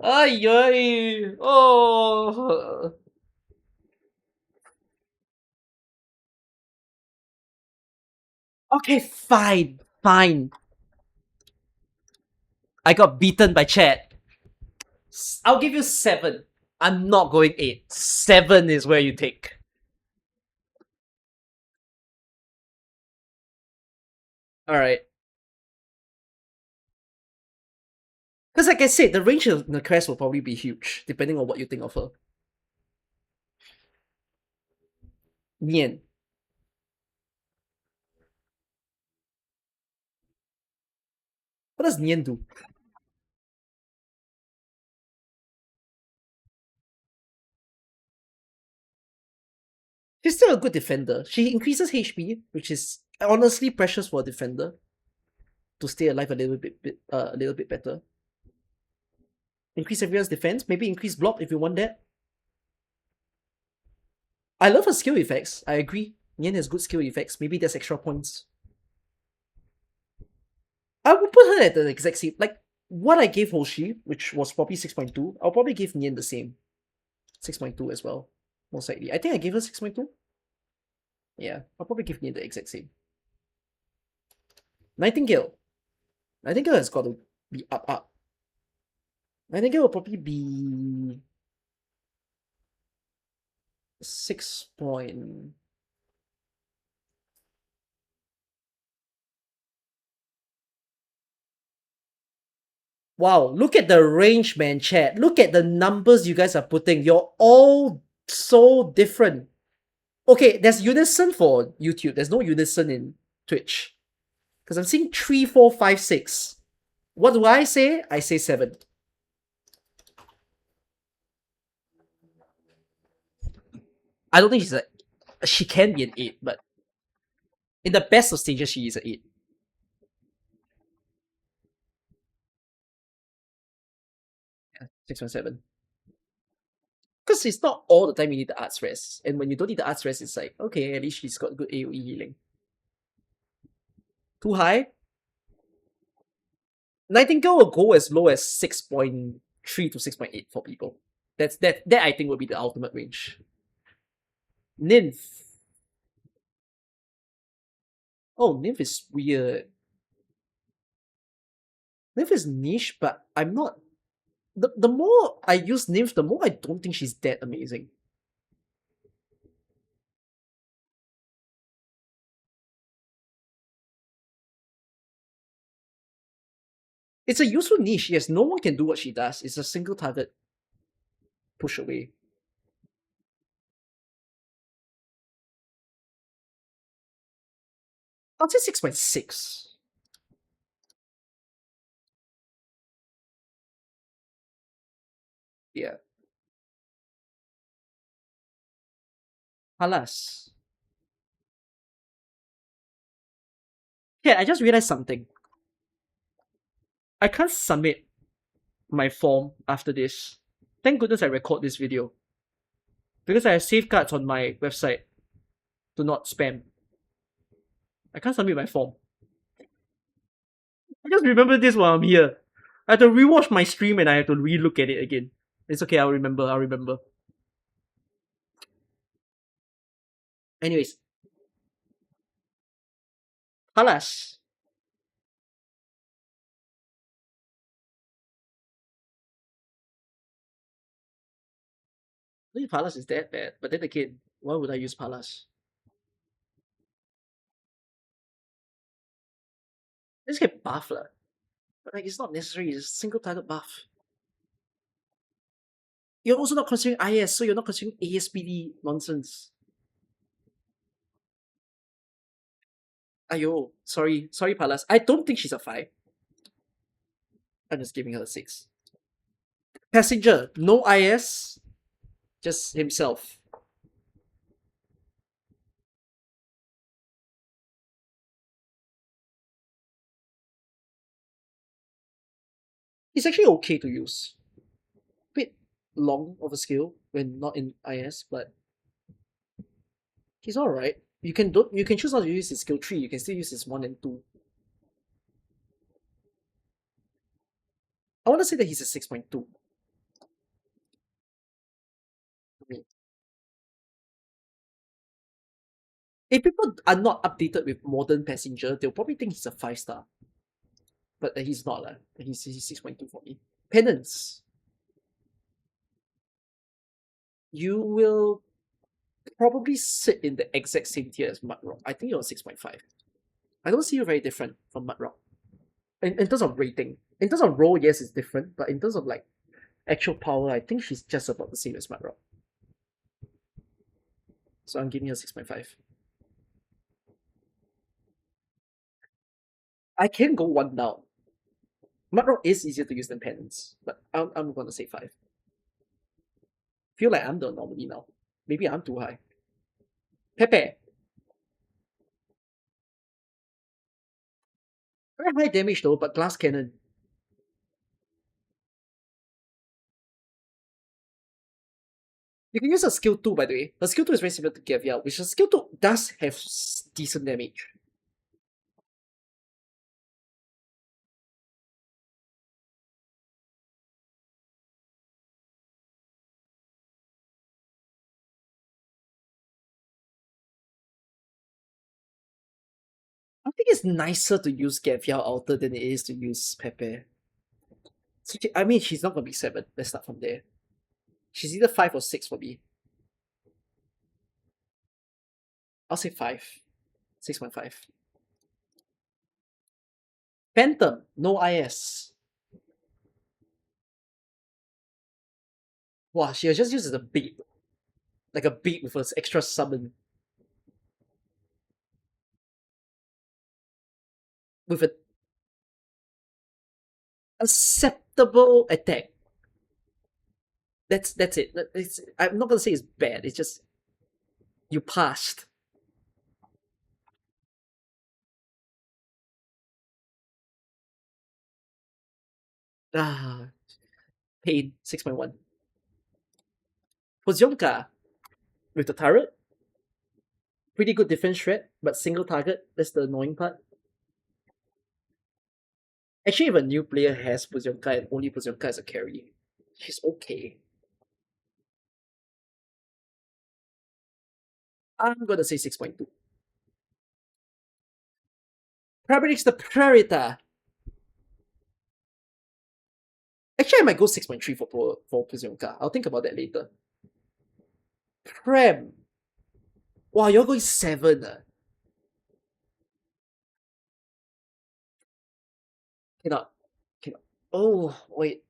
A: Ay, ay. Oh. Okay, fine. Fine. I got beaten by chat. I'll give you 7. I'm not going 8. 7 is where you take. Alright. Because like I said, the range of the crest will probably be huge, depending on what you think of her. Nian. What does Nian do? She's still a good defender. She increases HP, which is honestly precious for a defender to stay alive a little bit better. Increase everyone's defense, maybe increase block if you want that. I love her skill effects. I agree. Nian has good skill effects. Maybe there's extra points. I would put her at the exact same. Like what I gave Hoshi, which was probably 6.2, I'll probably give Nian the same. 6.2 as well. Most likely. I think I gave her 6.2. Yeah, I'll probably give Nian the exact same. Nightingale. Nightingale has got to be up. Nightingale will probably be 6 point. Wow, look at the range, man, chat. Look at the numbers you guys are putting. You're all so different. Okay, there's unison for YouTube. There's no unison in Twitch. Because I'm seeing 3, 4, 5, 6. What do I say? I say 7. I don't think she's a. She can be an 8, but in the best of stages, she is an 8. Yeah, 6.7. Because it's not all the time you need the arts rest. And when you don't need the arts rest, it's like, okay, at least she's got good AoE healing. Too high? Nightingale will go as low as 6.3 to 6.8 for people. That I think will be the ultimate range. Nymph. Oh, Nymph is weird. Nymph is niche, but I'm not. The more I use Nymph, the more I don't think she's that amazing. It's a useful niche. Yes, no one can do what she does. It's a single target push away. I'll say 6.6. Yeah. Alas. Yeah, I just realized something. I can't submit my form after this. Thank goodness I record this video. Because I have safeguards on my website. Do not spam. I can't submit my form. I just remember this while I'm here. I have to rewatch my stream and I have to re-look at it again. It's okay, I'll remember. Anyways. Alas. I think Palas is that bad, but then again, why would I use Palas? Let's get buff lah. But like it's not necessary, it's a single target buff. You're also not considering IS, so you're not considering ASPD nonsense. Ayo, sorry, Palas. I don't think she's a 5. I'm just giving her a 6. Passenger, no IS, just himself. It's actually okay to use. Bit long of a skill when not in IS, but he's alright. You can choose not to use his skill 3, you can still use his 1 and 2. I wanna say that he's a 6.2. If people are not updated with modern passenger, they'll probably think he's a 5-star. But he's not lah. He's 6.2 for me. Penance. You will probably sit in the exact same tier as Mudrock. I think you're 6.5. I don't see you very different from Mudrock. In terms of rating. In terms of role, yes, it's different, but in terms of like actual power, I think she's just about the same as Mudrock. So I'm giving her 6.5. I can go one down. Mudrock is easier to use than Penance, but I'm gonna say 5. Feel like I'm the anomaly now. Maybe I'm too high. Pepe. Very high damage though, but glass cannon. You can use a skill 2, by the way. A skill 2 is very similar to Gavia, which a skill 2 does have decent damage. I think it's nicer to use Gavia Alter than it is to use Pepe. I mean, she's not gonna be 7. Let's start from there. She's either 5 or 6 for me. I'll say 5. 6.5. Phantom, no IS. Wow, she was just used as a bait. Like a bait with an extra summon. With an acceptable attack. That's it. I'm not gonna say it's bad, it's just you passed. Ah, pain, 6.1. Poziomka, with the turret, pretty good defense threat, but single target, that's the annoying part. Actually, if a new player has Poziomka and only Poziomka as a carry, she's okay. I'm gonna say 6.2. Paramedics the Predator. Actually, I might go 6.3 for Poziomka. I'll think about that later. Prem. Wow, you're going 7. Cannot. Cannot. Oh, wait.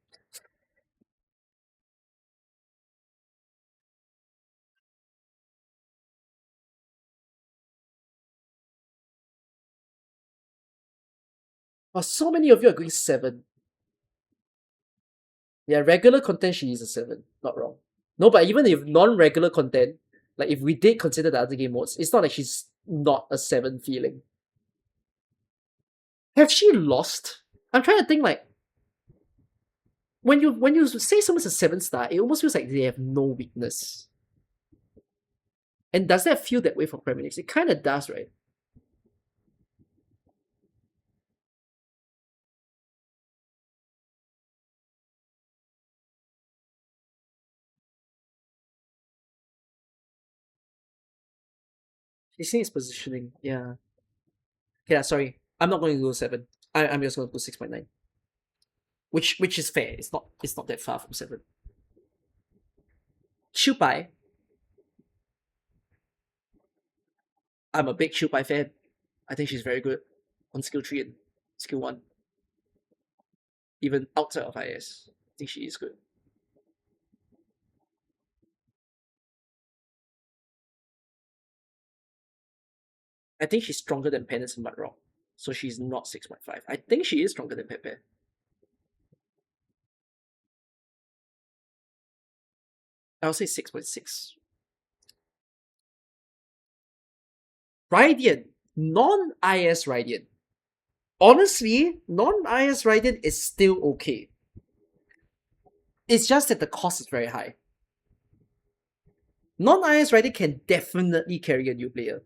A: Oh, so many of you are going 7. Yeah, regular content, she is a 7. Not wrong. No, but even if non-regular content, like if we did consider the other game modes, it's not like she's not a 7 feeling. Have she lost? I'm trying to think like when you say someone's a 7-star, it almost feels like they have no weakness. And does that feel that way for Premier League? It kind of does, right? She's seeing its positioning, yeah. Yeah, sorry. I'm not going to go 7. I'm just going to go 6.9. Which is fair. It's not that far from 7. Chiu Bai. I'm a big Chiu Bai fan. I think she's very good on skill 3 and skill 1. Even outside of IS. I think she is good. I think she's stronger than Penance and Mudrock. So she's not 6.5. I think she is stronger than Pepe. I'll say 6.6. Radiant. Non-IS Radiant. Honestly, non-IS Radiant is still okay. It's just that the cost is very high. Non-IS Radiant can definitely carry a new player.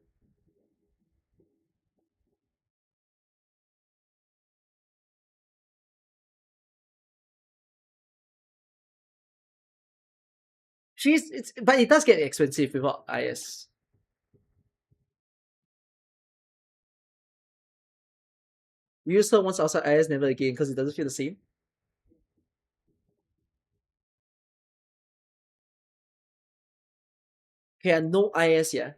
A: But it does get expensive without IS. We use her once outside IS, never again, because it doesn't feel the same. Okay, no IS, yeah.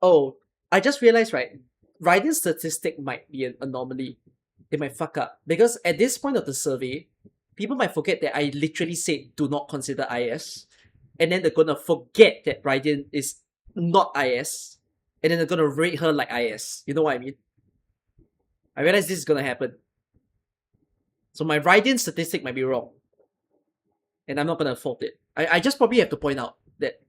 A: Oh, I just realized, right? Writing statistic might be an anomaly. They might fuck up. Because at this point of the survey, people might forget that I literally said do not consider IS. And then they're gonna forget that Raiden is not IS. And then they're gonna rate her like IS. You know what I mean? I realize this is gonna happen. So my Raiden statistic might be wrong. And I'm not gonna fault it. I just probably have to point out that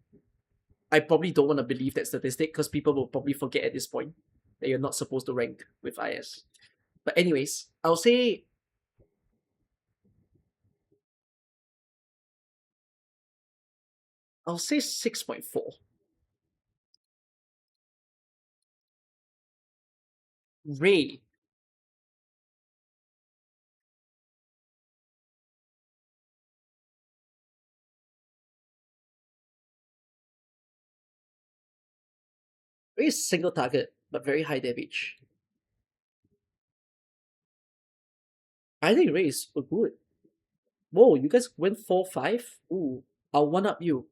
A: I probably don't want to believe that statistic because people will probably forget at this point that you're not supposed to rank with IS. But anyways, I'll say I'll say 6.4. Ray. Ray is single target, but very high damage. I think Ray is good. Whoa, you guys went 4-5? Ooh, I'll one up you.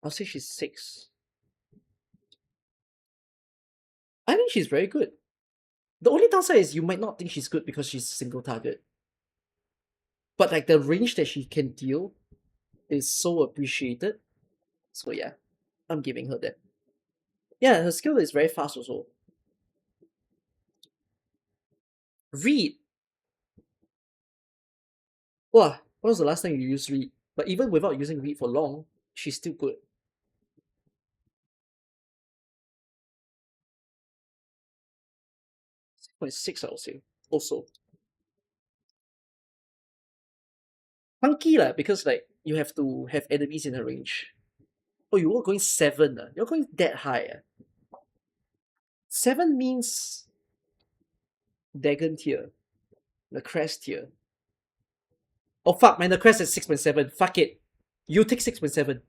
A: I'll say she's 6. I think she's very good. The only downside is you might not think she's good because she's single target. But like the range that she can deal is so appreciated. So yeah, I'm giving her that. Yeah, her skill is very fast also. Read. Wow, when was the last time you used read? But even without using read for long, she's still good. 6.6 I would say. Also. Funky lah, because like you have to have enemies in her range. Oh, you were going 7. You're going that high. 7 means Dagon tier. The crest tier. Oh fuck, man, the crest is 6.7. Fuck it. You take 6.7.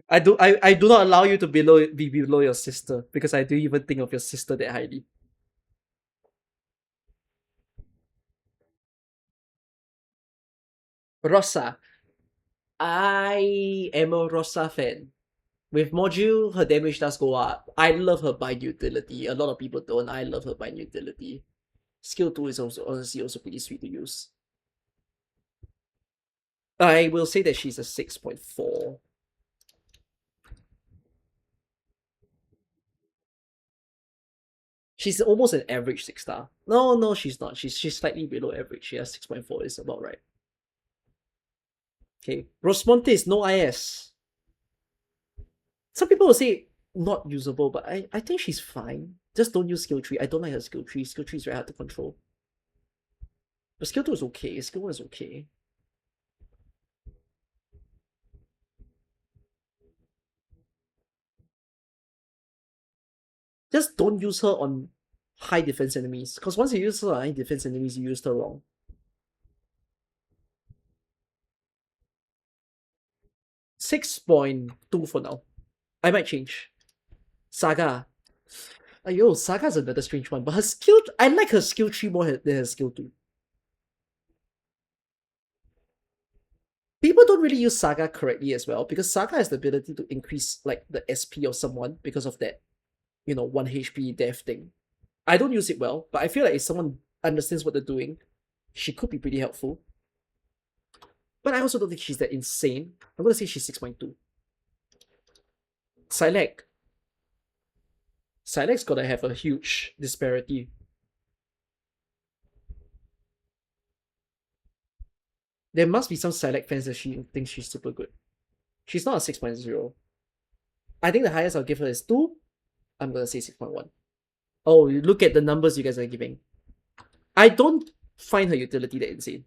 A: I do not allow you to be below your sister because I do even think of your sister that highly. Rosa. I am a Rosa fan. With module, her damage does go up. I love her bind utility. A lot of people don't. I love her bind utility. Skill 2 is also honestly also pretty sweet to use. I will say that she's a 6.4. She's almost an average 6-star. No, she's not. She's slightly below average. She has 6.4 is about right. Okay. Rosmonte is no IS. Some people will say not usable, but I think she's fine. Just don't use skill 3. I don't like her skill 3. Skill 3 is very hard to control. But skill 2 is okay. Skill 1 is okay. Just don't use her on high defense enemies. Because once you use her on high defense enemies, you used her wrong. 6.2 for now. I might change. Saga. Ayo, Saga's another strange one, but her skill, I like her skill 3 more than her skill 2. People don't really use Saga correctly as well, because Saga has the ability to increase like the SP of someone because of that, 1 HP death thing. I don't use it well, but I feel like if someone understands what they're doing, she could be pretty helpful. But I also don't think she's that insane. I'm gonna say she's 6.2. Silek. Silek's gotta have a huge disparity. There must be some Silek fans that she thinks she's super good. She's not a 6.0. I think the highest I'll give her is 2. I'm gonna say 6.1. Oh, you look at the numbers you guys are giving. I don't find her utility that insane.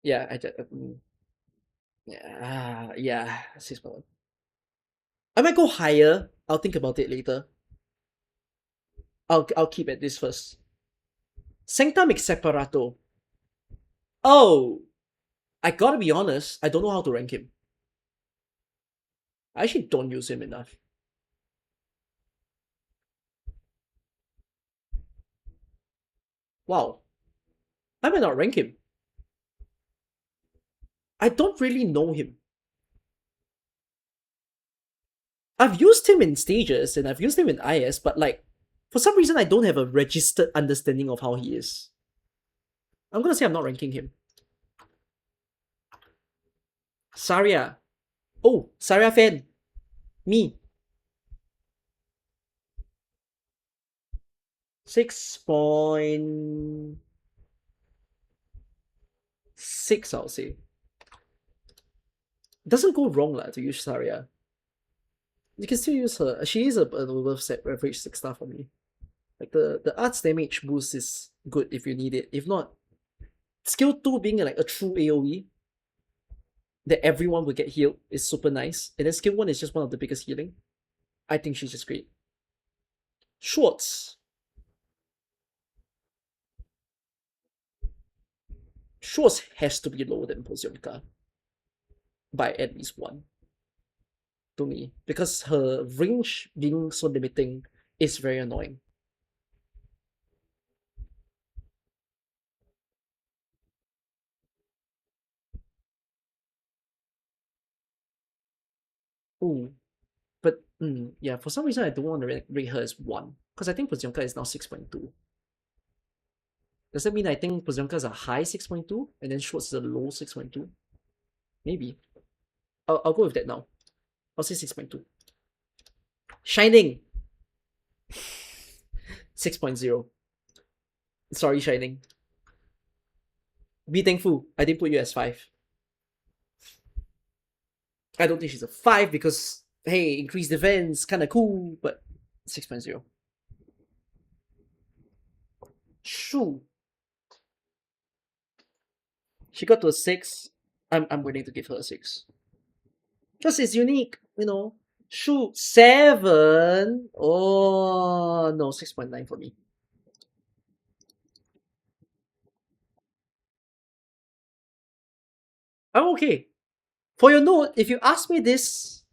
A: Yeah, yeah, 6.1. I might go higher. I'll think about it later. I'll keep at this first. Sancta Separato. Oh, I gotta be honest, I don't know how to rank him. I actually don't use him enough. Wow. I might not rank him. I don't really know him. I've used him in stages and I've used him in IS, but like, for some reason I don't have a registered understanding of how he is. I'm gonna say I'm not ranking him. Saria. Oh, Saria fan. Me. 6.6, I'll say. Doesn't go wrong lah to use Saria. You can still use her. She is an above set average 6-star for me. Like the arts damage boost is good if you need it. If not, skill 2 being like a true AoE that everyone will get healed is super nice. And then skill 1 is just one of the biggest healing. I think she's just great. Schwartz. Schwartz has to be lower than Poziomka by at least 1 to me, because her range being so limiting is very annoying. Ooh, but yeah, for some reason I don't want to rate her as 1, because I think Poziomka is now 6.2. Does that mean I think Poziomka is a high 6.2 and then Schwartz is a low 6.2? Maybe. I'll go with that now. I'll say 6.2. Shining. 6.0. Sorry, Shining. Be thankful. I didn't put you as 5. I don't think she's a 5 because, hey, increased defense, kinda cool, but 6.0. Shu. She got to a 6. I'm willing to give her a 6. Because it's unique, Shu 7. Oh no, 6.9 for me. I'm okay. For your note, if you asked me this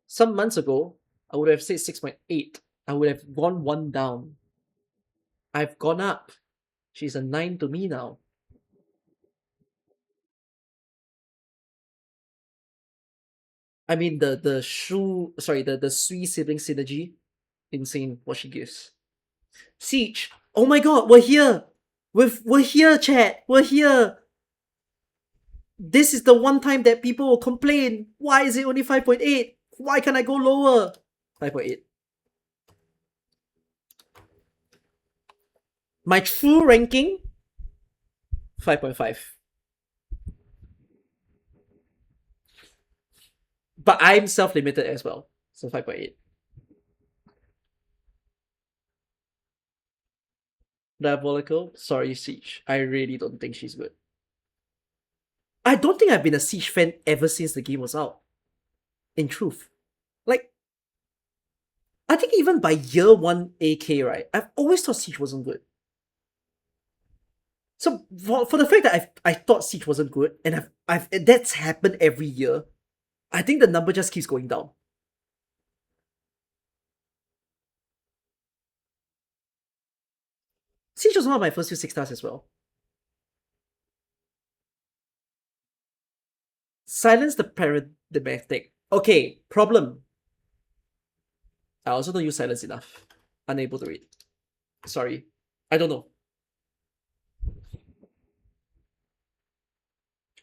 A: some months ago, I would have said 6.8. I would have gone 1 down. I've gone up. She's a 9 to me now. I mean the Sui sibling synergy. Insane what she gives. Siege. Oh my god, we're here. We're here, chat. We're here. This is the one time that people will complain. Why is it only 5.8? Why can't I go lower? 5.8. My true ranking, 5.5. But I'm self-limited as well. So 5.8. Diabolical? Sorry, Siege. I really don't think she's good. I don't think I've been a Siege fan ever since the game was out. In truth. Like, I think even by year 1 AK, right, I've always thought Siege wasn't good. So for the fact that I thought Siege wasn't good, and that's happened every year, I think the number just keeps going down. Siege was one of my first few 6 stars as well. Silence the paradigmatic. Okay, problem. I also don't use silence enough. Unable to read. Sorry. I don't know.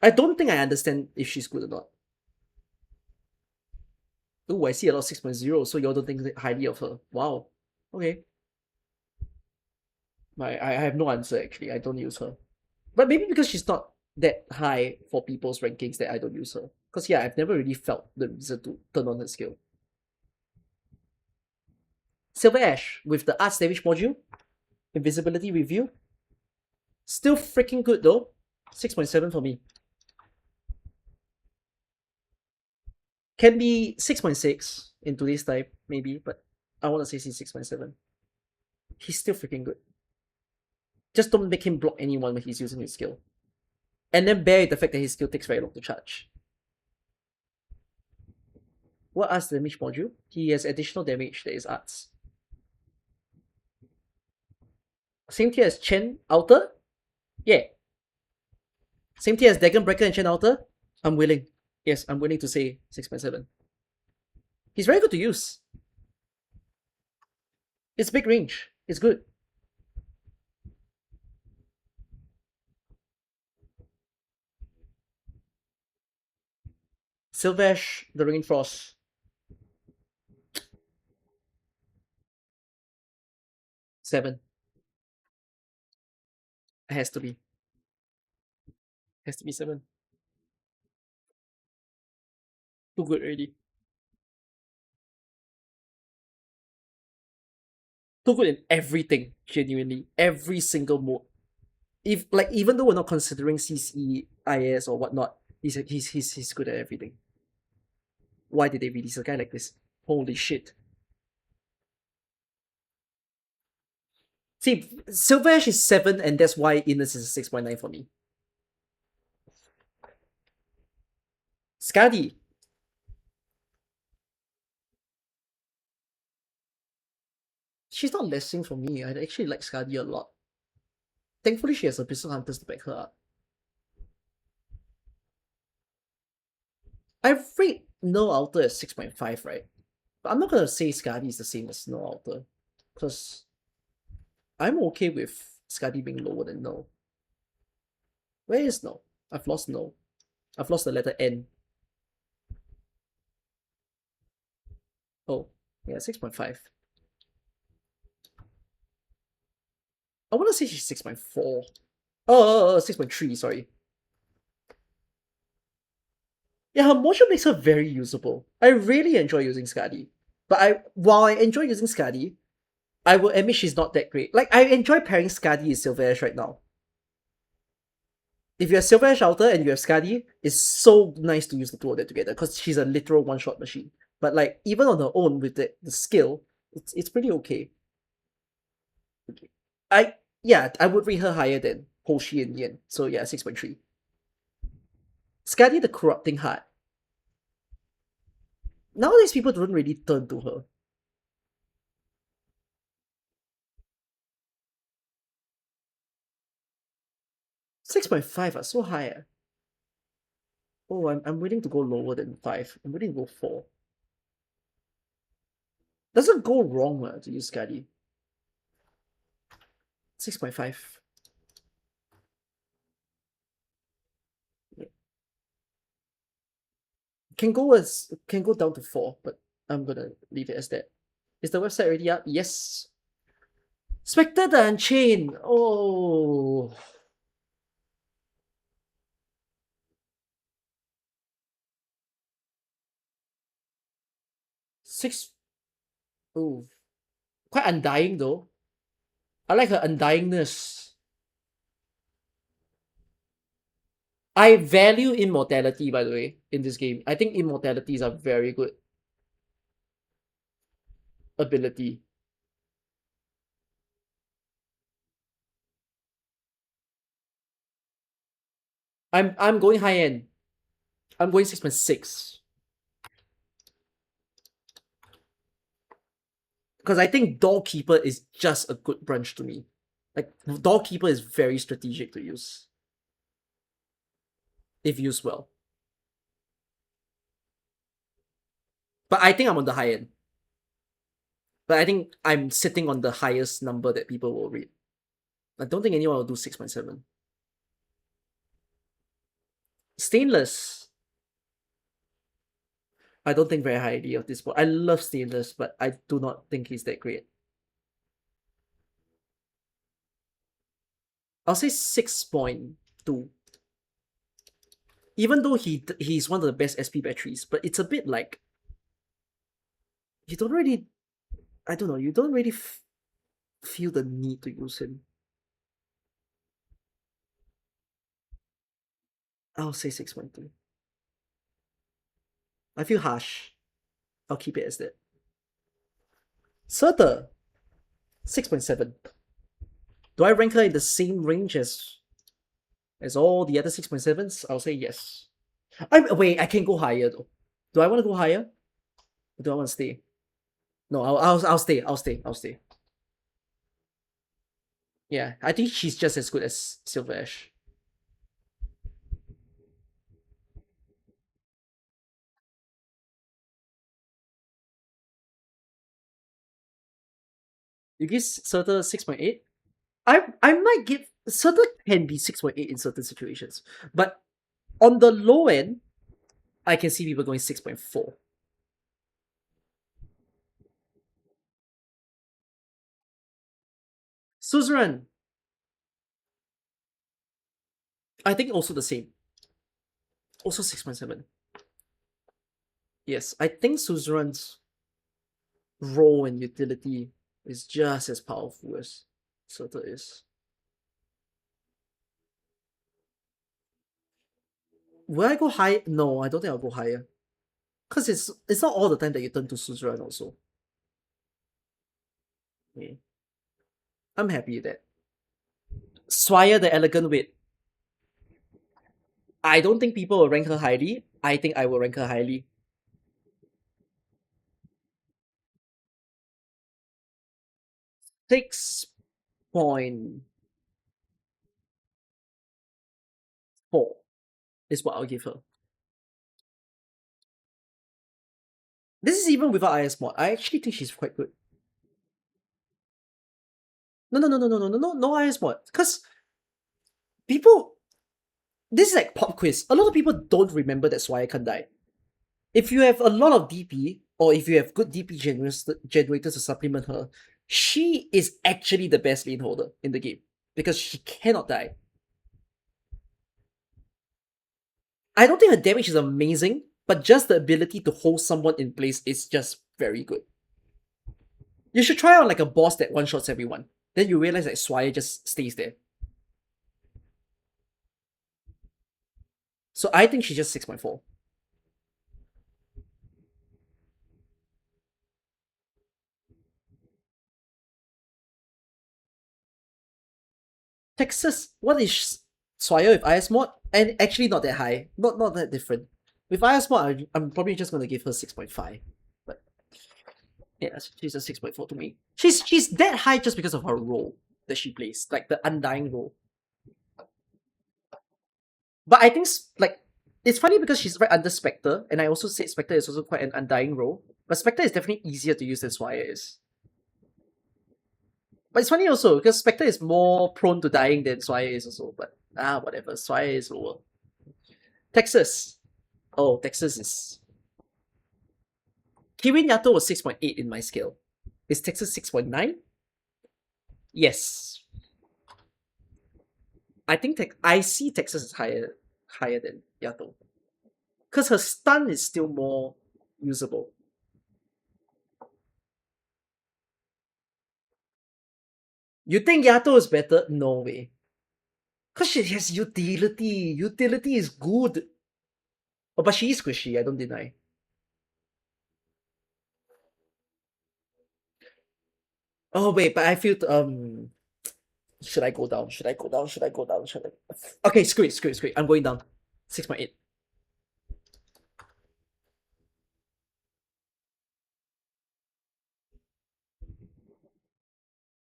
A: I don't think I understand if she's good or not. Oh, I see a lot of 6.0, so y'all don't think highly of her. Wow. Okay. I have no answer actually. I don't use her. But maybe because she's not that high for people's rankings that I don't use her. Because yeah, I've never really felt the reason to turn on her skill. Silver Ash with the arts damage module, invisibility review. Still freaking good though. 6.7 for me. Can be 6.6 in today's type, maybe, but I want to say he's 6.7. He's still freaking good. Just don't make him block anyone when he's using his skill. And then bear the fact that his skill takes very long to charge. What arts damage module? He has additional damage that is arts. Same tier as Chen Outer? Yeah. Same tier as Dagon Breaker and Chen Outer? I'm willing. Yes, I'm willing to say 6.7. He's very good to use. It's big range. It's good. Sylvash, the Rainfrost. 7. It has to be. Has to be 7. Too good already. Too good in everything, genuinely. Every single mode. If like even though we're not considering CC, IS or whatnot, he's good at everything. Why did they release a guy like this? Holy shit. See, Silverash is 7, and that's why Innes is 6.9 for me. Skadi. She's not lessing for me. I actually like Skadi a lot. Thankfully, she has a Pistol Hunters to back her up. I rate No Alter as 6.5, right? But I'm not gonna say Skadi is the same as No Alter. Because I'm okay with Skadi being lower than No. Where is No? I've lost No. I've lost the letter N. Oh, yeah, 6.5. I want to say she's 6.4. Oh, 6.3, sorry. Yeah, her motion makes her very usable. I really enjoy using Skadi. But while I enjoy using Skadi, I will admit she's not that great. Like, I enjoy pairing Skadi with Sylvash right now. If you have Sylvash Outer and you have Skadi, it's so nice to use the two of them together because she's a literal one-shot machine. But like, even on her own with the skill, it's pretty okay. I would rate her higher than Hoshi and Yen. So yeah, 6.3. Skadi the Corrupting Heart. Nowadays people don't really turn to her. Six point five so high. Oh, I'm willing to go lower than 5. I'm willing to go 4. Doesn't go wrong to use Skadi. 6.5. Yeah. Can go down to 4, but I'm gonna leave it as that. Is the website already up? Yes. Spectre the Unchained. Oh. 6. Oh. Quite undying though. I like her undyingness. I value immortality, by the way, in this game. I think immortality is a very good ability. I'm going high end. I'm going 6.6. Because I think Doorkeeper is just a good branch to me. Like, Doorkeeper is very strategic to use. If used well. But I think I'm on the high end. But I think I'm sitting on the highest number that people will read. I don't think anyone will do 6.7. Stainless. I don't think very highly of this board. I love Stainless, but I do not think he's that great. I'll say 6.2. Even though he's one of the best SP batteries, but it's a bit like you don't really, I don't know, you don't really feel the need to use him. I'll say 6.2. I feel harsh. I'll keep it as that. Surta, 6.7. Do I rank her in the same range as all the other 6.7s? I'll say yes. Wait, I can go higher though. Do I want to go higher? Or do I want to stay? No, I'll stay. I'll stay. Yeah, I think she's just as good as Silver Ash. You give Surta 6.8? I might give Surta can be 6.8 in certain situations, but on the low end, I can see people going 6.4. Suzerain, I think also the same. Also 6.7. Yes, I think Suzerain's role and utility is just as powerful as Surta is. Will I go high? No, I don't think I'll go higher. Because it's not all the time that you turn to Suzerain also. Okay. I'm happy with that. Swire the Elegant Wit. I don't think people will rank her highly. I think I will rank her highly. 6.4 is what I'll give her. This is even without IS mod. I actually think she's quite good. No, IS mod. Because people, this is like pop quiz. A lot of people don't remember that Swire can die. If you have a lot of DP, or if you have good DP generators to supplement her, she is actually the best lane holder in the game. Because she cannot die. I don't think her damage is amazing, but just the ability to hold someone in place is just very good. You should try out like a boss that one-shots everyone. Then you realize that Swire just stays there. So I think she's just 6.4. Texas, what is Swire with IS mod? And actually not that high. Not that different. With IS mod, I'm probably just gonna give her 6.5. But yeah, she's a 6.4 to me. She's that high just because of her role that she plays. Like the Undying role. But I think like it's funny because she's right under Spectre, and I also said Spectre is also quite an Undying role. But Spectre is definitely easier to use than Swire is. But it's funny also because Spectre is more prone to dying than Swire is also. But whatever. Swire is lower. Texas. Oh, Texas is. Kirin Yato was 6.8 in my scale. Is Texas 6.9? Yes. I think I see Texas is higher than Yato. Because her stun is still more usable. You think Yato is better? No way. Because she has utility. Utility is good. Oh, but she is squishy, I don't deny. Oh wait, but I feel should I go down? Should I go down? Should I go down? Should I? Okay, screw it. I'm going down. 6.8.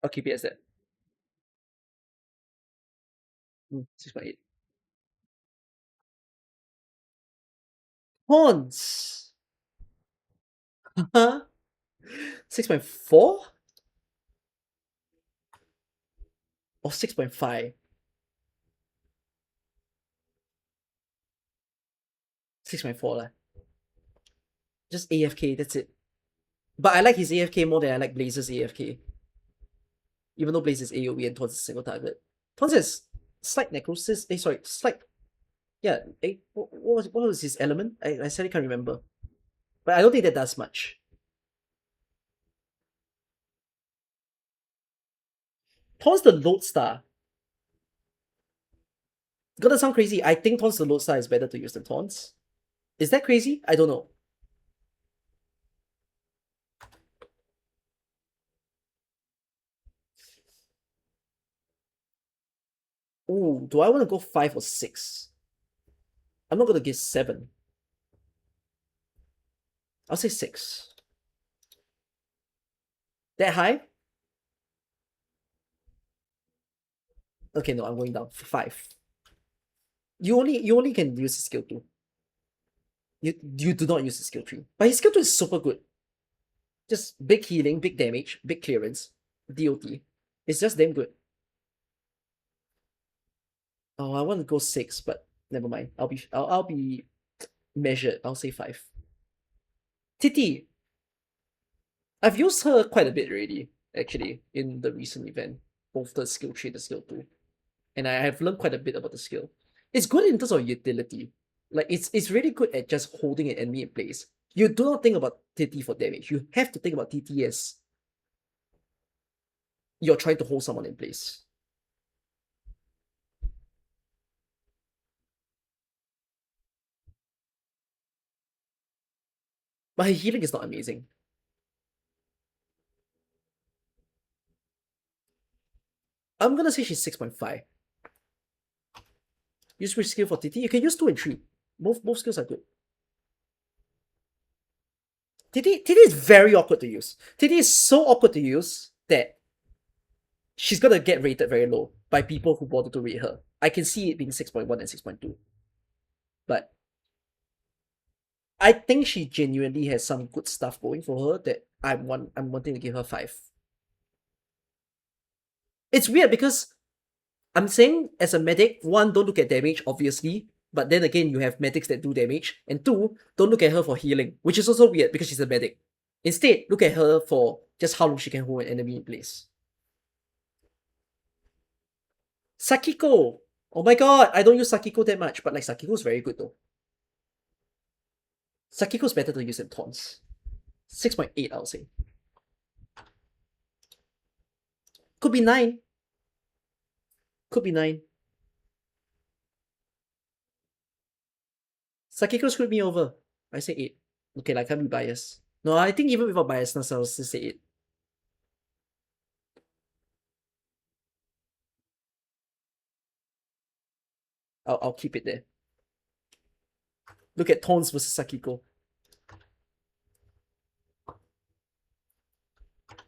A: I'll keep it as that. 6.8. Horns. Huh? 6.4 or 6.5? 6.4 lah. Just AFK, that's it. But I like his AFK more than I like Blaze's AFK. Even though Blaze is AoE and Tons is single target. Tons has slight necrosis. Sorry, slight. Yeah, what was his element? I sadly can't remember. But I don't think that does much. Tons the Lodestar. Gonna sound crazy. I think Tons the Lodestar is better to use than Tons. Is that crazy? I don't know. Ooh, do I want to go 5 or 6? I'm not gonna give 7. I'll say 6. That high? Okay, no, I'm going down. 5. You only can use skill 2. You do not use his skill 3. But his skill 2 is super good. Just big healing, big damage, big clearance, DOT. It's just damn good. Oh, I want to go 6, but never mind. I'll be measured. I'll say 5. Titi. I've used her quite a bit already, actually, in the recent event. Both the skill 3 and the skill 2. And I have learned quite a bit about the skill. It's good in terms of utility. Like it's really good at just holding an enemy in place. You do not think about TT for damage. You have to think about TT as you're trying to hold someone in place. But her healing is not amazing. I'm gonna say she's 6.5. Use which skill for TT? You can use 2 and 3. Both skills are good. TT is very awkward to use. TT is so awkward to use that she's gonna get rated very low by people who bother to rate her. I can see it being 6.1 and 6.2. But I think she genuinely has some good stuff going for her that I'm wanting to give her 5. It's weird because I'm saying as a medic, 1, don't look at damage, obviously. But then again, you have medics that do damage. And 2, don't look at her for healing, which is also weird because she's a medic. Instead, look at her for just how long she can hold an enemy in place. Sakiko! Oh my god, I don't use Sakiko that much, but like Sakiko's very good though. Sakiko's better to use than Taunts. 6.8, I'll say. Could be 9. Could be 9. Sakiko screwed me over. I say 8. Okay, like, I can't be biased. No, I think even without biasness, I'll still say 8. I'll keep it there. Look at Taunts versus Sakiko.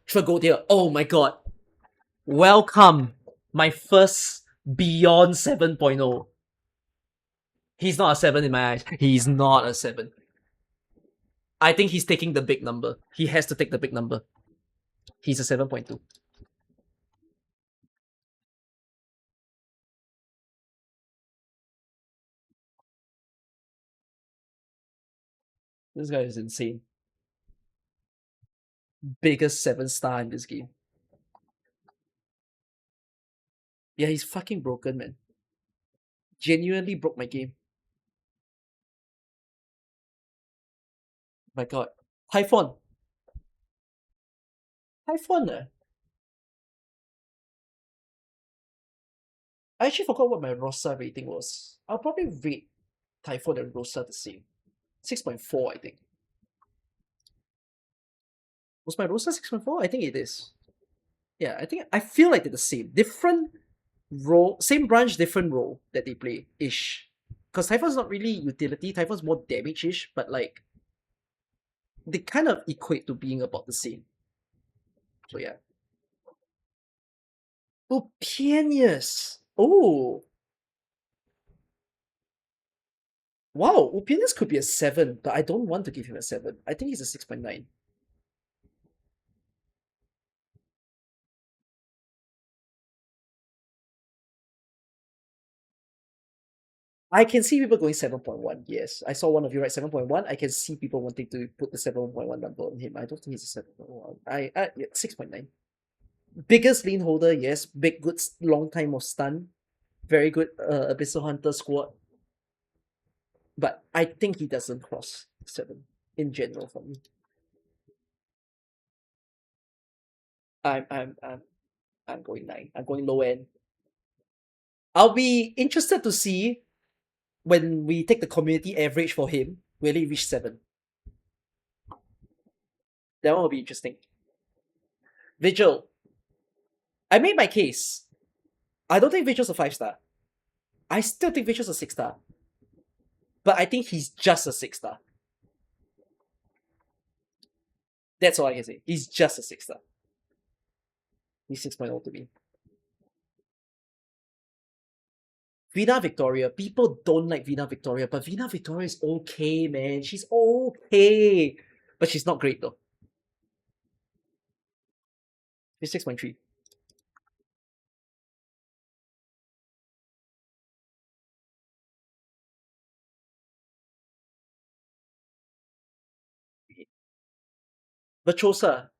A: Tragodia. Oh my god. Welcome. My first Beyond 7.0. He's not a 7 in my eyes. He's not a 7. I think he's taking the big number. He has to take the big number. He's a 7.2. This guy is insane. Biggest 7-star in this game. Yeah, he's fucking broken, man. Genuinely broke my game. My god. Typhon. Typhon, I actually forgot what my Rosa rating was. I'll probably rate Typhon and Rosa the same. 6.4, I think. Was my Rosa 6.4? I think it is. Yeah, I feel like they're the same. Different role, same branch, different role that they play ish. Because Typhon's not really utility, Typhon's more damage-ish, but like they kind of equate to being about the same. So yeah. Opinius. Oh, wow. Opinius could be a 7, but I don't want to give him a 7. I think he's a 6.9. I can see people going 7.1. Yes. I saw one of you write 7.1. I can see people wanting to put the 7.1 number on him. I don't think he's a 7.1. Yeah, 6.9. Biggest lane holder, yes. Big, good, long time of stun. Very good Abyssal Hunter squad. But I think he doesn't cross 7 in general for me. I'm I'm I'm I'm going 9. I'm going low end. I'll be interested to see when we take the community average for him, will he reach 7? That one will be interesting. Vigil. I made my case. I don't think Vigil's a 5-star. I still think Vigil's a 6-star. But I think he's just a 6-star. That's all I can say. He's just a 6-star. He's 6.0 to me. Vina Victoria. People don't like Vina Victoria, but Vina Victoria is okay, man. She's okay. But she's not great though. She's 6.3. Virtuosa.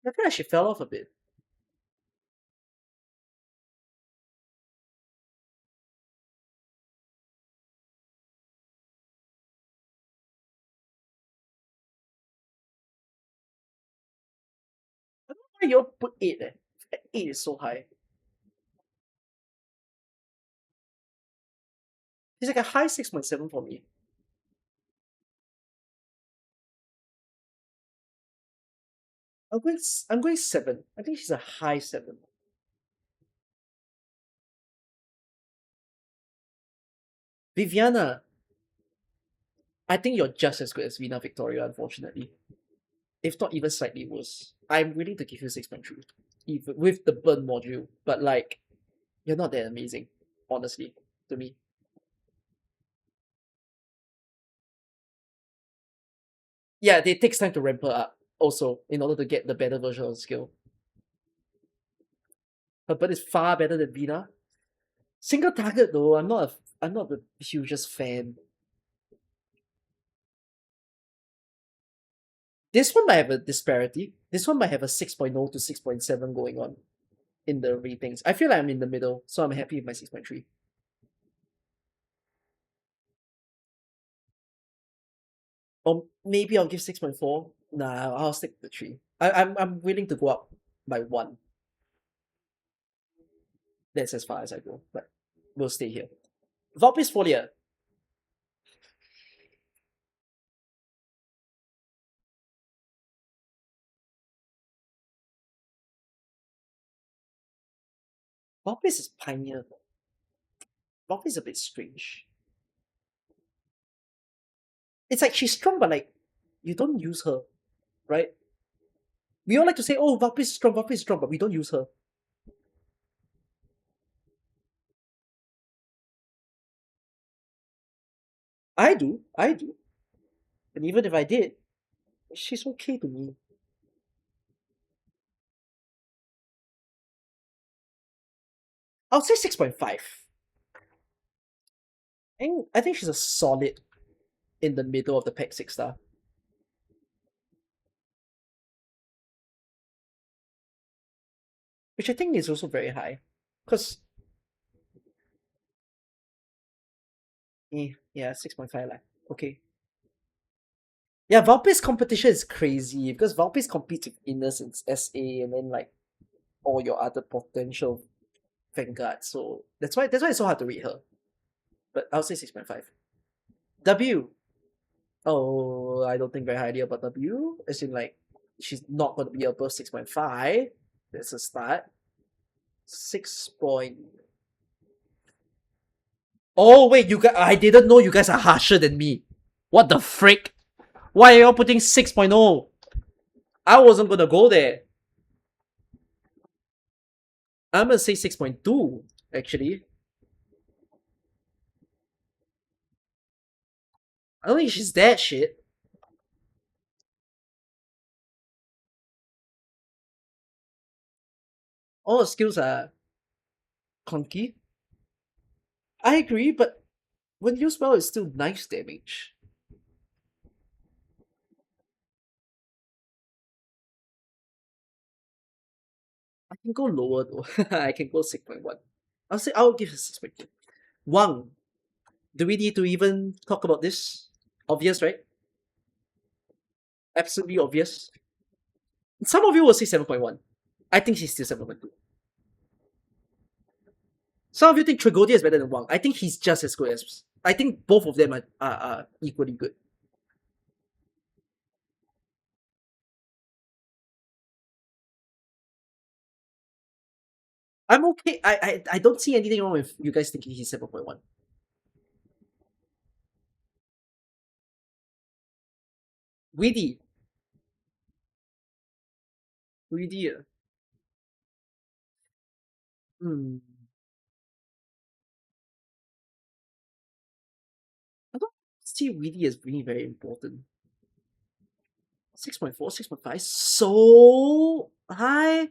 A: I feel like she fell off a bit. I don't know why you all put 8 eh. 8 is so high. She's like a high 6.7 for me. I'm going 7. I think she's a high 7. Viviana. I think you're just as good as Vina Victoria, unfortunately. If not even slightly worse. I'm willing to give you 6.3. Even with the burn module. But like, you're not that amazing, honestly, to me. Yeah, it takes time to ramp her up also in order to get the better version of the skill. Her burn is far better than Vina. Single target though, I'm not the hugest fan. This one might have a disparity. This one might have a 6.0 to 6.7 going on in the ratings. I feel like I'm in the middle, so I'm happy with my 6.3. Or maybe I'll give 6.4. Nah, I'll stick to the 3. I'm willing to go up by 1. That's as far as I go, but we'll stay here. Vulpes Folia. Vulpes is Pioneer. Vulpes is a bit strange. It's like she's strong, but like, you don't use her, right? We all like to say, oh, Vulpes is strong, but we don't use her. I do. And even if I did, she's okay to me. I would say 6.5. And I think she's a solid in the middle of the pack 6-star. Which I think is also very high. Because, yeah, 6.5 lah. Okay. Yeah, Valpes competition is crazy because Valpes competes with Innocence SA and then like all your other potential vanguards. So that's why it's so hard to read her. But I'll say 6.5. W. Oh, I don't think very highly about W. As in like she's not gonna be above 6.5. That's a start. 6 point. Oh wait, you guys, I didn't know you guys are harsher than me. What the frick? Why are y'all putting 6.0? I wasn't gonna go there. I'm gonna say 6.2, actually. I don't think she's that shit. All her skills are clunky. I agree, but when used well, it's still nice damage. I can go lower though. I can go 6.1. I'll say I'll give it 6.2. Wang, do we need to even talk about this? Obvious, right? Absolutely obvious. Some of you will say 7.1. I think she's still 7.2. Some of you think Tragodia is better than Wang. I think he's just as good as. I think both of them are equally good. I'm okay. I don't see anything wrong with you guys thinking he's 7.1. Weedy. Weedy. Hmm. I don't see Weedy as being very important. 6.4, 6.5, so high.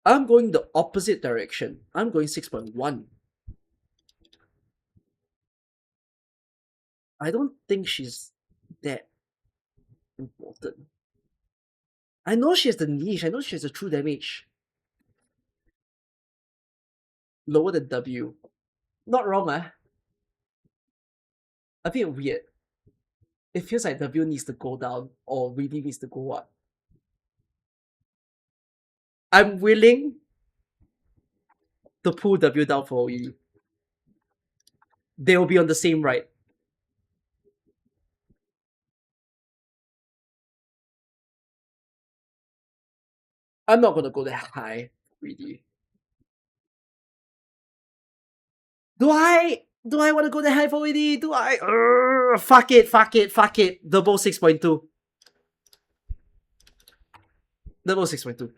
A: I'm going the opposite direction. I'm going 6.1. I don't think she's that important. I know she has the niche. I know she has the true damage. Lower than W. Not wrong, ah. A bit weird. It feels like W needs to go down or really needs to go up. I'm willing to pull W down for E. They will be on the same right. I'm not gonna go that high, really. Do I want to go that high for ED? Do I? Fuck it, fuck it, fuck it. Double 6.2. Double 6.2.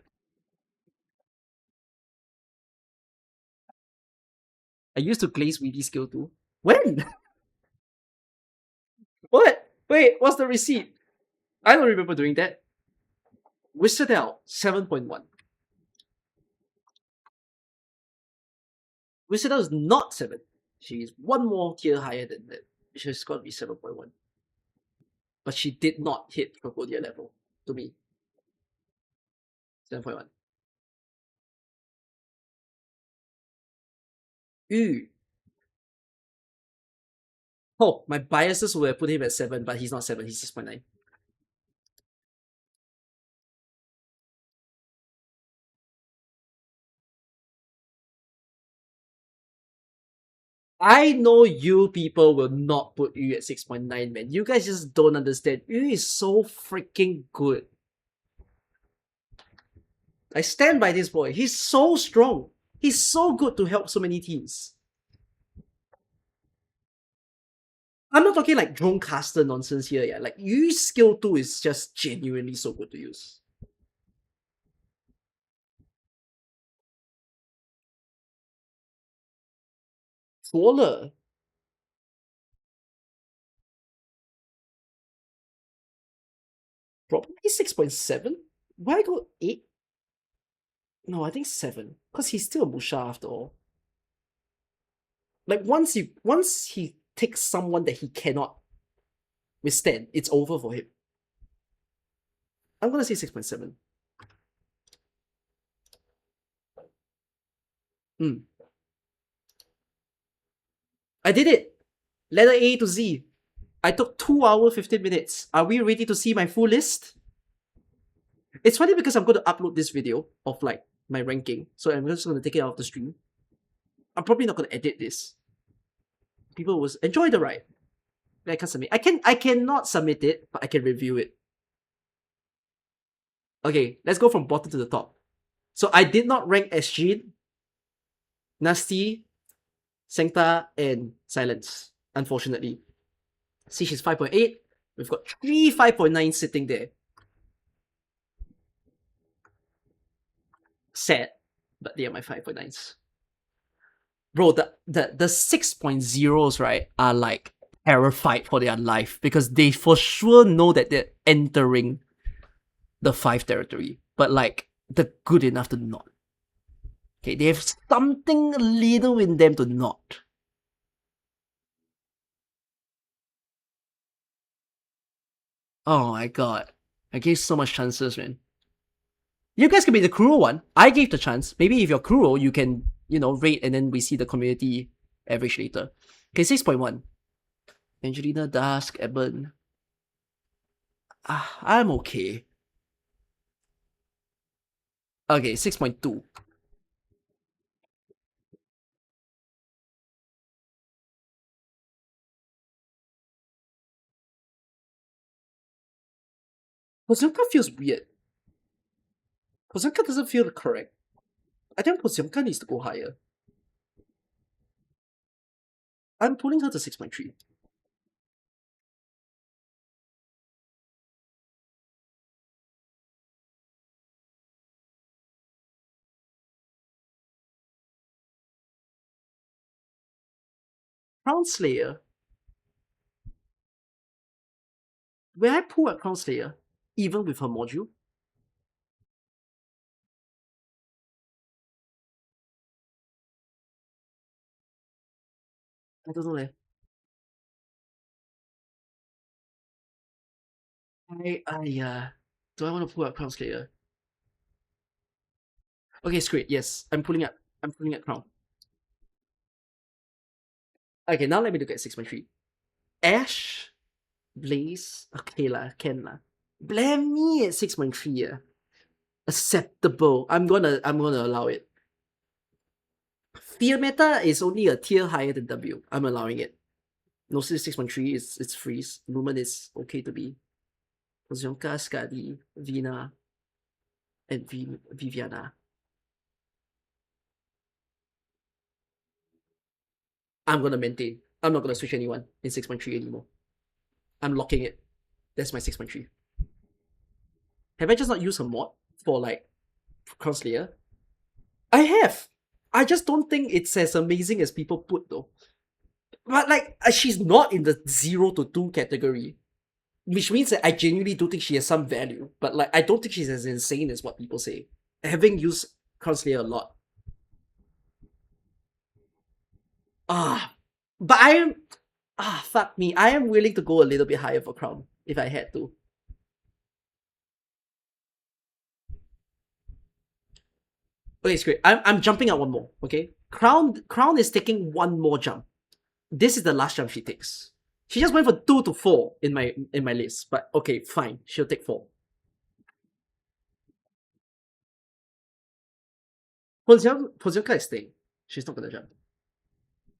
A: I used to glaze Weedy skill too. When? What? Wait, what's the receipt? I don't remember doing that. Wistadel, 7.1. Wistadel is not 7. She's one more tier higher than that. She's got to be 7.1. But she did not hit Crocodile level to me. 7.1. Ooh. Oh, my biases would have put him at 7, but he's not 7, he's 6.9. I know you people will not put Yu at 6.9, man. You guys just don't understand. Yu is so freaking good. I stand by this boy. He's so strong. He's so good to help so many teams. I'm not talking like drone caster nonsense here, yeah. Like Yu's skill 2 is just genuinely so good to use. Swallow. Probably 6.7. Why go 8? No, I think 7. Because he's still a Musha after all. Like once he takes someone that he cannot withstand, it's over for him. I'm gonna say 6.7. I did it! Letter A to Z. I took 2 hours 15 minutes. Are we ready to see my full list? It's funny because I'm going to upload this video of like my ranking. So I'm just going to take it out of the stream. I'm probably not going to edit this. People will enjoy the ride. I can submit. I cannot submit it, but I can review it. Okay, let's go from bottom to the top. So I did not rank as Jin. Nasty, Sancta, and Silence, unfortunately. Siege is 5.8. We've got 3 5.9 sitting there. Sad, but they are my 5.9s. Bro, the 6.0s, right, are like terrified for their life because they for sure know that they're entering the 5 territory, but like they're good enough to not. Okay, they have something little in them to not. Oh my god. I gave so much chances, man. You guys can be the cruel one. I gave the chance. Maybe if you're cruel, you can, rate and then we see the community average later. Okay, 6.1. Angelina, Dusk, Eben. I'm okay. Okay, 6.2. Pozemka feels weird. Pozemka doesn't feel correct. I think Pozemka needs to go higher. I'm pulling her to 6.3. Crown Slayer. Will I pull a Crown Slayer, even with her module? I don't know leh. Do I want to pull a Crown Slayer? Okay, screw it. Yes, I'm pulling up. I'm pulling up Crown. Okay, now let me look at 6.3. Ash, Blaze, okay lah, can lah. Blammy at 6.3, yeah. Acceptable. I'm gonna allow it. Fear Meta is only a tier higher than W. I'm allowing it. Gnosis 6.3 is it's freeze. Lumen is okay to be. Kozionka, Skadi, Vina, and Viviana. I'm gonna maintain. I'm not gonna switch anyone in 6.3 anymore. I'm locking it. That's my 6.3. Have I just not used a mod for like Crown Slayer? I have. I just don't think it's as amazing as people put though. But like, she's not in the 0 to 2 category, which means that I genuinely do think she has some value. But like, I don't think she's as insane as what people say. Having used Crown Slayer a lot. But I am fuck me. I am willing to go a little bit higher for Crown if I had to. Okay, it's great. I'm jumping out one more. Okay, Crown is taking one more jump. This is the last jump she takes. She just went for 2 to 4 in my list, but okay, fine. She'll take 4. Pozionka is staying. She's not gonna jump.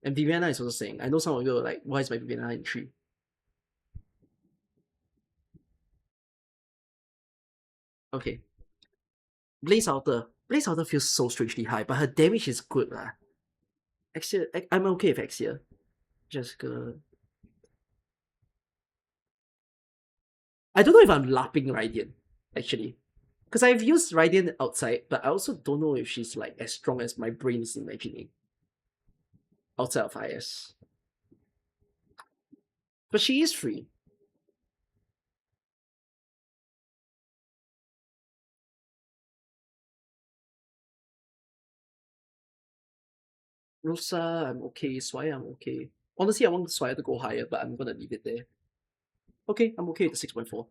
A: And Viviana is also saying. I know some of you are like, why is my Viviana in 3? Okay. Blaze Outer. Blaze Outer feels so strangely high, but her damage is good lah. Exia, I'm okay with Exia. Jessica. I don't know if I'm lapping Radiant, actually. Because I've used Radiant outside, but I also don't know if she's like as strong as my brain is imagining. Outside of IS. But she is free. Rosa, I'm okay. Swaya, I'm okay. Honestly, I want Swaya to go higher, but I'm gonna leave it there. Okay, I'm okay with the 6.4.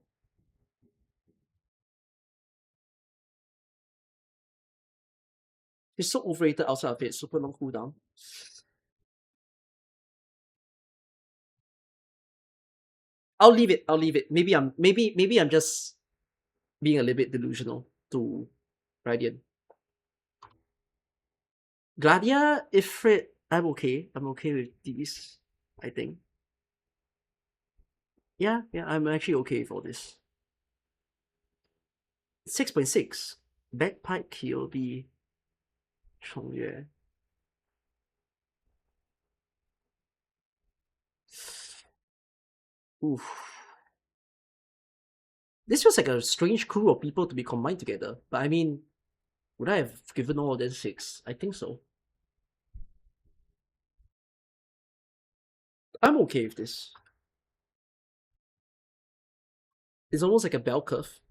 A: She's so overrated outside of it. Super long cooldown. I'll leave it. I'll leave it. Maybe I'm just being a little bit delusional to Radiant. Gladia, Ifrit, I'm okay. I'm okay with these, I think. Yeah, I'm actually okay with all this. 6.6. Bagpipe, Kyobi, Chongyue. Oof. This feels like a strange crew of people to be combined together. But I mean, would I have given all of them 6? I think so. I'm okay with this. It's almost like a bell curve.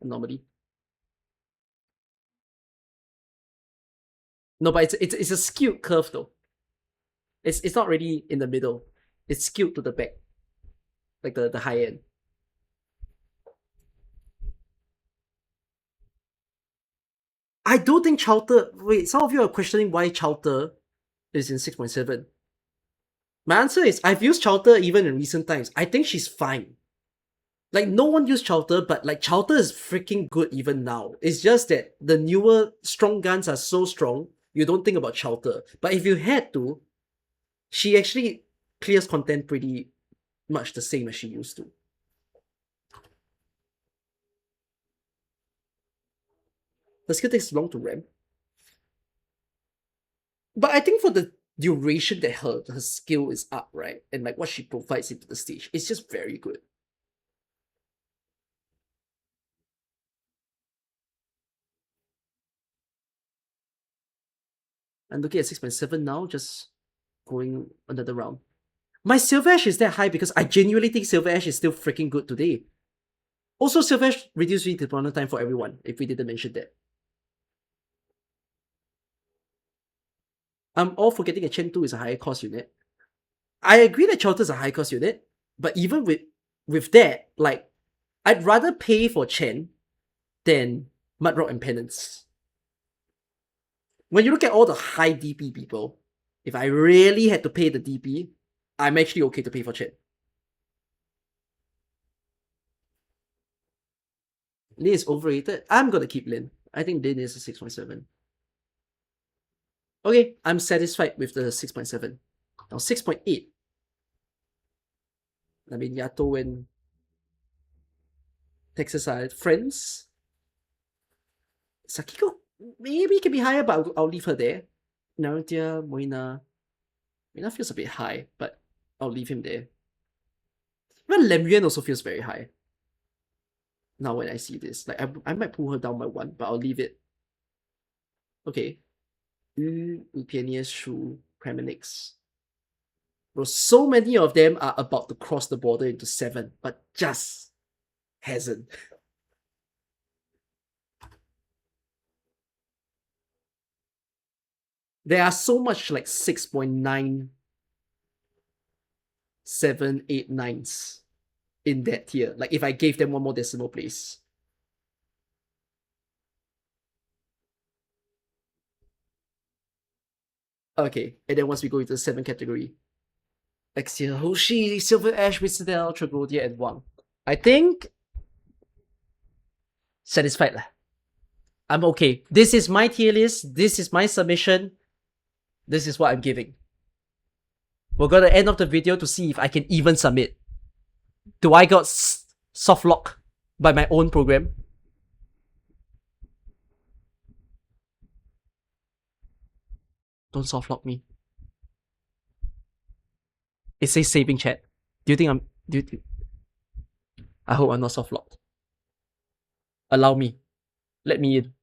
A: Normally. No, but it's a skewed curve though. It's not really in the middle. It's skewed to the back. Like the high end. I don't think Chowder. Wait, some of you are questioning why Chowder is in 6.7. My answer is I've used Chowder even in recent times. I think she's fine. Like, no one used Chowder, but like Chowder is freaking good even now. It's just that the newer strong guns are so strong, you don't think about Chowder. But if you had to, she actually clears content pretty much the same as she used to. The skill takes long to ramp. But I think for the duration that her skill is up, right? And like what she provides into the stage, it's just very good. I'm looking at 6.7 now, just going another round. My Silver Ash is that high because I genuinely think Silver Ash is still freaking good today. Also, Silver Ash reduced redeployment time for everyone, if we didn't mention that. I'm all for getting a Chen 2 is a higher cost unit. I agree that Chowder is a high cost unit, but even with that, like, I'd rather pay for Chen than Mudrock and Penance. When you look at all the high DP people, if I really had to pay the DP, I'm actually okay to pay for Chen. Lin is overrated. I'm gonna keep Lin. I think Lin is a 6.7. Okay, I'm satisfied with the 6.7. Now 6.8. I mean, Yato and Texas are friends. Sakiko maybe can be higher, but I'll leave her there. Narutia, Moina. Moina feels a bit high, but I'll leave him there. Even Lam Yuan also feels very high. Now when I see this, like I might pull her down by 1, but I'll leave it. Okay. Pioneers, Shu, Premonix. Bro, so many of them are about to cross the border into 7, but just hasn't. There are so much like 6.9, 7, 8, 9s in that tier. Like if I gave them one more decimal place. Okay, and then once we go into the 7 category, Exia, Hoshi, Silver Ash, Wizardel, Tragodia, and Wang. I think satisfied lah. I'm okay. This is my tier list. This is my submission. This is what I'm giving. We're gonna end off the video to see if I can even submit. Do I got soft lock by my own program? Don't soft lock me. It says saving chat. Do you think I'm... I hope I'm not soft locked. Allow me. Let me in.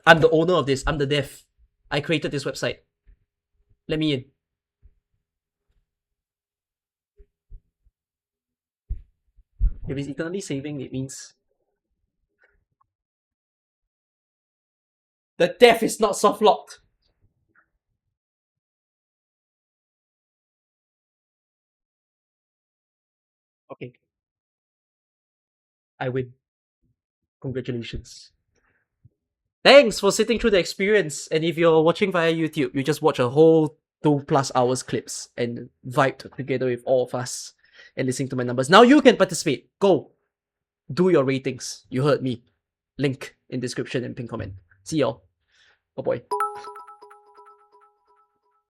A: I'm the owner of this. I'm the dev. I created this website. Let me in. If it's eternally saving, it means... The dev is not soft locked. Okay. I win. Congratulations. Thanks for sitting through the experience. And if you're watching via YouTube, you just watch a whole 2+ hours clips and vibed together with all of us and listening to my numbers. Now you can participate. Go. Do your ratings. You heard me. Link in description and pin comment. See y'all. Bye-bye.